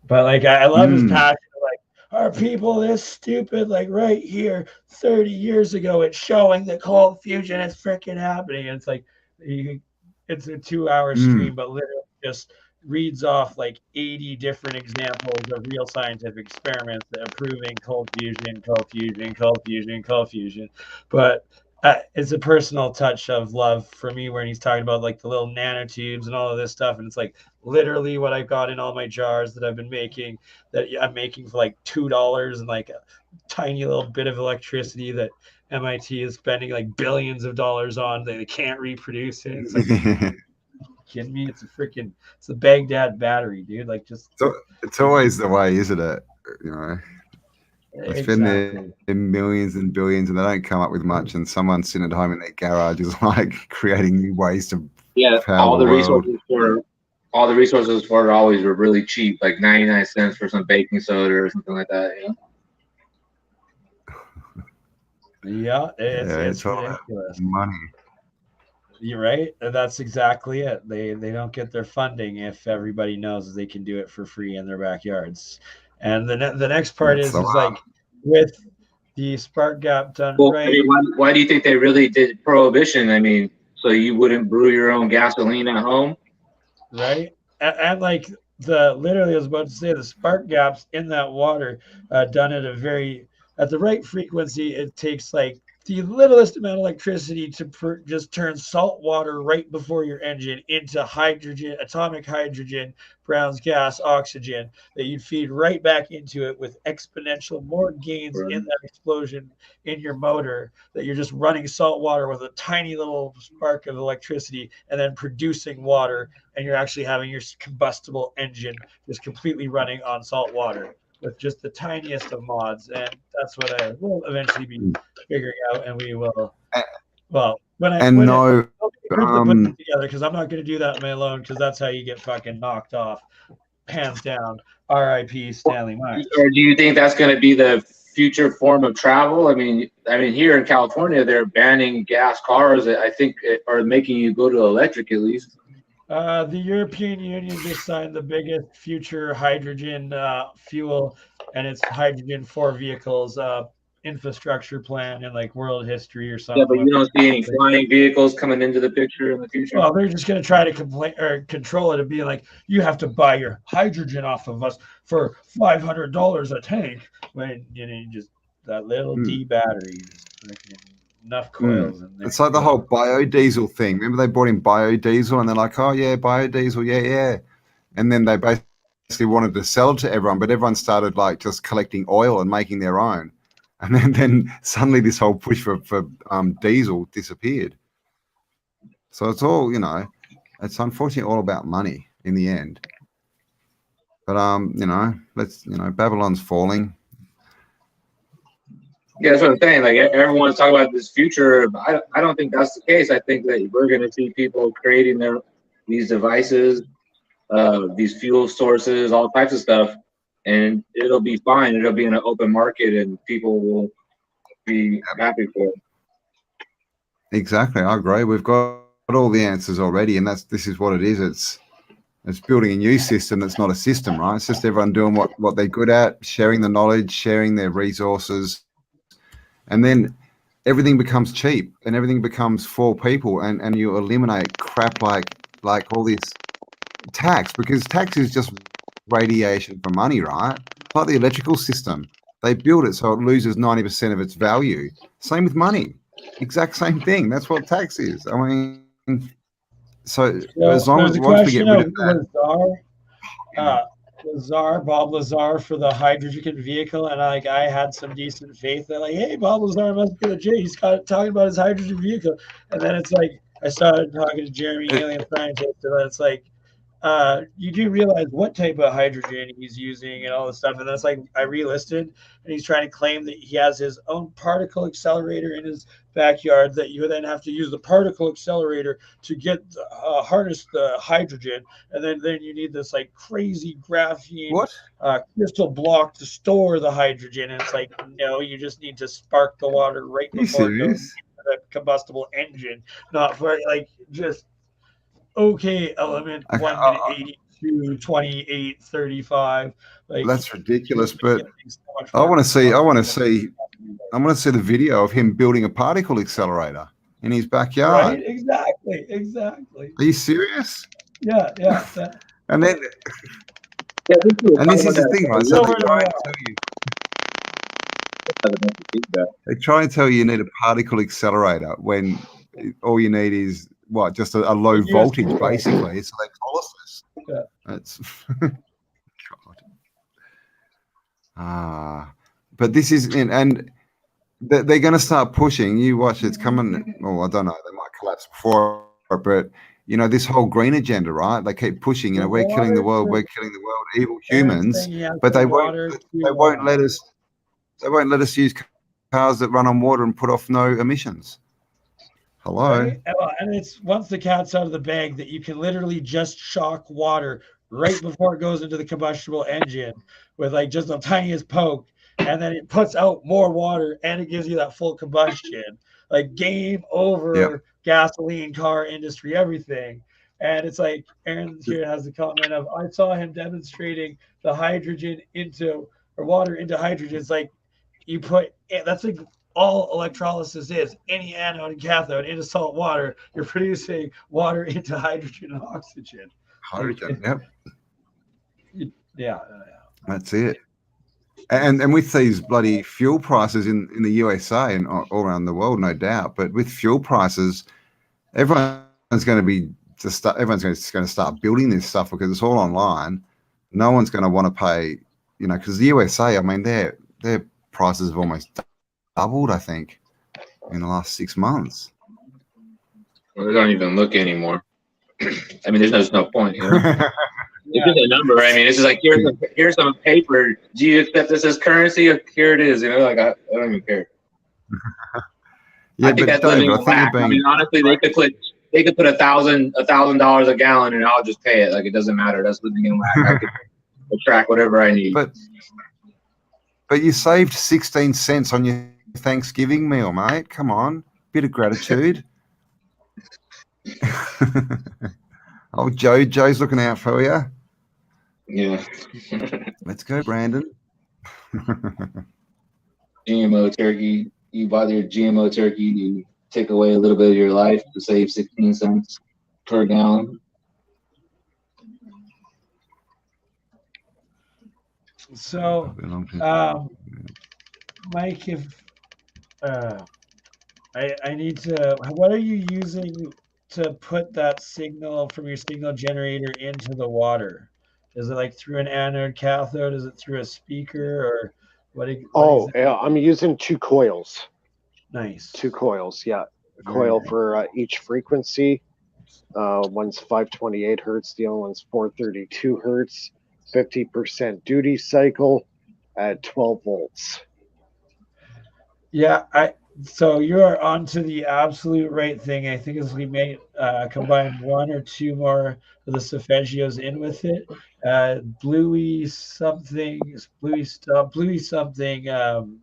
But like I love his passion. Like, are people this stupid? Like right here, 30 years ago, it's showing that cold fusion is freaking happening. And it's like it's a 2-hour stream, but literally just reads off like 80 different examples of real scientific experiments that are proving cold fusion. But it's a personal touch of love for me when he's talking about like the little nanotubes and all of this stuff, and it's like literally what I've got in all my jars that I've been making, that I'm making for like $2, and like a tiny little bit of electricity that MIT is spending like billions of dollars on. They can't reproduce it. It's like, kidding me? It's a Baghdad battery, dude. Like, just so it's always the way, isn't it? You know, they spend exactly. their millions and billions, and they don't come up with much. And someone sitting at home in their garage is like creating new ways to power all the the world. resources for it always were really cheap, like 99 cents for some baking soda or something like that. You know? Yeah, it's all ridiculous. money. You're right. That's exactly it. They don't get their funding if everybody knows they can do it for free in their backyards. And the next part That's is like with the spark gap done right. I mean, why do you think they really did prohibition? I mean, so you wouldn't brew your own gasoline at home, right? And like literally, I was about to say, the spark gaps in that water done at the right frequency. It takes like the littlest amount of electricity to just turn salt water right before your engine into hydrogen, atomic hydrogen, Brown's gas, oxygen, that you'd feed right back into it with exponential more gains in that explosion in your motor, that you're just running salt water with a tiny little spark of electricity and then producing water, and you're actually having your combustible engine just completely running on salt water with just the tiniest of mods. And that's what I will eventually be figuring out, and we will. Well, put it together, because I'm not going to do that on my own, because that's how you get fucking knocked off, hands down. R.I.P. Stanley Myers. Or do you think that's going to be the future form of travel? I mean, here in California, they're banning gas cars. I think, are making you go to electric at least. The European Union just signed the biggest future hydrogen fuel, and it's hydrogen for vehicles infrastructure plan in like world history or something. Yeah, but you don't see any flying vehicles coming into the picture in the future. Well, they're just going to try to control it and be like, you have to buy your hydrogen off of us for $500 a tank, when you just that little D battery, enough coils in there. It's like the whole biodiesel thing. Remember they brought in biodiesel, and they're like, oh yeah, biodiesel, yeah. And then they basically wanted to sell it to everyone, but everyone started like just collecting oil and making their own. And then suddenly this whole push for diesel disappeared. So it's all, it's unfortunately all about money in the end. But Babylon's falling. Yeah, that's what I'm saying. Like, everyone's talking about this future. I don't think that's the case. I think that we're going to see people creating these devices, these fuel sources, all types of stuff, and it'll be fine. It'll be in an open market, and people will be happy for it. Exactly, I agree. We've got all the answers already, and this is what it is. It's building a new system that's not a system, right? It's just everyone doing what they're good at, sharing the knowledge, sharing their resources. And then everything becomes cheap, and everything becomes for people, and you eliminate crap like all this tax, because tax is just radiation for money, right? Like the electrical system. They build it so it loses 90% of its value. Same with money. Exact same thing. That's what tax is. I mean, so as long as once we get rid of that. Bob Lazar for the hydrogen vehicle, and I had some decent faith that like, hey, Bob Lazar must be legit. He's talking about his hydrogen vehicle, and then it's like I started talking to Jeremy, alien scientist, and it's like, you do realize what type of hydrogen he's using and all this stuff, and that's like I relisted, and he's trying to claim that he has his own particle accelerator in his backyard, that you then have to use the particle accelerator to get harness the hydrogen, and then you need this like crazy graphene crystal block to store the hydrogen, and it's like, no, you just need to spark the water right before it goes into the combustible engine, not for like just element 182 28 35. Like, that's ridiculous, but I want to see the video of him building a particle accelerator in his backyard. Right, exactly. Are you serious? Yeah. And then this is the thing, right? So they try and tell you. They try and tell you need a particle accelerator when all you need is what? Just a low voltage, basically. It's electrolysis. Yeah. That's God. But this is and they're going to start pushing. You watch, it's coming. Well, I don't know. They might collapse before, but you know this whole green agenda, right? They keep pushing. You know, we're killing the world. We're killing the world. Evil humans, but they won't. They won't let us. They won't let us use cars that run on water and put off no emissions. Hello. Right? And it's once the cat's out of the bag that you can literally just shock water right before it goes into the combustible engine with like just the tiniest poke, and then it puts out more water and it gives you that full combustion. Like game over, gasoline, car industry, everything. And it's like Aaron here has the comment of, I saw him demonstrating the hydrogen into or water into hydrogen. It's like you put that's like all electrolysis is any anode and cathode into salt water. You're producing water into hydrogen and oxygen. Hydrogen, Yeah. That's it. And with these bloody fuel prices in the USA and all around the world, no doubt. But with fuel prices, everyone's going to start building this stuff because it's all online. No one's going to want to pay, you know, because the USA, I mean, their prices have almost doubled, I think, in the last 6 months. Well, they don't even look anymore. I mean, there's no point. You know? It's just a number. I mean, it's just like here's some paper. Do you accept this as currency? Here it is. You know, like I don't even care. I think that's living in lack. I mean, honestly, they could put $1,000 a gallon, and I'll just pay it. Like it doesn't matter. That's living in lack. I could attract whatever I need. But you saved 16 cents on your Thanksgiving meal, mate. Come on, bit of gratitude. Oh, Joe's looking out for you. Yeah. Let's go, Brandon. GMO turkey. You buy your GMO turkey, you take away a little bit of your life to save 16 cents per gallon. So, Mike, if I need to, what are you using to put that signal from your signal generator into the water? Is it like through an anode cathode? Is it through a speaker or what? I'm using 2 coils. Nice. 2 coils, yeah. A coil for each frequency. One's 528 hertz, the other one's 432 hertz. 50% duty cycle at 12 volts. Yeah, so you are onto the absolute right thing. I think as we may combine 1 or 2 more of the solfeggios in with it, Bluey something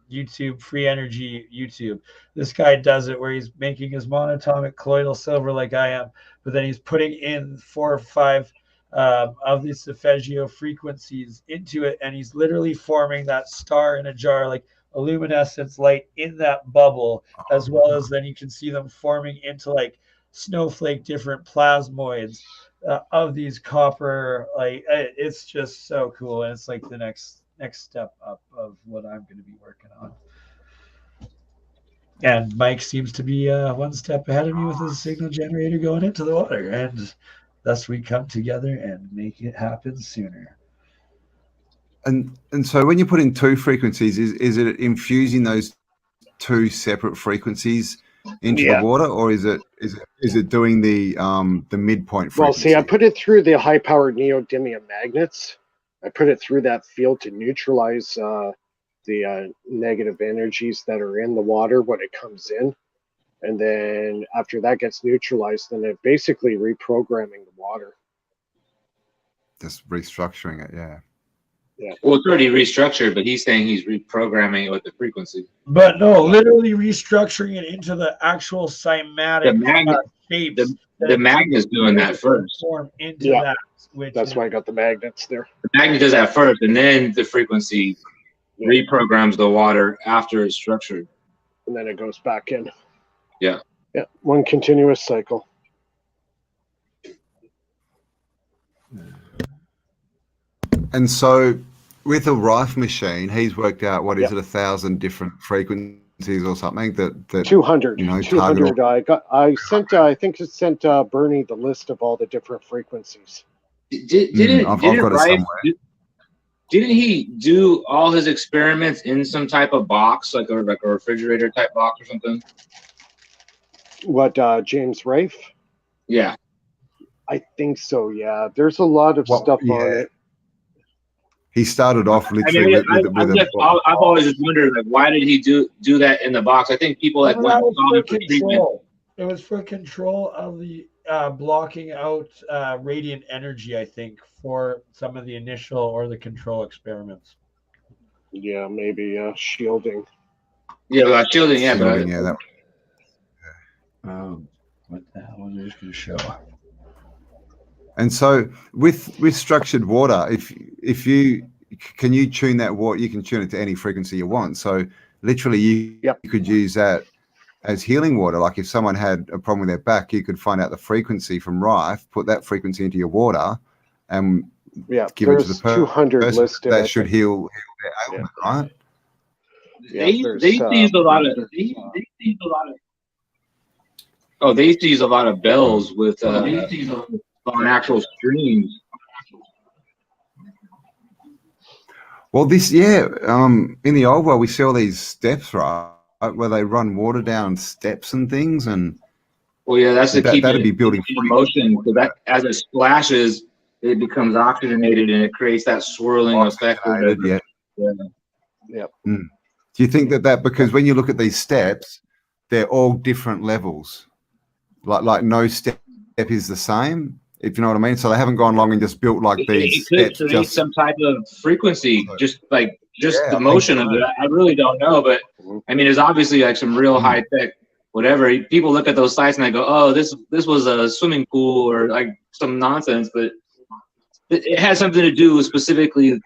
YouTube, free energy YouTube. This guy does it where he's making his monatomic colloidal silver like I am, but then he's putting in 4 or 5 of these solfeggio frequencies into it, and he's literally forming that star in a jar, like a luminescence light in that bubble, as well as then you can see them forming into like snowflake different plasmoids of these copper. Like it's just so cool, and it's like the next step up of what I'm going to be working on. And Mike seems to be 1 step ahead of me with his signal generator going into the water, and thus we come together and make it happen sooner. And so when you put in 2 frequencies, is it infusing those 2 separate frequencies into the water, or is it doing the midpoint frequency? Well, see, I put it through the high-powered neodymium magnets. I put it through that field to neutralize the negative energies that are in the water when it comes in. And then after that gets neutralized, then it basically reprogramming the water. Just restructuring it, yeah. Yeah. Well, it's already restructured, but he's saying he's reprogramming it with the frequency. But no, literally restructuring it into the actual cymatic shapes. The magnet's doing that first. Form into that, that's why I got the magnets there. The magnet does that first, and then the frequency reprograms the water after it's structured. And then it goes back in. Yeah. Yeah, 1 continuous cycle. And so with a Rife machine, he's worked out what is it, 1,000 different frequencies or something that 200. You know, 200. I sent. I think it sent Bernie the list of all the different frequencies. I've got it somewhere. Didn't he do all his experiments in some type of box, like a refrigerator type box or something? What, James Rife? Yeah. I think so, yeah. There's a lot of stuff on it. He started off literally I've always just wondered, like, why did he do that in the box? I think people like went and saw him for treatment. It was for control of the blocking out radiant energy, I think, for some of the initial or the control experiments. Yeah, maybe shielding. Yeah, shielding. Yeah, shielding, yeah. What the hell was I just going to show? And so with structured water, if you can you tune that water, you can tune it to any frequency you want. So literally you could use that as healing water. Like if someone had a problem with their back, you could find out the frequency from Rife, put that frequency into your water, and give it to the person. 200 listed. That should heal their ailment, right? They used to use a lot of. Oh, they used to use a lot of bells with on actual streams. Well, in the old world, we see all these steps, right, where they run water down steps and things, and well, yeah, that's that'd be building motion. So that as it splashes, it becomes oxygenated and it creates that swirling effect. Do you think that because when you look at these steps, they're all different levels, like no step is the same? If you know what I mean, so they haven't gone along and just built like these steps. Just some type of frequency, just the motion of it. I really don't know, but I mean, it's obviously like some real high tech, whatever. People look at those sites and they go, "Oh, this was a swimming pool or like some nonsense," but it has something to do with specifically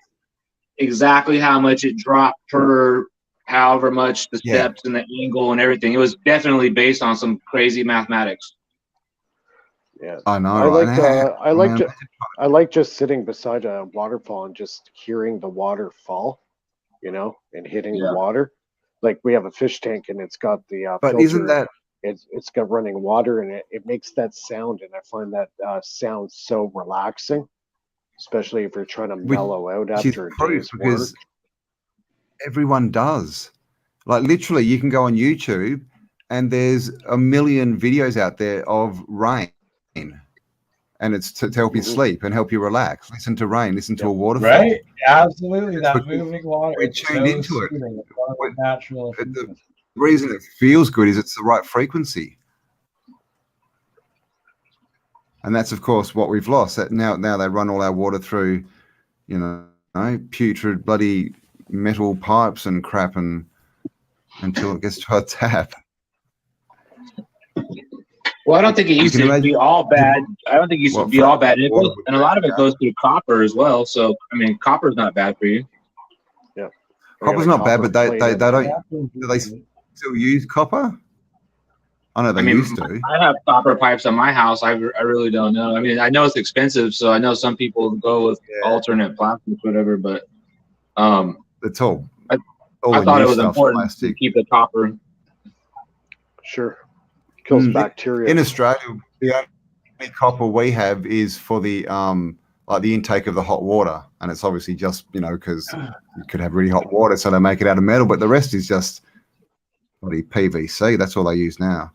exactly how much it dropped per however much the steps and the angle and everything. It was definitely based on some crazy mathematics. Yeah, I know. I like just sitting beside a waterfall and just hearing the water fall, and hitting the water. Like we have a fish tank and it's got the but filter. Isn't that it's got running water and it makes that sound, and I find that sound so relaxing, especially if you're trying to mellow out after a day's work. Everyone does. Like literally, you can go on YouTube and there's a million videos out there of rain. And it's to help you sleep and help you relax. Listen to rain, listen to a waterfall. Right? Absolutely. That moving water. We're tuned into it. Natural. The reason it feels good is it's the right frequency. And that's, of course, what we've lost. That now they run all our water through, putrid bloody metal pipes and crap until it gets to our tap. Well, I don't think it used to be all bad. I don't think it used to be all bad. And a lot of it goes through copper as well. So, I mean, copper's not bad for you. Yeah. Copper's not bad, but they don't. Do they still use copper? I know they used to. I have copper pipes on my house. I really don't know. I mean, I know it's expensive, so I know some people go with alternate plastics, whatever. But it's all. I thought it was important to keep the copper. Sure. Kills bacteria. In Australia, the only copper we have is for the the intake of the hot water, and it's obviously just because you could have really hot water, so they make it out of metal. But the rest is just PVC. That's all they use now.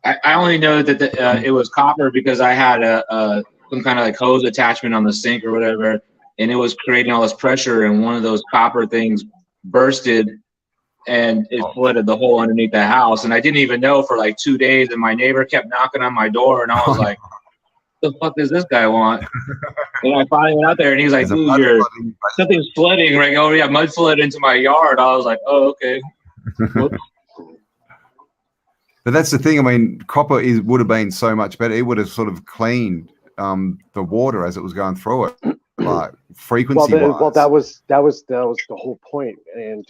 I only know that it was copper because I had some kind of like hose attachment on the sink or whatever, and it was creating all this pressure, and one of those copper things bursted. And it flooded the hole underneath the house. And I didn't even know for like 2 days. And my neighbor kept knocking on my door. And I was like, what the fuck does this guy want? And I finally went out there and he's like, dude, something's flooding. Right? Oh, yeah, mud flooded into my yard. I was like, oh, okay. But that's the thing. I mean, copper would have been so much better. It would have sort of cleaned the water as it was going through it, like frequency-wise. Well, that was the whole point. And,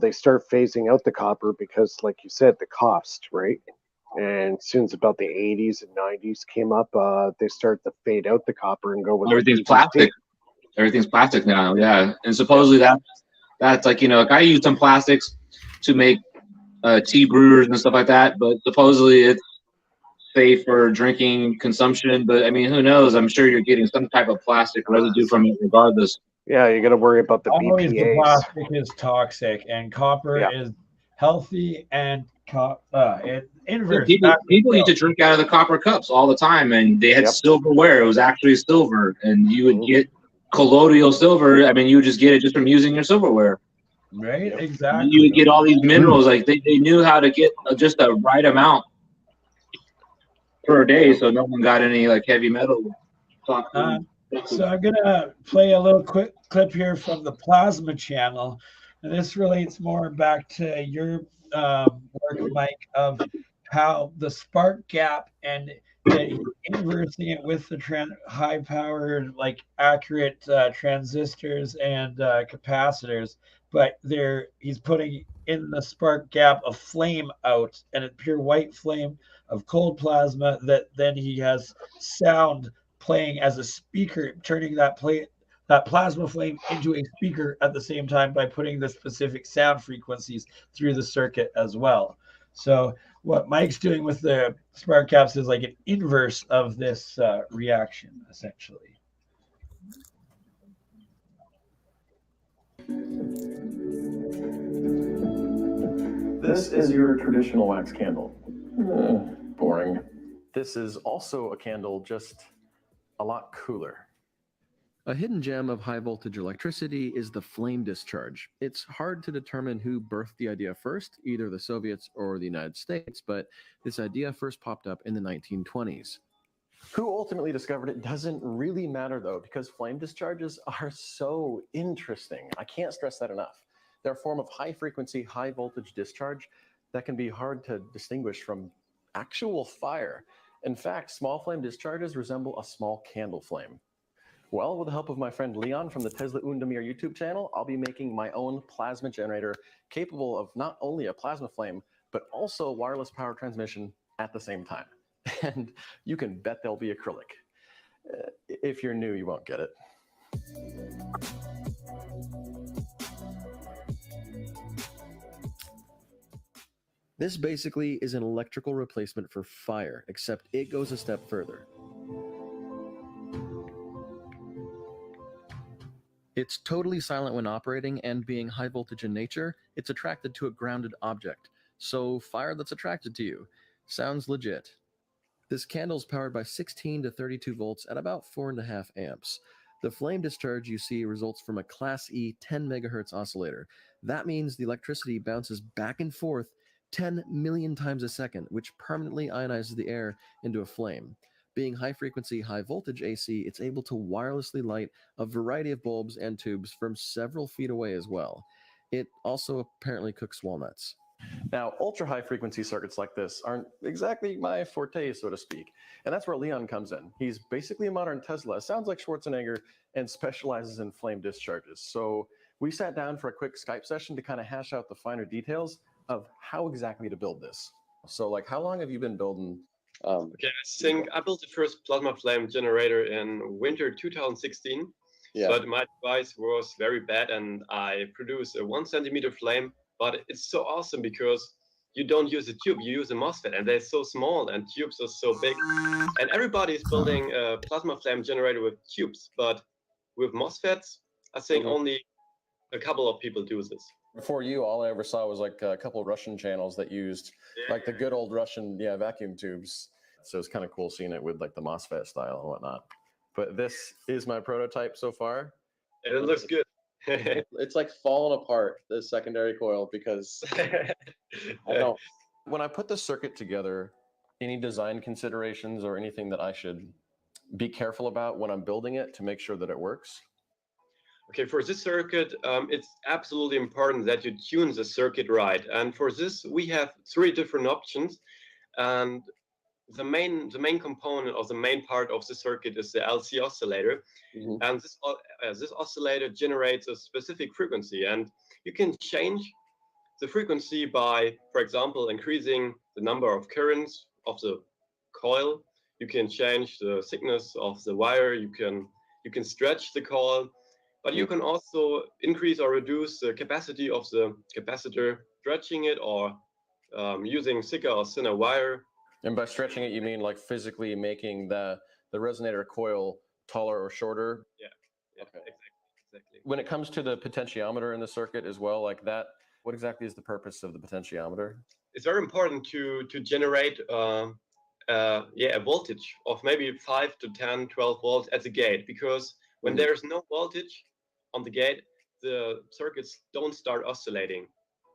they start phasing out the copper because, like you said, the cost, right? And as soon as about the 80s and 90s came up, they start to fade out the copper and go with everything's plastic. Everything's plastic now. Yeah, and supposedly that's like, you know, like I use some plastics to make tea brewers and stuff like that, but supposedly it's safe for drinking consumption. But I mean, who knows? I'm sure you're getting some type of plastic residue from it regardless. Yeah, you got to worry about the Always the BPAs. plastic is toxic, and copper Yeah. is healthy and inverse. People used to drink out of the copper cups all the time, and they had Yep. silverware. It was actually silver, and you would get colloidal silver. I mean, you would just get it just from using your silverware. Right, Yep. exactly. You would get all these minerals. Like they knew how to get just the right amount per day, so no one got any like heavy metal. So I'm gonna play a little quick clip here from the plasma channel, and this relates more back to your work, Mike, of how the spark gap and inversing it with the high powered, like accurate transistors and capacitors, but he's putting in the spark gap a flame out, and a pure white flame of cold plasma that then he has sound playing as a speaker, turning that plasma flame into a speaker at the same time by putting the specific sound frequencies through the circuit as well. So what Mike's doing with the spark gaps is like an inverse of this reaction, essentially. This is your traditional wax candle. Boring. This is also a candle, just a lot cooler. A hidden gem of high voltage electricity is the flame discharge. It's hard to determine who birthed the idea first, either the Soviets or the United States, but this idea first popped up in the 1920s. Who ultimately discovered it doesn't really matter though, because flame discharges are so interesting. I can't stress that enough. They're a form of high frequency, high voltage discharge that can be hard to distinguish from actual fire. In fact, small flame discharges resemble a small candle flame. Well, with the help of my friend Leon from the Tesla Undamir YouTube channel, I'll be making my own plasma generator capable of not only a plasma flame, but also wireless power transmission at the same time. And you can bet there'll be acrylic. If you're new, you won't get it. This basically is an electrical replacement for fire, except it goes a step further. It's totally silent when operating, and being high voltage in nature, it's attracted to a grounded object. So fire that's attracted to you. Sounds legit. This candle's powered by 16 to 32 volts at about 4.5 amps. The flame discharge you see results from a Class E 10 megahertz oscillator. That means the electricity bounces back and forth 10 million times a second, which permanently ionizes the air into a flame. Being high frequency, high voltage AC, it's able to wirelessly light a variety of bulbs and tubes from several feet away as well. It also apparently cooks walnuts. Now, ultra high frequency circuits like this aren't exactly my forte, so to speak. And that's where Leon comes in. He's basically a modern Tesla, sounds like Schwarzenegger, and specializes in flame discharges. So we sat down for a quick Skype session to kind of hash out the finer details of how exactly to build this. So like, how long have you been building? Okay, I think I built the first plasma flame generator in winter 2016. Yeah. But my device was very bad, and I produced a 1 centimeter flame. But it's so awesome because you don't use a tube, you use a MOSFET, and they're so small and tubes are so big. And everybody is building a plasma flame generator with tubes, but with MOSFETs, I think only a couple of people do this. Before you, all I ever saw was like a couple of Russian channels that used like the good old Russian vacuum tubes. So it's kind of cool seeing it with like the MOSFET style and whatnot. But this is my prototype so far. And it looks good. It's like falling apart, the secondary coil, because I don't. When I put the circuit together, any design considerations or anything that I should be careful about when I'm building it to make sure that it works? Okay, for this circuit, it's absolutely important that you tune the circuit right. And for this, we have 3 different options. And the main component or the main part of the circuit is the LC oscillator. And this oscillator generates a specific frequency, and you can change the frequency by, for example, increasing the number of currents of the coil. You can change the thickness of the wire. You can stretch the coil. But you can also increase or reduce the capacity of the capacitor, stretching it or using thicker or thinner wire. And by stretching it, you mean like physically making the resonator coil taller or shorter? Yeah, okay. Exactly. When it comes to the potentiometer in the circuit as well, like that, what exactly is the purpose of the potentiometer? It's very important to generate a voltage of maybe 5 to 10, 12 volts at the gate, because when there is no voltage on the gate, the circuits don't start oscillating.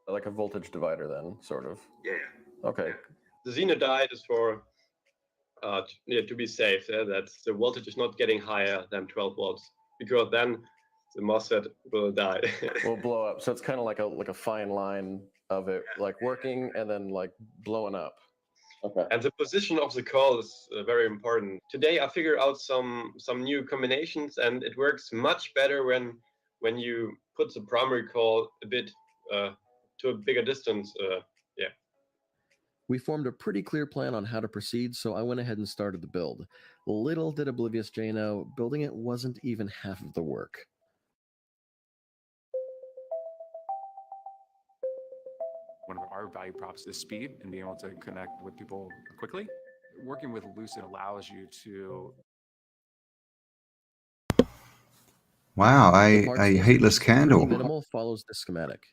Like a voltage divider then, sort of? Yeah. Okay. The Zener diode is for to be safe, that the voltage is not getting higher than 12 volts, because then the MOSFET will die. Will blow up. So it's kind of like a fine line of it, like working and then like blowing up. Okay. And the position of the coil is very important. Today I figured out some new combinations, and it works much better when you put the primary coil a bit to a bigger distance. Yeah. We formed a pretty clear plan on how to proceed, so I went ahead and started the build. Little did Oblivious Jay know, building it wasn't even half of the work. One of our value props is speed and being able to connect with people quickly. Working with Lucid allows you to... Wow, a heatless candle. Minimal follows the schematic.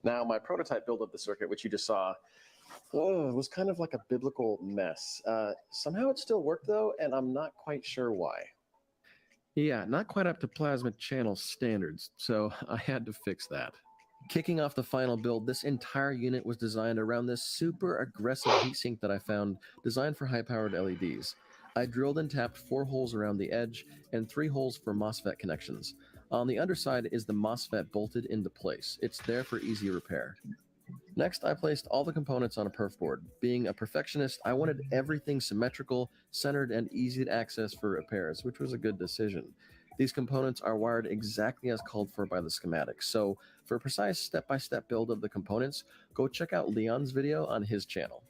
Now, my prototype build of the circuit, which you just saw, was kind of like a biblical mess. Somehow it still worked, though, and I'm not quite sure why. Yeah, not quite up to plasma channel standards, so I had to fix that. Kicking off the final build, this entire unit was designed around this super aggressive heatsink that I found, designed for high-powered LEDs. I drilled and tapped 4 holes around the edge and 3 holes for MOSFET connections. On the underside is the MOSFET bolted into place. It's there for easy repair. Next, I placed all the components on a perf board. Being a perfectionist, I wanted everything symmetrical, centered, and easy to access for repairs, which was a good decision. These components are wired exactly as called for by the schematic, so for a precise step-by-step build of the components, go check out Leon's video on his channel.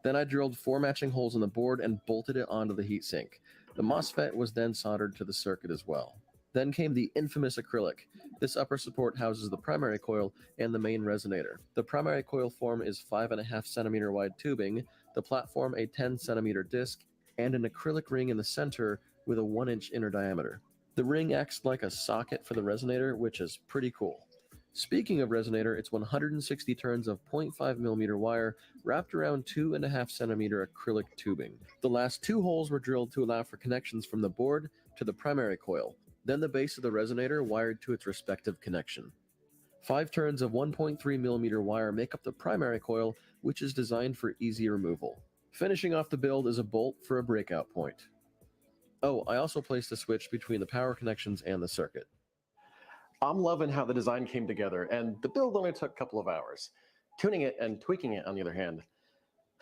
Then I drilled 4 matching holes in the board and bolted it onto the heatsink. The MOSFET was then soldered to the circuit as well. Then came the infamous acrylic. This upper support houses the primary coil and the main resonator. The primary coil form is 5.5 centimeter wide tubing, the platform a 10 centimeter disc, and an acrylic ring in the center with a 1-inch inner diameter. The ring acts like a socket for the resonator, which is pretty cool. Speaking of resonator, it's 160 turns of 0.5 millimeter wire wrapped around 2.5 centimeter acrylic tubing. The last 2 holes were drilled to allow for connections from the board to the primary coil. Then the base of the resonator wired to its respective connection. 5 turns of 1.3 millimeter wire make up the primary coil, which is designed for easy removal. Finishing off the build is a bolt for a breakout point. Oh, I also placed a switch between the power connections and the circuit. I'm loving how the design came together, and the build only took a couple of hours. Tuning it and tweaking it, on the other hand,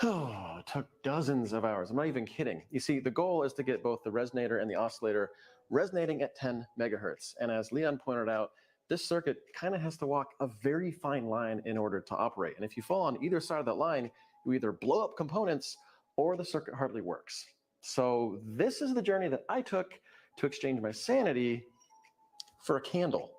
took dozens of hours. I'm not even kidding. You see, the goal is to get both the resonator and the oscillator resonating at 10 megahertz. And as Leon pointed out, this circuit kind of has to walk a very fine line in order to operate. And if you fall on either side of that line, you either blow up components or the circuit hardly works. So this is the journey that I took to exchange my sanity for a candle.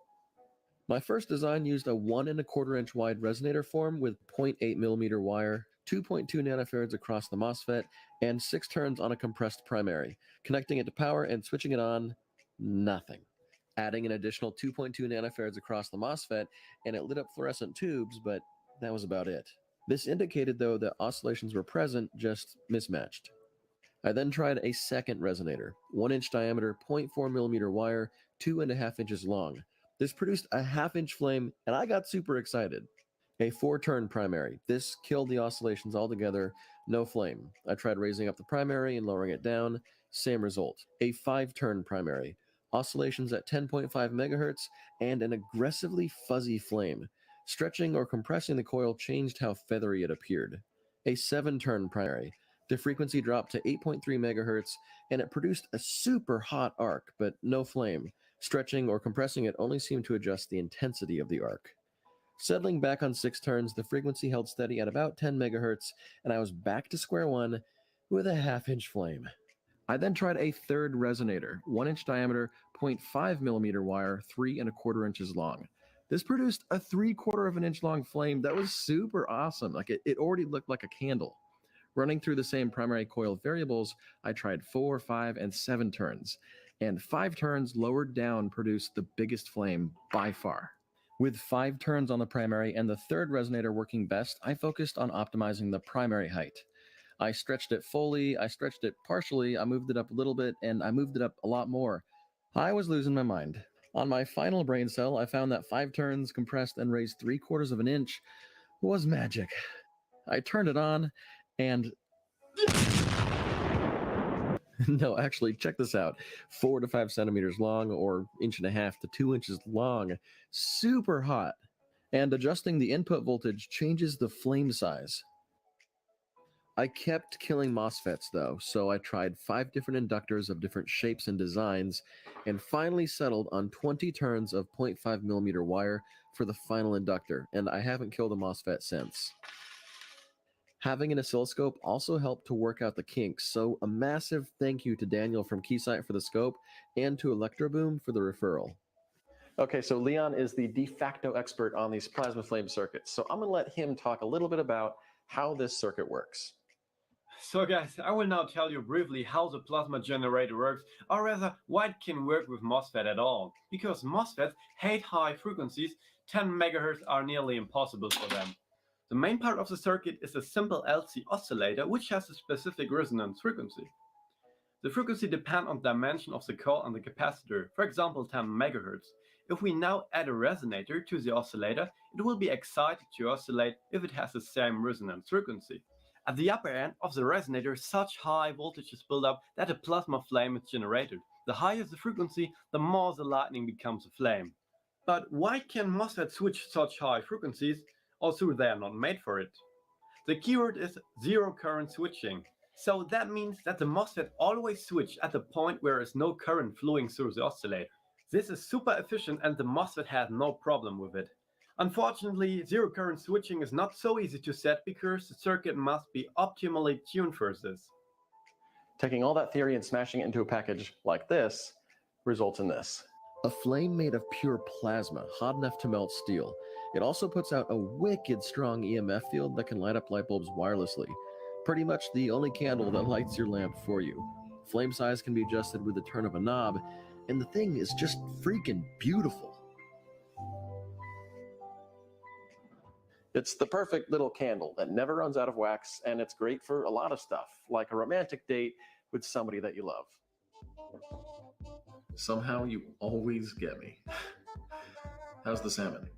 My first design used a 1.25 inch wide resonator form with 0.8 millimeter wire, 2.2 nanofarads across the MOSFET, and 6 turns on a compressed primary. Connecting it to power and switching it on, nothing. Adding an additional 2.2 nanofarads across the MOSFET, and it lit up fluorescent tubes, but that was about it. This indicated, though, that oscillations were present, just mismatched. I then tried a second resonator, 1-inch diameter, 0.4 millimeter wire, 2.5 inches long. This produced a 1/2 inch flame, and I got super excited. A 4-turn primary. This killed the oscillations altogether, no flame. I tried raising up the primary and lowering it down, same result. A 5-turn primary. Oscillations at 10.5 megahertz and an aggressively fuzzy flame. Stretching or compressing the coil changed how feathery it appeared. A 7-turn primary. The frequency dropped to 8.3 megahertz, and it produced a super hot arc, but no flame. Stretching or compressing it only seemed to adjust the intensity of the arc. Settling back on 6 turns, the frequency held steady at about 10 megahertz, and I was back to square one with a half-inch flame. I then tried a third resonator, 1-inch diameter, 0.5 millimeter wire, 3 1/4 inches long. This produced a 3/4 of an inch long flame that was super awesome. Like it already looked like a candle. Running through the same primary coil variables, I tried 4, 5, and 7 turns, and 5 turns lowered down produced the biggest flame by far. With 5 turns on the primary and the third resonator working best, I focused on optimizing the primary height. I stretched it fully, I stretched it partially, I moved it up a little bit, and I moved it up a lot more. I was losing my mind. On my final brain cell, I found that 5 turns compressed and raised 3/4 of an inch was magic. I turned it on, and no, actually, check this out. 4 to 5 centimeters long, or 1.5 to 2 inches long. Super hot. And adjusting the input voltage changes the flame size. I kept killing MOSFETs though, so I tried 5 different inductors of different shapes and designs, and finally settled on 20 turns of 0.5 millimeter wire for the final inductor, and I haven't killed a MOSFET since. Having an oscilloscope also helped to work out the kinks, so a massive thank you to Daniel from Keysight for the scope, and to Electroboom for the referral. Okay, so Leon is the de facto expert on these plasma flame circuits, so I'm going to let him talk a little bit about how this circuit works. So guys, I will now tell you briefly how the plasma generator works, or rather why it can work with MOSFET at all. Because MOSFETs hate high frequencies, 10 MHz are nearly impossible for them. The main part of the circuit is a simple LC oscillator which has a specific resonance frequency. The frequency depends on the dimension of the coil and the capacitor, for example 10 MHz. If we now add a resonator to the oscillator, it will be excited to oscillate if it has the same resonance frequency. At the upper end of the resonator, such high voltage is built up that a plasma flame is generated. The higher the frequency, the more the lightning becomes a flame. But why can MOSFET switch such high frequencies? Also, they are not made for it. The keyword is zero current switching. So that means that the MOSFET always switches at the point where there is no current flowing through the oscillator. This is super efficient and the MOSFET has no problem with it. Unfortunately, zero current switching is not so easy to set because the circuit must be optimally tuned for this. Taking all that theory and smashing it into a package like this results in this. A flame made of pure plasma, hot enough to melt steel. It also puts out a wicked strong EMF field that can light up light bulbs wirelessly. Pretty much the only candle that lights your lamp for you. Flame size can be adjusted with the turn of a knob, and the thing is just freaking beautiful. It's the perfect little candle that never runs out of wax, and it's great for a lot of stuff, like a romantic date with somebody that you love. Somehow you always get me. How's the salmon?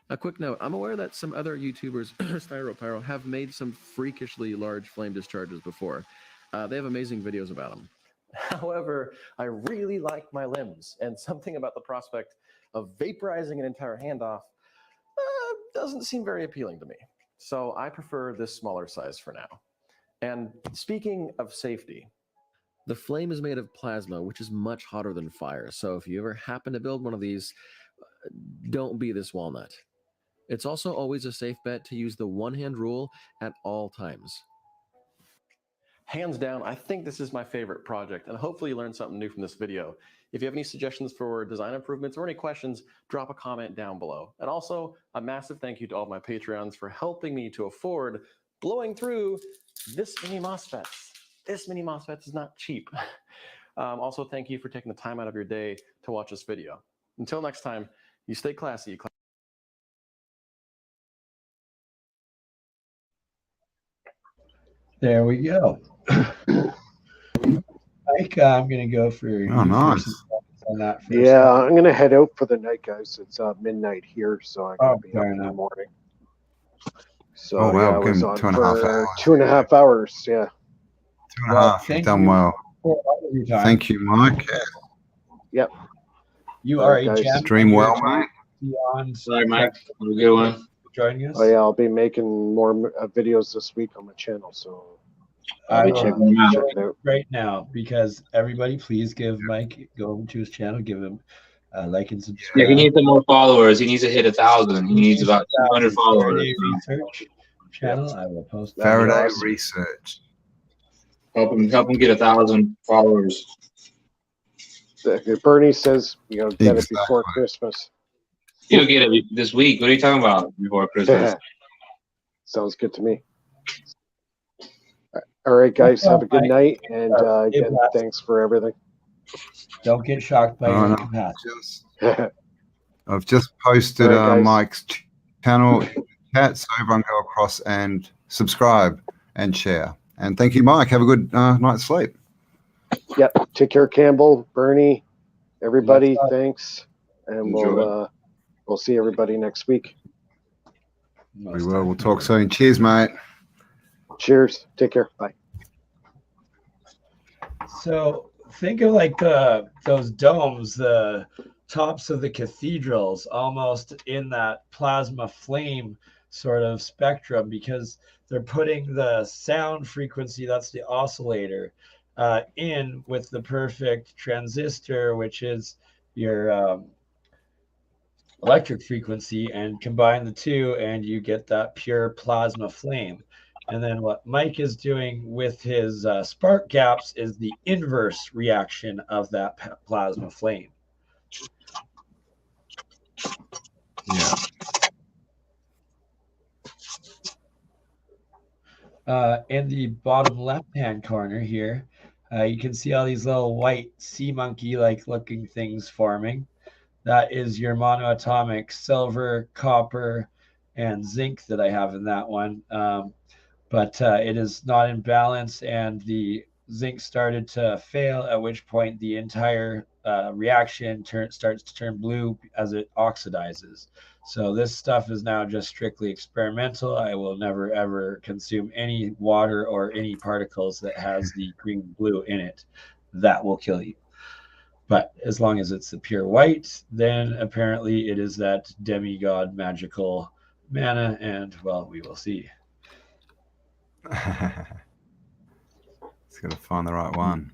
A quick note, I'm aware that some other YouTubers, Styropyro, have made some freakishly large flame discharges before. They have amazing videos about them. However, I really like my limbs, and something about the prospect of vaporizing an entire hand off doesn't seem very appealing to me. So I prefer this smaller size for now. And speaking of safety, the flame is made of plasma, which is much hotter than fire. So if you ever happen to build one of these, don't be this walnut. It's also always a safe bet to use the one-hand rule at all times. Hands down, I think this is my favorite project, and hopefully you learned something new from this video. If you have any suggestions for design improvements or any questions, drop a comment down below. And also, a massive thank you to all my Patreons for helping me to afford blowing through this many MOSFETs. This many MOSFETs is not cheap. Also, thank you for taking the time out of your day to watch this video. Until next time, you stay classy. There we go. Mike, I'm going to go for nice. On that first. Yeah, I'm going to head out for the night, guys. It's midnight here, so I got to be up in the morning. So oh, wow, yeah, I was on 2.5 for hours. 2.5 hours. Yeah. 2.5. You've done well. Thank you, Mike. Yep. You are a Stream well, mate. beyond. Sorry, Mike. Have a good one. Joining us. Oh yeah, I'll be making more videos this week on my channel, so I will check them out. check it out right now, because everybody, please give Mike, go over to his channel, give him like and subscribe. Yeah, he needs some more followers. He needs to hit 1,000. He needs about 200 followers. Faraday Research channel. I will post that. Faraday Research. Help him get 1,000 followers. Bernie says, get it Exactly. before Christmas. You'll get it this week. What are you talking about before Christmas? Sounds good to me. All right, guys, have a good night, and again, thanks for everything. Don't get shocked by your capacity. I've just posted right, Mike's channel chat, so everyone go across and subscribe and share. And thank you, Mike. Have a good night's sleep. Yep. Take care, Campbell, Bernie, everybody. Thanks, and we'll see everybody next week. We will. We'll talk soon. Cheers, mate. Cheers. Take care. Bye. So think of like those domes, the tops of the cathedrals, almost in that plasma flame sort of spectrum, because they're putting the sound frequency, that's the oscillator, in with the perfect transistor, which is your electric frequency, and combine the two and you get that pure plasma flame. And then what Mike is doing with his spark gaps is the inverse reaction of that plasma flame. Yeah. In the bottom left-hand corner here, you can see all these little white sea monkey-like looking things forming. That is your monoatomic silver, copper, and zinc that I have in that one. But it is not in balance, and the zinc started to fail, at which point the entire reaction starts to turn blue as it oxidizes. So this stuff is now just strictly experimental. I will never ever consume any water or any particles that has the green blue in it. That will kill you. But as long as it's the pure white, then apparently it is that demigod magical mana, and well, we will see. It's got to find the right one.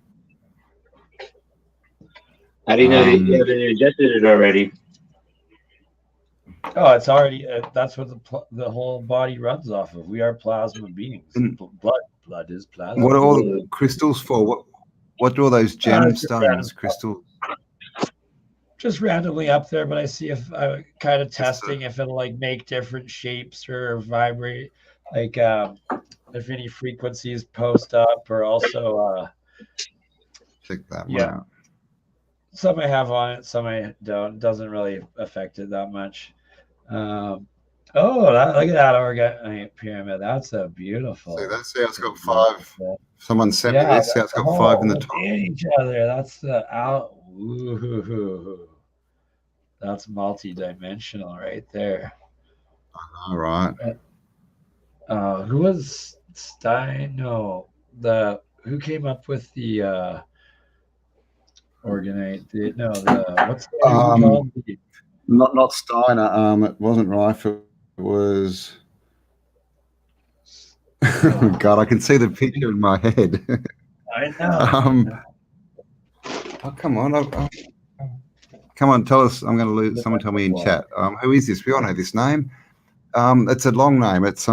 How do you know that you haven't ingested it already? Oh, it's already. That's what the whole body runs off of. We are plasma beings. Blood is plasma. What are all the crystals for? What do all those gemstones, crystals? Just randomly up there, but I see if I'm kind of testing if it'll like make different shapes or vibrate, like if any frequencies post up, or also check that one out. Some I have on it, some I don't. Doesn't really affect it that much. Look at that organ pyramid. That's a beautiful. See, that's how it's got 5. Someone sent me this. How it's got 5 in the top. Each other. That's the out. Ooh, that's multi-dimensional right there. All right. Who was Stein? No, who came up with the organite? What's the called? Not Steiner. It wasn't Rife. It was. God, I can see the picture in my head. I know. Oh, come on! Come on, tell us. I'm going to lose. Someone tell me in chat. Who is this? We all know this name. It's a long name. It's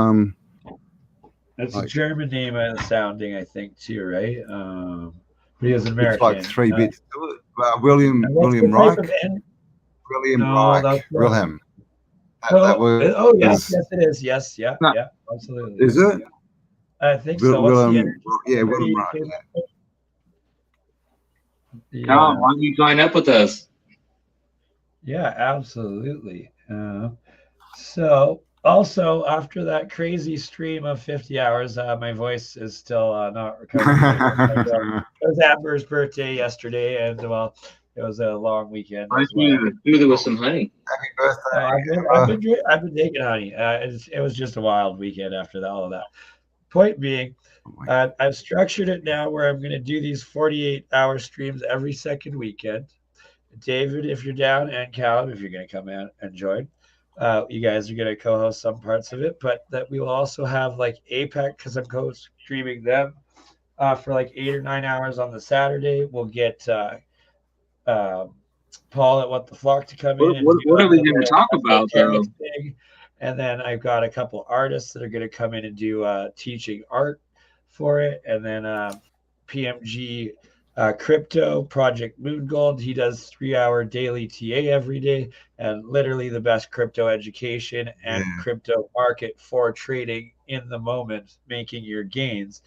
It's a German name sounding, I think, too, right? But he was American. It's like 3 bits. William Reich. Wilhelm. That was, yes, it is. Yes, yeah, absolutely. Is it? I think so. William Reich. Tom, why don't you join up with us? Yeah, absolutely. So also after that crazy stream of 50 hours, my voice is still not recovering. It was Amber's birthday yesterday, and well, it was a long weekend. I do there with some honey. Happy birthday! I've been taking honey. It was just a wild weekend after all of that. Point being, I've structured it now where I'm going to do these 48-hour streams every second weekend. David, if you're down, and Callum, if you're going to come in and join. You guys are going to co-host some parts of it, but that we will also have like Apex, because I'm co-streaming them for like 8 or 9 hours on the Saturday. We'll get Paul at What the Flock to come in and do What are we going to talk about, though? thing. And then I've got a couple artists that are going to come in and do teaching art for it. And then PMG Crypto Project Moon Gold. He does 3-hour daily TA every day, and literally the best crypto education and crypto market for trading in the moment, making your gains.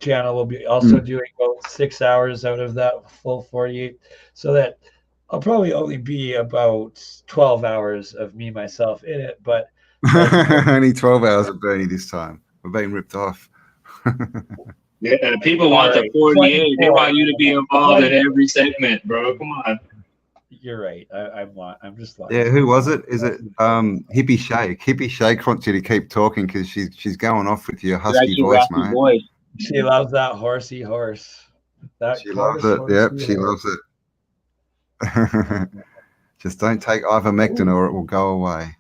Channel will be also doing about 6 hours out of that full 48, so that I'll probably only be about 12 hours of me myself in it, but only 12 hours of Bernie this time. We're being ripped off. Yeah, people want the 48. They want you to be involved in every segment, bro. Come on. You're right. I'm just like, yeah. Who was it? Is it Hippie Shake? Hippie Shake wants you to keep talking because she's going off with your husky voice, mate. She loves that horsey horse. She loves it. Yep, she loves it. Just don't take ivermectin or it will go away.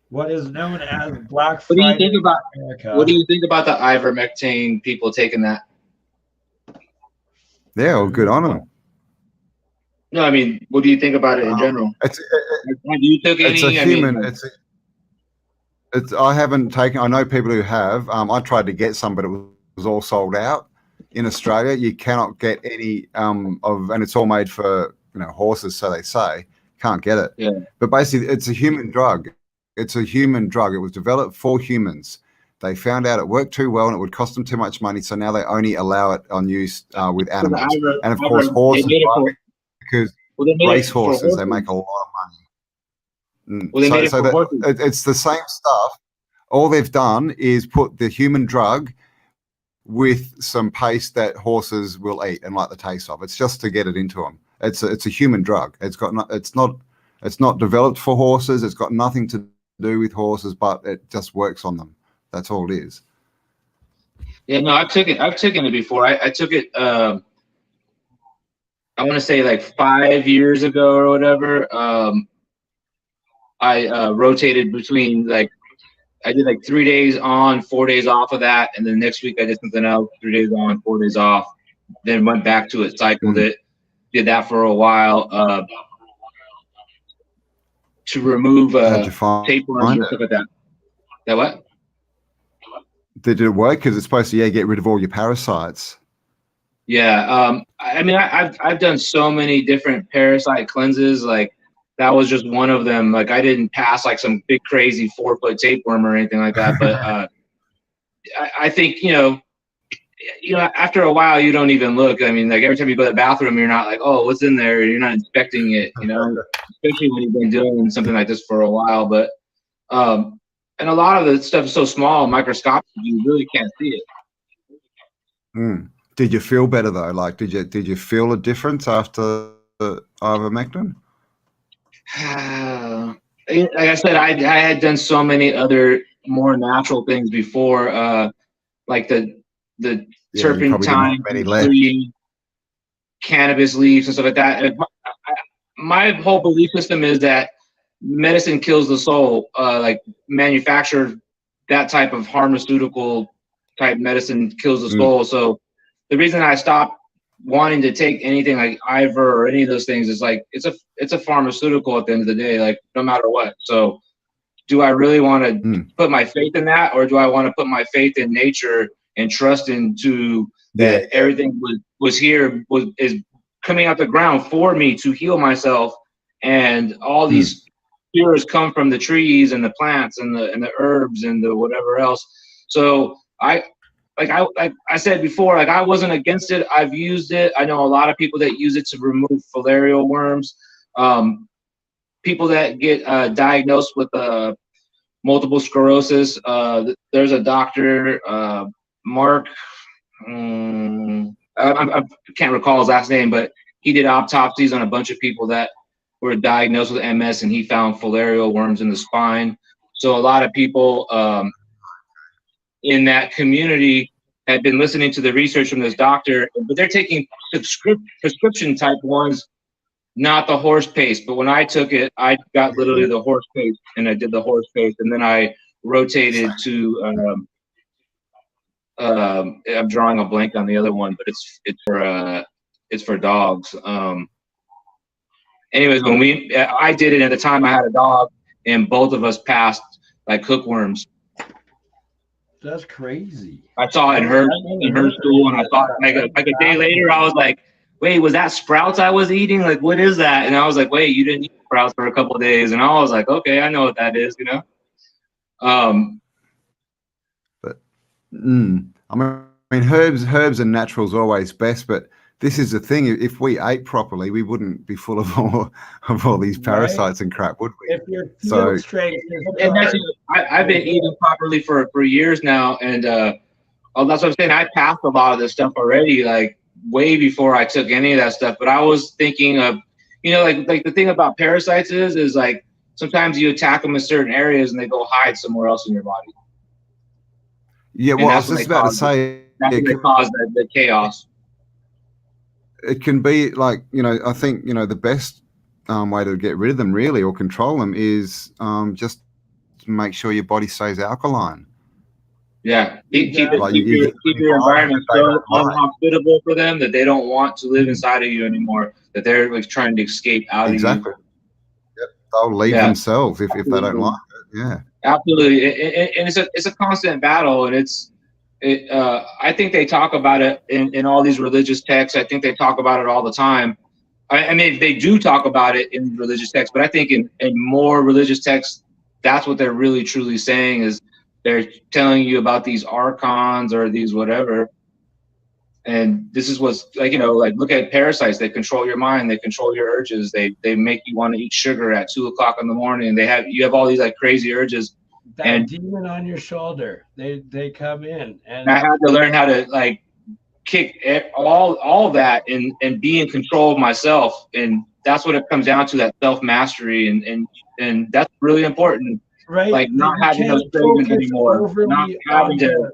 What is known as Black Friday. What do you think about the ivermectin people taking that? Yeah, well, good on them. No, I mean, what do you think about it in general? Have you took any? It's a human. I haven't taken. I know people who have. I tried to get some, but it was all sold out. In Australia, you cannot get any and it's all made for horses, so they say. Can't get it. Yeah. But basically, it's a human drug. It's a human drug. It was developed for humans. They found out it worked too well and it would cost them too much money, so now they only allow it on use with animals. And of course, horses, because race horses, they make a lot of money. Well, they made it for horses. It's the same stuff. All they've done is put the human drug with some paste that horses will eat and like the taste of. It's just to get it into them. It's a human drug. It's not developed for horses. It's got nothing to do with horses, but it just works on them. That's all it is. Yeah, no, I've taken it before. I took it. I want to say like 5 years ago or whatever. I rotated between I did like 3 days on, 4 days off of that, and then next week I did something else, 3 days on, 4 days off. Then went back to it, cycled it, did that for a while to remove tapeworms and stuff like that. That what? Did it work? Because it's supposed to get rid of all your parasites. Yeah, I mean, I've done so many different parasite cleanses. Like that was just one of them. Like I didn't pass like some big crazy 4-foot tapeworm or anything like that. But I think after a while you don't even look. I mean, like every time you go to the bathroom, you're not like, oh, what's in there? You're not inspecting it, especially when you've been doing something like this for a while. But and a lot of the stuff is so small, microscopic, you really can't see it. Did you feel better though? Like, did you feel a difference after ivermectin? Like I said, I had done so many other more natural things before, like the turpentine, cannabis leaves and stuff like that. My whole belief system is that medicine kills the soul. Like manufactured that type of pharmaceutical type medicine kills the soul. So the reason I stopped wanting to take anything like Ivor or any of those things is like it's a pharmaceutical at the end of the day, like no matter what. So do I really want to put my faith in that, or do I want to put my faith in nature and trust into that everything is coming out the ground for me to heal myself, and all these cures come from the trees and the plants and the herbs and the whatever else. So I said before, like I wasn't against it. I've used it. I know a lot of people that use it to remove filarial worms. People that get diagnosed with multiple sclerosis. There's a doctor, Mark. I can't recall his last name, but he did autopsies on a bunch of people that were diagnosed with MS, and he found filarial worms in the spine. So a lot of people in that community had been listening to the research from this doctor, but they're taking prescription type ones not the horse paste, but when I took it, I got literally the horse paste, and I did the horse paste, and then I rotated to I'm drawing a blank on the other one, but it's for dogs. Anyways, I did it at the time I had a dog, and both of us passed like hookworms. That's crazy. I saw it in her stool, and I thought like a day later, I was like, wait, was that sprouts I was eating? Like, what is that? And I was like, wait, you didn't eat sprouts for a couple of days. And I was like, okay, I know what that is, you know? But I mean, herbs and natural's always best, but this is the thing. If we ate properly, we wouldn't be full of all these parasites and crap, would we? If your field strength and I've been eating properly for years now, and that's what I'm saying. I passed a lot of this stuff already, like way before I took any of that stuff. But I was thinking of, you know, like the thing about parasites is like sometimes you attack them in certain areas and they go hide somewhere else in your body. Yeah, well, I was just about to say, that's what they cause the chaos. It can be like, you know, I think, you know, the best way to get rid of them really, or control them, is just to make sure your body stays alkaline. Yeah, keep your environment so unhospitable for them that they don't want to live inside of you anymore, that they're like trying to escape out of you. Exactly. Yep. They'll leave themselves if they don't like it. Yeah. Absolutely. And it's a constant battle, and I think they talk about it in all these religious texts. I think they talk about it all the time. I mean, they do talk about it in religious texts, but I think in more religious texts, that's what they're really truly saying, is they're telling you about these archons or these whatever. And this is what's like, you know, like look at parasites. They control your mind. They control your urges. They make you want to eat sugar at 2 o'clock in the morning. You have all these like crazy urges. That demon on your shoulder, they come in, and I had to learn how to like kick all that and be in control of myself, and that's what it comes down to, that self mastery, and that's really important. Right, like not having those cravings anymore, not having to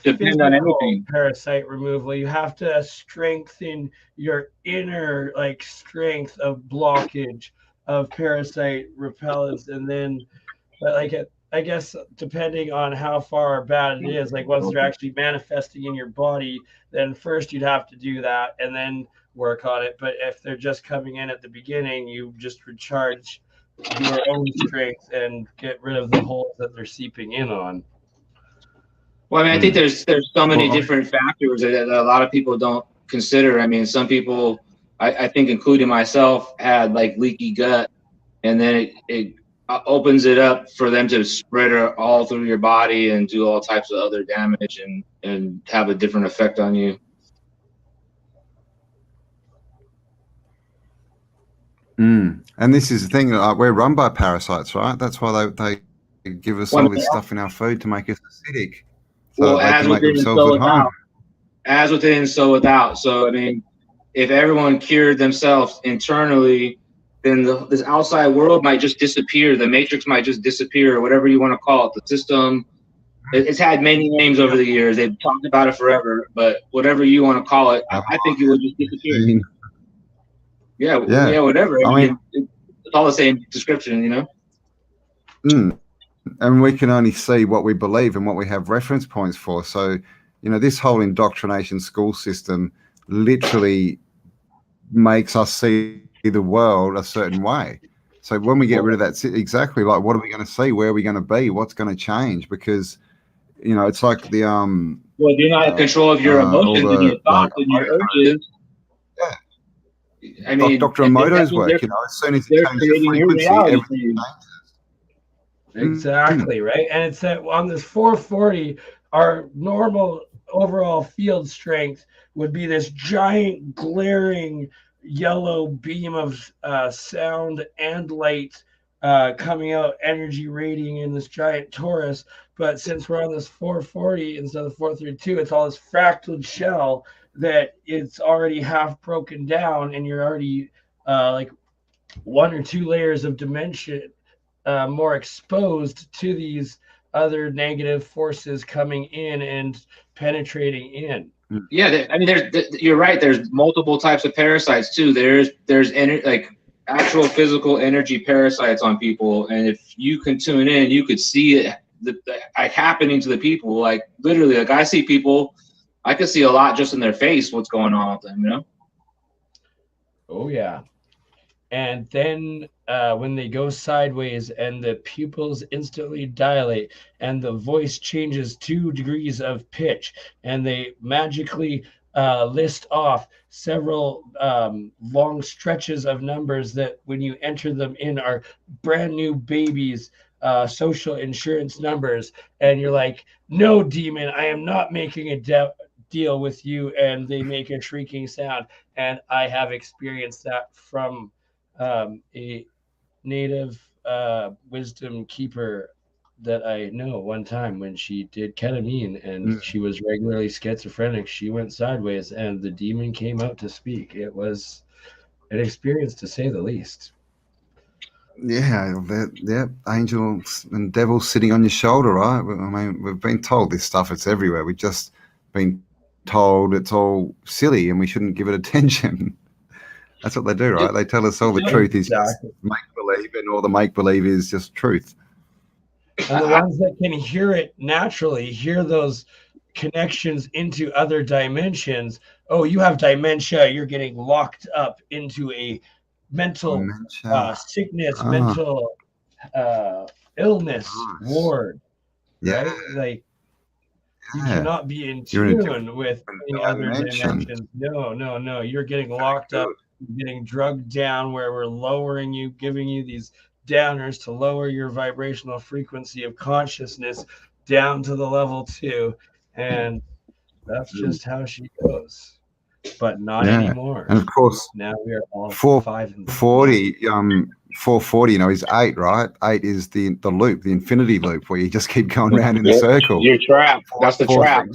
depend on anything. Parasite removal, you have to strengthen your inner like strength of blockage of parasite repellents, and then like I guess depending on how far bad it is, like once they're actually manifesting in your body, then first you'd have to do that and then work on it. But if they're just coming in at the beginning, you just recharge your own strength and get rid of the holes that they're seeping in on. Well, I mean, I think there's so many different factors that a lot of people don't consider. I mean, some people, I think including myself, had like leaky gut, and then it opens it up for them to spread all through your body and do all types of other damage and have a different effect on you. And this is the thing, we're run by parasites, right? That's why they give us all this stuff in our food to make us acidic. So well, as within, so without. As within, so without. So, I mean, if everyone cured themselves internally, then this outside world might just disappear. The matrix might just disappear, or whatever you want to call it. The system, it's had many names over the years. They've talked about it forever, but whatever you want to call it, I think it will just disappear. Yeah, whatever. I mean, it's all the same description, you know? And we can only see what we believe and what we have reference points for. So, you know, this whole indoctrination school system literally makes us see the world a certain way. So when we get rid of that, exactly, like, what are we going to see? Where are we going to be? What's going to change? Because, you know, it's like the well, if you're not in control of your emotions and your thoughts and your urges. I mean, Dr. Emoto's work, you know, as soon as it changes the frequency, everything changes. Exactly, right? And it's that on this 440, our normal overall field strength would be this giant glaring yellow beam of sound and light coming out, energy radiating in this giant torus. But since we're on this 440 instead of 432, it's all this fractal shell that it's already half broken down, and you're already like 1 or 2 layers of dimension more exposed to these other negative forces coming in and penetrating in. Yeah, I mean, you're right. There's multiple types of parasites too. There's like actual physical energy parasites on people, and if you can tune in, you could see it like happening to the people. Like literally, like I see people, I could see a lot just in their face what's going on with them, you know? Oh yeah. And then when they go sideways and the pupils instantly dilate and the voice changes 2 degrees of pitch and they magically list off several long stretches of numbers that when you enter them in are brand new babies social insurance numbers, and you're like, no demon, I am not making a deal with you, and they make a shrieking sound. And I have experienced that from a native wisdom keeper that I know. One time when she did ketamine and she was regularly schizophrenic, she went sideways and the demon came out to speak. It was an experience to say the least. Yeah, angels and devils sitting on your shoulder, right? I mean, we've been told this stuff, it's everywhere. We've just been told it's all silly and we shouldn't give it attention. That's what they do, right? They tell us all the truth is just make-believe, and all the make-believe is just truth. And the ones that can hear it naturally, hear those connections into other dimensions. Oh, you have dementia. You're getting locked up into a mental sickness, mental illness ward. Yeah. Right? Like, you cannot be in tune with any other dimensions. No. You're getting locked up, getting drugged down, where we're lowering you, giving you these downers to lower your vibrational frequency of consciousness down to the level 2. And that's just how she goes. But not anymore. And of course, now we are all 440. 440, is 8, right? 8 is the loop, the infinity loop, where you just keep going around in a circle. You're trapped. That's the trap.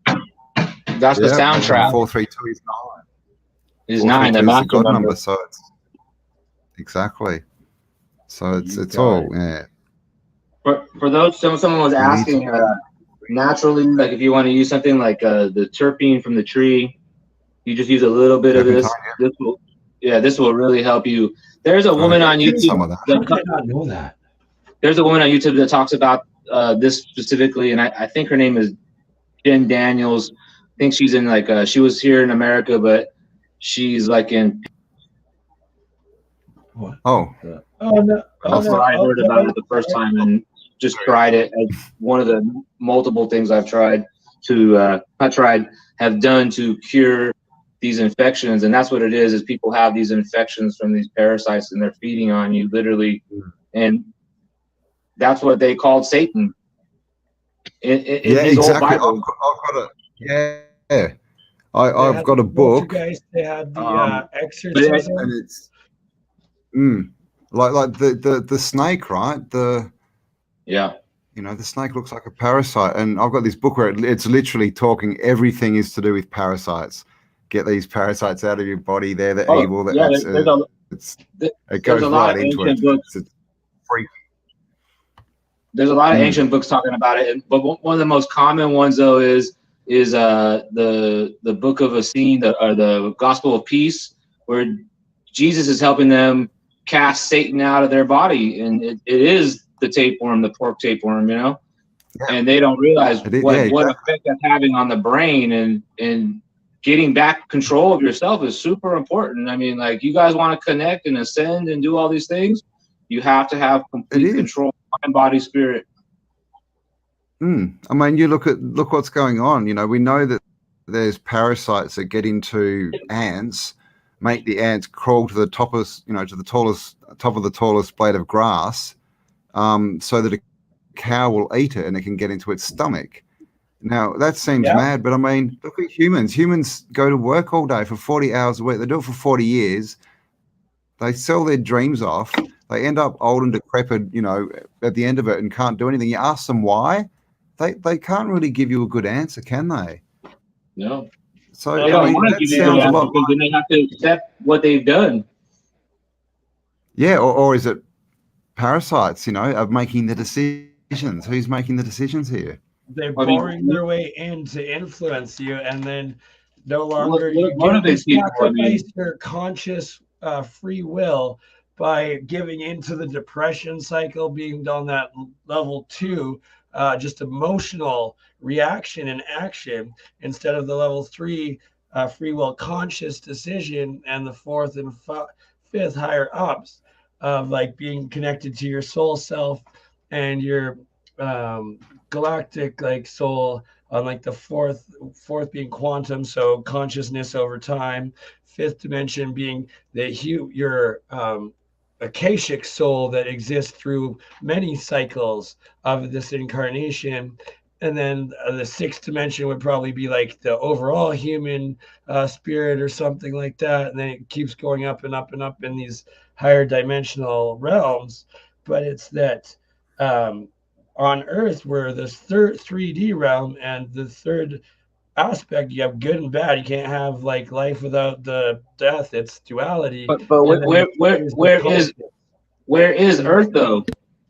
432. That's the sound trap. 432 is 9. Is 9, the master God number. number. So it's exactly. So it's all For those, someone was asking naturally, like if you want to use something like the terpene from the tree, you just use a little bit of this. This will really help you. There's a woman on YouTube. I did not know that. There's a woman on YouTube that talks about this specifically, and I think her name is Jen Daniels. I think she's in like she was here in America, but she's like in. What? Oh no! That's what I heard about it the first time, and just tried it as one of the multiple things I've tried to have done to cure these infections. And that's what it is people have these infections from these parasites and they're feeding on you literally. And that's what they called Satan. Exactly. I've got a book. They had the exorcism. And it's like the snake, right? The snake looks like a parasite, and I've got this book where it's literally talking everything is to do with parasites. Get these parasites out of your body. They're the evil. It goes right into it. It's freaky. There's a lot of ancient books talking about it, but one of the most common ones though is the book of Essene, or the Gospel of Peace, where Jesus is helping them cast Satan out of their body, and it is the tapeworm, the pork tapeworm, and they don't realize what effect that's having on the brain, and getting back control of yourself is super important. I mean, like, you guys want to connect and ascend and do all these things, you have to have complete control of mind, body, spirit. I mean, look what's going on. We know that there's parasites that get into ants, make the ants crawl to the top of the tallest blade of grass, so that a cow will eat it and it can get into its stomach. Now, that seems mad, but I mean, look at humans. Humans go to work all day for 40 hours a week. They do it for 40 years. They sell their dreams off. They end up old and decrepit, at the end of it, and can't do anything. You ask them why, they can't really give you a good answer, can they? No. So they don't want to give you a lot, because then they have to accept what they've done. Yeah, or is it parasites, of making the decisions? Who's making the decisions here? They're boring their way in to influence you, and then no longer you sacrifice your conscious free will by giving into the depression cycle, being on that level 2, just emotional reaction and action, instead of the level 3 free will conscious decision, and the 4th and 5th higher ups of like being connected to your soul self and your galactic like soul on like the fourth being quantum, so consciousness over time. 5th dimension being your akashic soul that exists through many cycles of this incarnation. And then the 6th dimension would probably be like the overall human spirit or something like that. And then it keeps going up and up and up in these higher dimensional realms. But it's that on Earth, we're this third 3D realm, and the third aspect, you have good and bad. You can't have like life without the death. It's duality. But where is Earth though?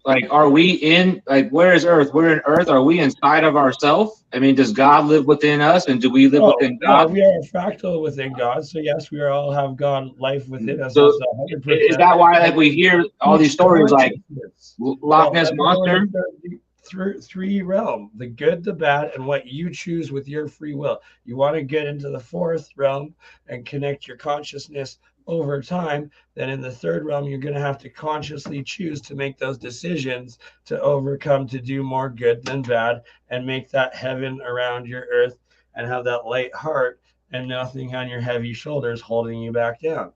Like, are we in, like, where is Earth? We're in Earth. Are we inside of ourselves? I mean, does God live within us, and do we live within God? Yeah, we are a fractal within God. So yes, we all have God life within us. So that's 100%. is that why, like, we hear all these stories like Loch Ness Monster? Three realm, the good, the bad, and what you choose with your free will. You want to get into the 4th realm and connect your consciousness over time, then in the 3rd realm, you're going to have to consciously choose to make those decisions to overcome, to do more good than bad, and make that heaven around your earth, and have that light heart and nothing on your heavy shoulders holding you back down.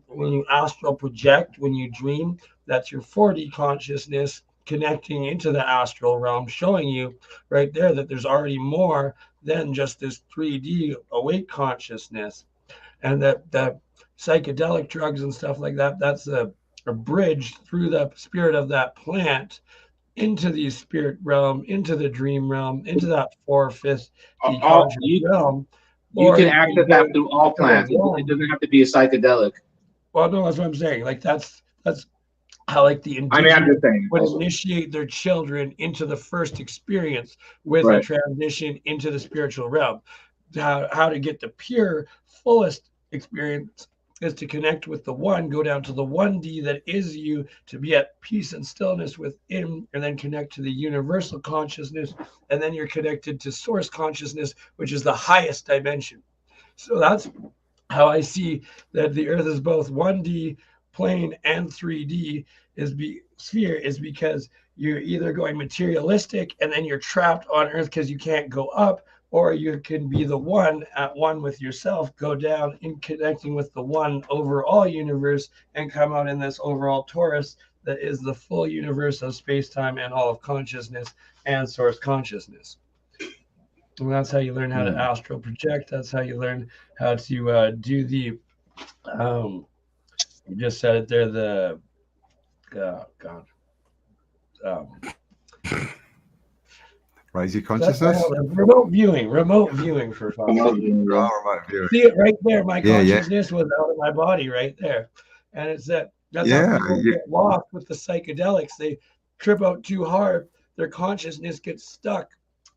When you astral project, when you dream, that's your 4D consciousness connecting into the astral realm, showing you right there that there's already more than just this 3D awake consciousness. And that psychedelic drugs and stuff like that, that's a bridge through the spirit of that plant into the spirit realm, into the dream realm, into that 4/5 realm. You can access that through all plants. It doesn't have to be a psychedelic. Well, no, that's what I'm saying. Like that's how like the indigenous would initiate their children into the first experience with a transition into the spiritual realm. How to get the pure, fullest experience is to connect with the one, go down to the 1D that is you, to be at peace and stillness within, and then connect to the universal consciousness, and then you're connected to source consciousness, which is the highest dimension. So that's how I see that the earth is both 1D plane and 3D sphere, is because you're either going materialistic and then you're trapped on earth because you can't go up, or you can be the one at one with yourself, go down in connecting with the one overall universe, and come out in this overall torus that is the full universe of space-time and all of consciousness and source consciousness. And that's how you learn how to astral project. That's how you learn how to do the you just said it there, the raise your consciousness. Remote viewing for fun. Remote viewing. See it right there. My consciousness was out of my body right there, and it's that's how people get lost with the psychedelics. They trip out too hard. Their consciousness gets stuck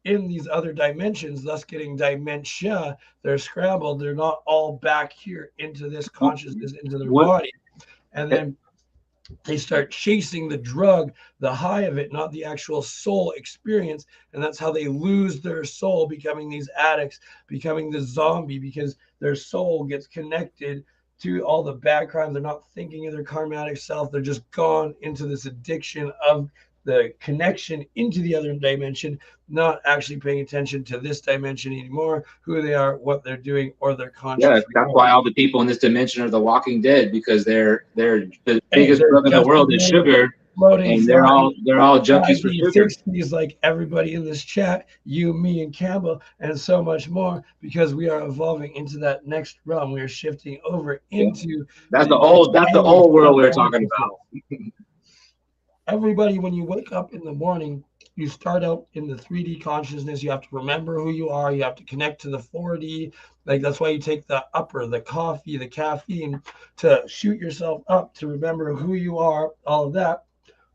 in these other dimensions, thus getting dementia. They're scrambled. They're not all back here into this consciousness, into their body, and then they start chasing the drug, the high of it, not the actual soul experience. And that's how they lose their soul, becoming these addicts, becoming the zombie, because their soul gets connected to all the bad crimes. They're not thinking of their karmatic self. They're just gone into this addiction of the connection into the other dimension, not actually paying attention to this dimension anymore, who they are, what they're doing, or their conscious. Yeah, that's why all the people in this dimension are the Walking Dead, because they're the biggest drug in the world is sugar, and they're all junkies for sugar. 60s, like everybody in this chat, you, me, and Cambell, and so much more, because we are evolving into that next realm. We are shifting over into that's the old world we're talking about. Everybody, when you wake up in the morning, you start out in the 3D consciousness. You have to remember who you are. You have to connect to the 4D. Like, that's why you take the upper, the coffee, the caffeine, to shoot yourself up, to remember who you are, all of that.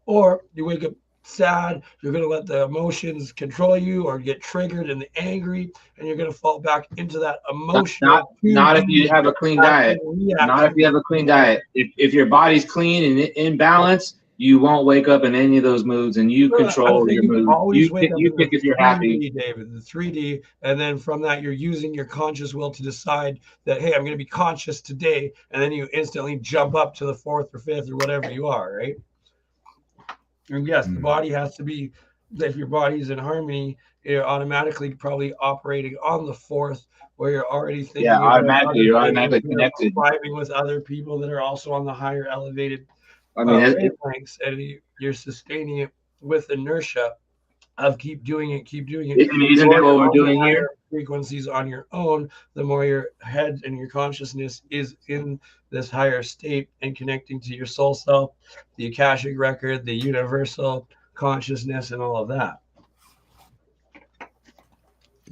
Or you wake up sad, you're going to let the emotions control you or get triggered and angry, and you're going to fall back into that emotional. Not if you have a clean diet. Not if you have a clean diet. If your body's clean and in balance, you won't wake up in any of those moods, and you control your mood. You pick if you're happy. David, the 3D, and then from that you're using your conscious will to decide that, hey, I'm going to be conscious today, and then you instantly jump up to the 4th or 5th or whatever you are, right? And yes, the body has to be, if your body's in harmony, you're automatically probably operating on the 4th, where you're already thinking you're automatically connected, vibing with other people that are also on the higher elevated wavelengths, and you're sustaining it with inertia of keep doing it. Isn't that what we're doing here? Frequencies on your own, the more your head and your consciousness is in this higher state and connecting to your soul self, the Akashic record, the universal consciousness, and all of that.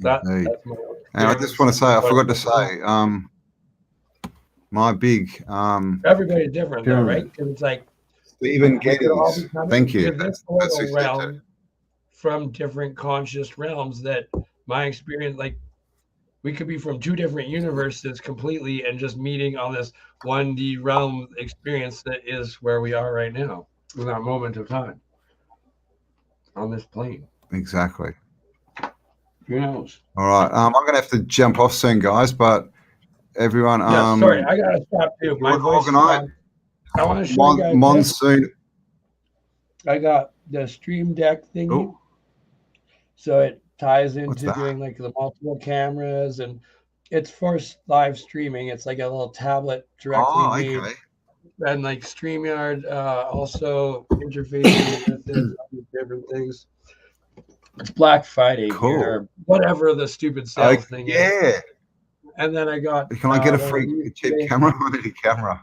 And I just want to say, I forgot to say, my big everybody's different though, right? Because it's like Stephen Geddes. Thank you. That's realm from different conscious realms. That my experience, like, we could be from 2 different universes completely and just meeting on this 1D realm experience that is where we are right now in that moment of time on this plane. Exactly. Who knows? All right. I'm going to have to jump off soon, guys, but everyone. Sorry, I got to stop too. My voice is gone. I want to show you guys monsoon. This. I got the Stream Deck thingy. Oh. So it ties into doing like the multiple cameras, and it's for live streaming. It's like a little tablet directly made, and like StreamYard also interfacing with it, different things. It's Black Friday or whatever the stupid sales thing is. Yeah. And then I got. Can I get a free cheap camera? I need a camera.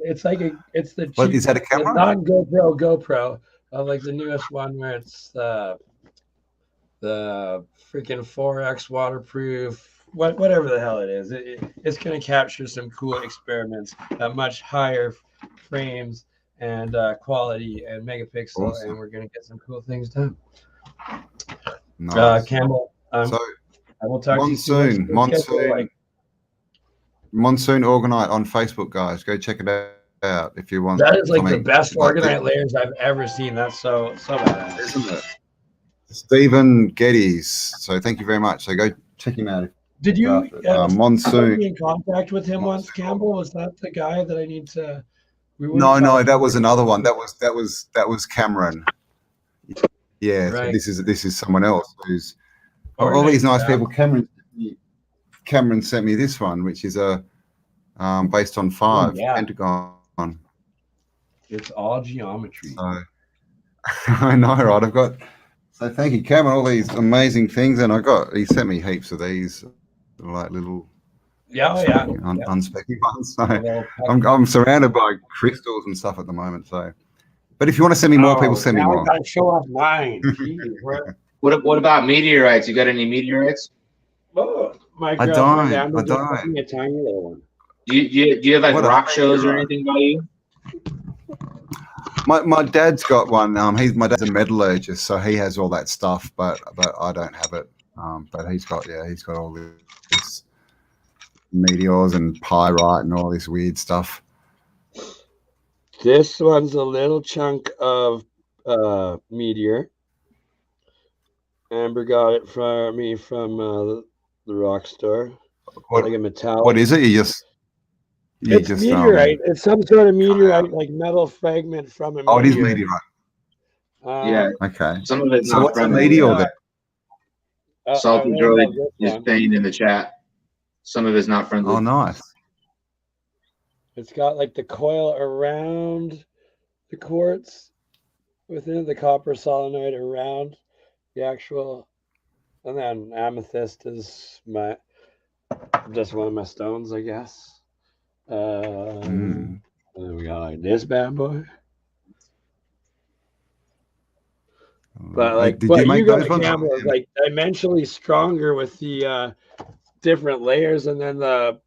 It's like it's the cheap, what is that, a camera? Non-GoPro, like the newest one where it's the freaking 4X waterproof, whatever the hell it is. It's going to capture some cool experiments at much higher frames and quality and megapixel, awesome. And we're going to get some cool things done. Nice. Campbell, so I will talk to you soon. Monsoon Organite on Facebook, guys. Go check it out if you want. That is like the best Organite layers I've ever seen. That's so badass, isn't it? Stephen Geddes. So thank you very much. So go check him out. Did you Monsoon be in contact with him once, Campbell? Was that the guy that I need to? No, that was another one. That was Cameron. Yeah, right. So this is someone else who's all these nice people. Cameron sent me this one, which is a based on 5 Pentagon. It's all geometry. So, I know, right? I've got. So thank you, Cameron. All these amazing things, and he sent me heaps of these, like little. Unspeccy ones. So I'm surrounded by crystals and stuff at the moment. So, but if you want to send me more, people send me more. I gotta show off mine. What about meteorites? You got any meteorites? Oh, my I don't. A tiny little one. Do you have like rock shows or anything by you? My dad's got one. My dad's a metallurgist, so he has all that stuff, but I don't have it. But he's got all this meteors and pyrite and all this weird stuff. This one's a little chunk of meteor. Amber got it for me from the rock store. Like a metallic. What is it? It's meteorite. It's some sort of meteorite, like metal fragment from a meteor. Oh, it is meteorite. Yeah. Okay. Some of it's so what's a meteor then? Salty Droid is saying in the chat. Some of it's not friendly. Oh, nice. It's got like the coil around the quartz within the copper solenoid around the actual, and then amethyst is just one of my stones, I guess. And then we got like this bad boy. But like did what you make got those ones? Campbell is like dimensionally stronger with the different layers, and then the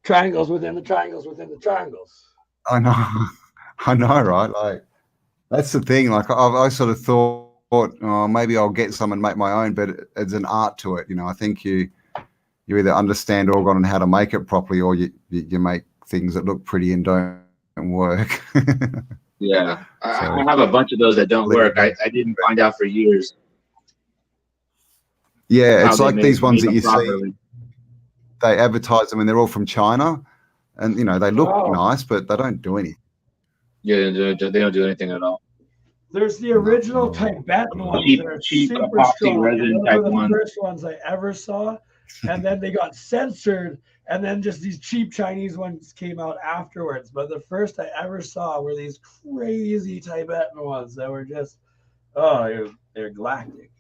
triangles within the triangles within the triangles. I know, right? Like That's the thing. Like I sort of thought, oh, maybe I'll get some and make my own, but it's an art to it. I think you either understand orgon and how to make it properly, or you make things that look pretty and don't work. Yeah, I have a bunch of those that don't work. I didn't find out for years. Yeah, it's like these ones that you see. They advertise them and they're all from China, and they look nice, but they don't do anything. Yeah, they don't do anything at all. There's the original Tibetan ones that are super strong. And those were the first ones I ever saw. And then they got censored. And then just these cheap Chinese ones came out afterwards. But the first I ever saw were these crazy Tibetan ones that were just, they're galactic.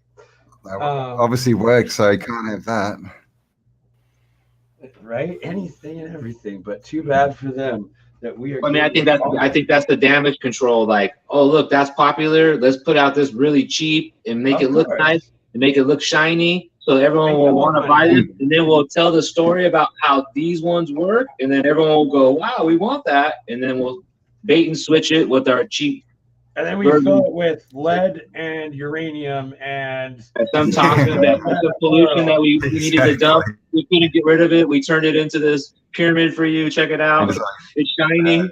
Obviously works, so you can't have that. Right? Anything and everything. But too bad for them. That we are. I mean, I think that's the damage control. Like, oh look, that's popular. Let's put out this really cheap and make it look nice and make it look shiny, so everyone will want to buy them. And then we'll tell the story about how these ones work, and then everyone will go, "Wow, we want that." And then we'll bait and switch it with our cheap. And then we fill it with lead and uranium and some toxin, some pollution that we needed to dump. We couldn't get rid of it. We turned it into this pyramid for you. Check it out. It's shining.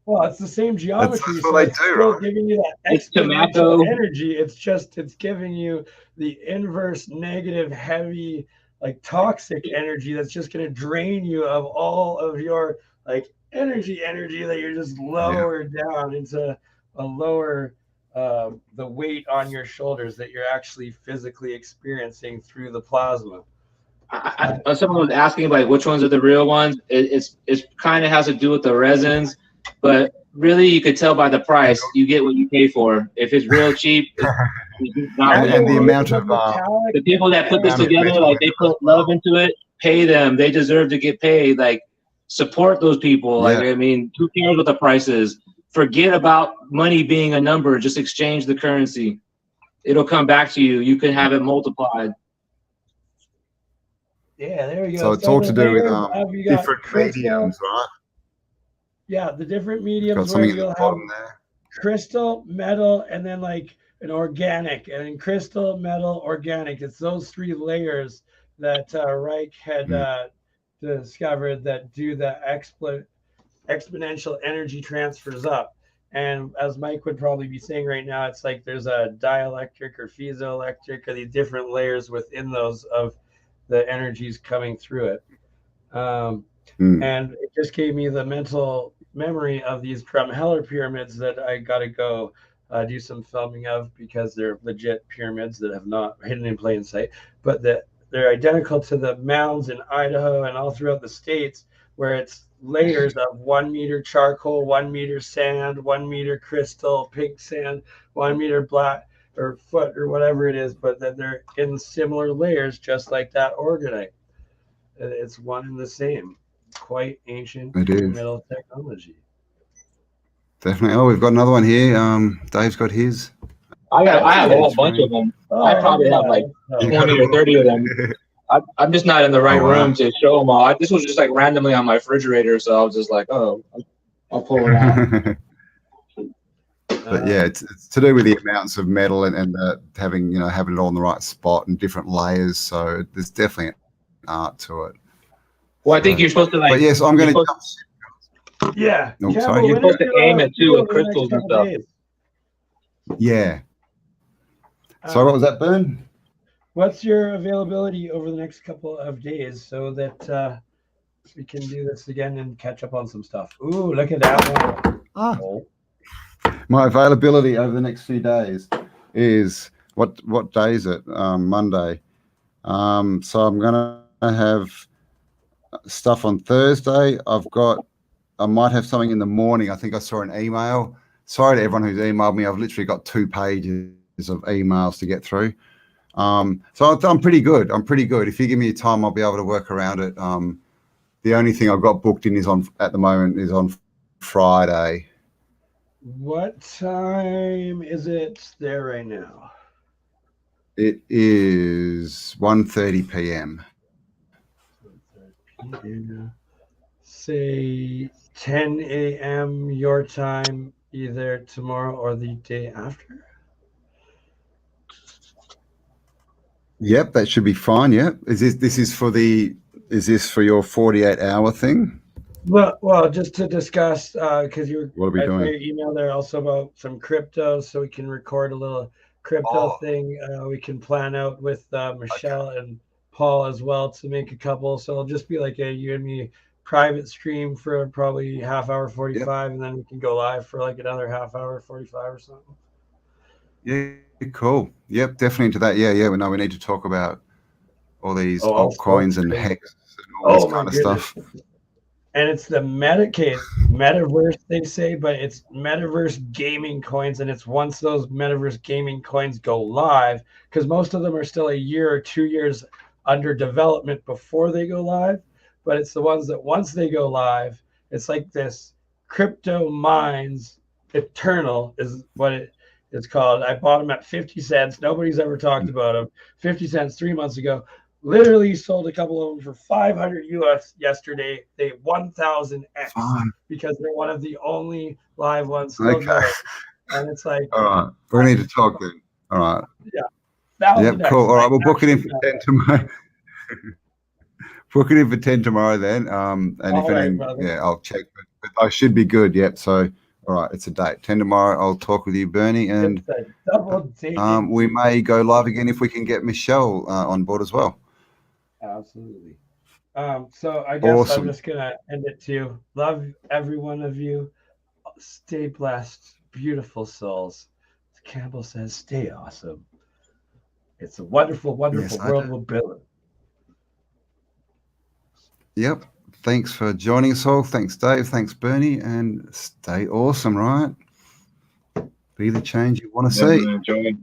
Well, it's the same geometry. That's what they do, right? Giving you that exponential energy. It's giving you the inverse negative, heavy, like toxic energy that's just going to drain you of all of your like energy that you're just lowered down into a lower the weight on your shoulders that you're actually physically experiencing through the plasma. Someone was asking like which ones are the real ones. It's kind of has to do with the resins, but really you could tell by the price. You get what you pay for. If it's real cheap, it's not and the amount of the people that put this together, like they put love into it. Pay them. They deserve to get paid. Like support those people. Like I mean, who cares what the price is? Forget about money being a number. Just exchange the currency. It'll come back to you. You can have it multiplied. Yeah, there we go. So it's all to do with different mediums, right? Yeah, the different mediums where you'll have crystal, metal, and then like an organic, and then crystal, metal, organic. It's those three layers that Reich had discovered that do the exponential energy transfers up. And as Mike would probably be saying right now, it's like there's a dielectric or piezoelectric or these different layers within those of the energies coming through it. And it just gave me the mental memory of these Cambell pyramids that I got to go do some filming of, because they're legit pyramids that have not hidden in plain sight, but that they're identical to the mounds in Idaho and all throughout the States, where it's layers of 1 meter charcoal, 1 meter sand, 1 meter crystal, pink sand, 1 meter black or foot or whatever it is, but then they're in similar layers, just like that organite. It's one and the same. Quite ancient metal technology. Definitely. Oh, we've got another one here. Dave's got his. I have a whole bunch of them. I probably have like 20 or 30 of them. I'm just not in the right room to show them all. This was just like randomly on my refrigerator, so I was just like, oh, I'll pull it out. But yeah, it's to do with the amounts of metal and having having it all in the right spot and different layers. So there's definitely an art to it. Well, I think you're supposed to like. But yes, I'm going to. Yeah. No, sorry. You're supposed to aim it too with crystals and stuff. Yeah. So what was that, Burn? What's your availability over the next couple of days so that we can do this again and catch up on some stuff? Ooh, look at that one. My availability over the next few days is what day is it? Monday. So I'm gonna have stuff on Thursday. I might have something in the morning. I think I saw an email. Sorry to everyone who's emailed me. I've literally got 2 pages of emails to get through. So I'm pretty good. If you give me time, I'll be able to work around it. The only thing I've got booked in at the moment is on Friday. What time is it there right now? It is 1:30 p.m. Say 10 a.m. your time, either tomorrow or the day after. Yep, that should be fine. Yep. Is this for your 48-hour thing? Well, just to discuss, because What are we I saw doing? your email there also about some crypto, so we can record a little crypto thing. We can plan out with Michelle and Paul as well to make a couple. So it'll just be like a you and me private stream for probably half hour 45, and then we can go live for like another half hour 45 or something. Yeah, cool. Yep, definitely into that. Yeah. We know we need to talk about all these altcoins and hex and all this kind of stuff. And it's the metaverse, they say, but it's metaverse gaming coins. And it's once those metaverse gaming coins go live, because most of them are still a year or 2 years under development before they go live. But it's the ones that once they go live, it's like this crypto mines eternal is what it's called. I bought them at 50 cents. Nobody's ever talked about them. 50 cents 3 months ago. Literally sold a couple of them for 500 US yesterday. They 1,000x because they're one of the only live ones still going. And it's like, all right, we need to talk then. All right. Yeah. Yep, cool. All right, we'll book it in for 10 tomorrow. Book it in for 10 tomorrow then. And if anything, I'll check. But I should be good. Yep. So, all right, it's a date. 10 tomorrow. I'll talk with you, Bernie, and we may go live again if we can get Michelle on board as well. Absolutely. So I guess awesome. I'm just gonna end it too. Love every one of you. Stay blessed, beautiful souls. Campbell says, stay awesome. It's a wonderful, wonderful world we're building. Yep. Thanks for joining us all. Thanks, Dave. Thanks, Bernie. And stay awesome, right? Be the change you want to see. Enjoy.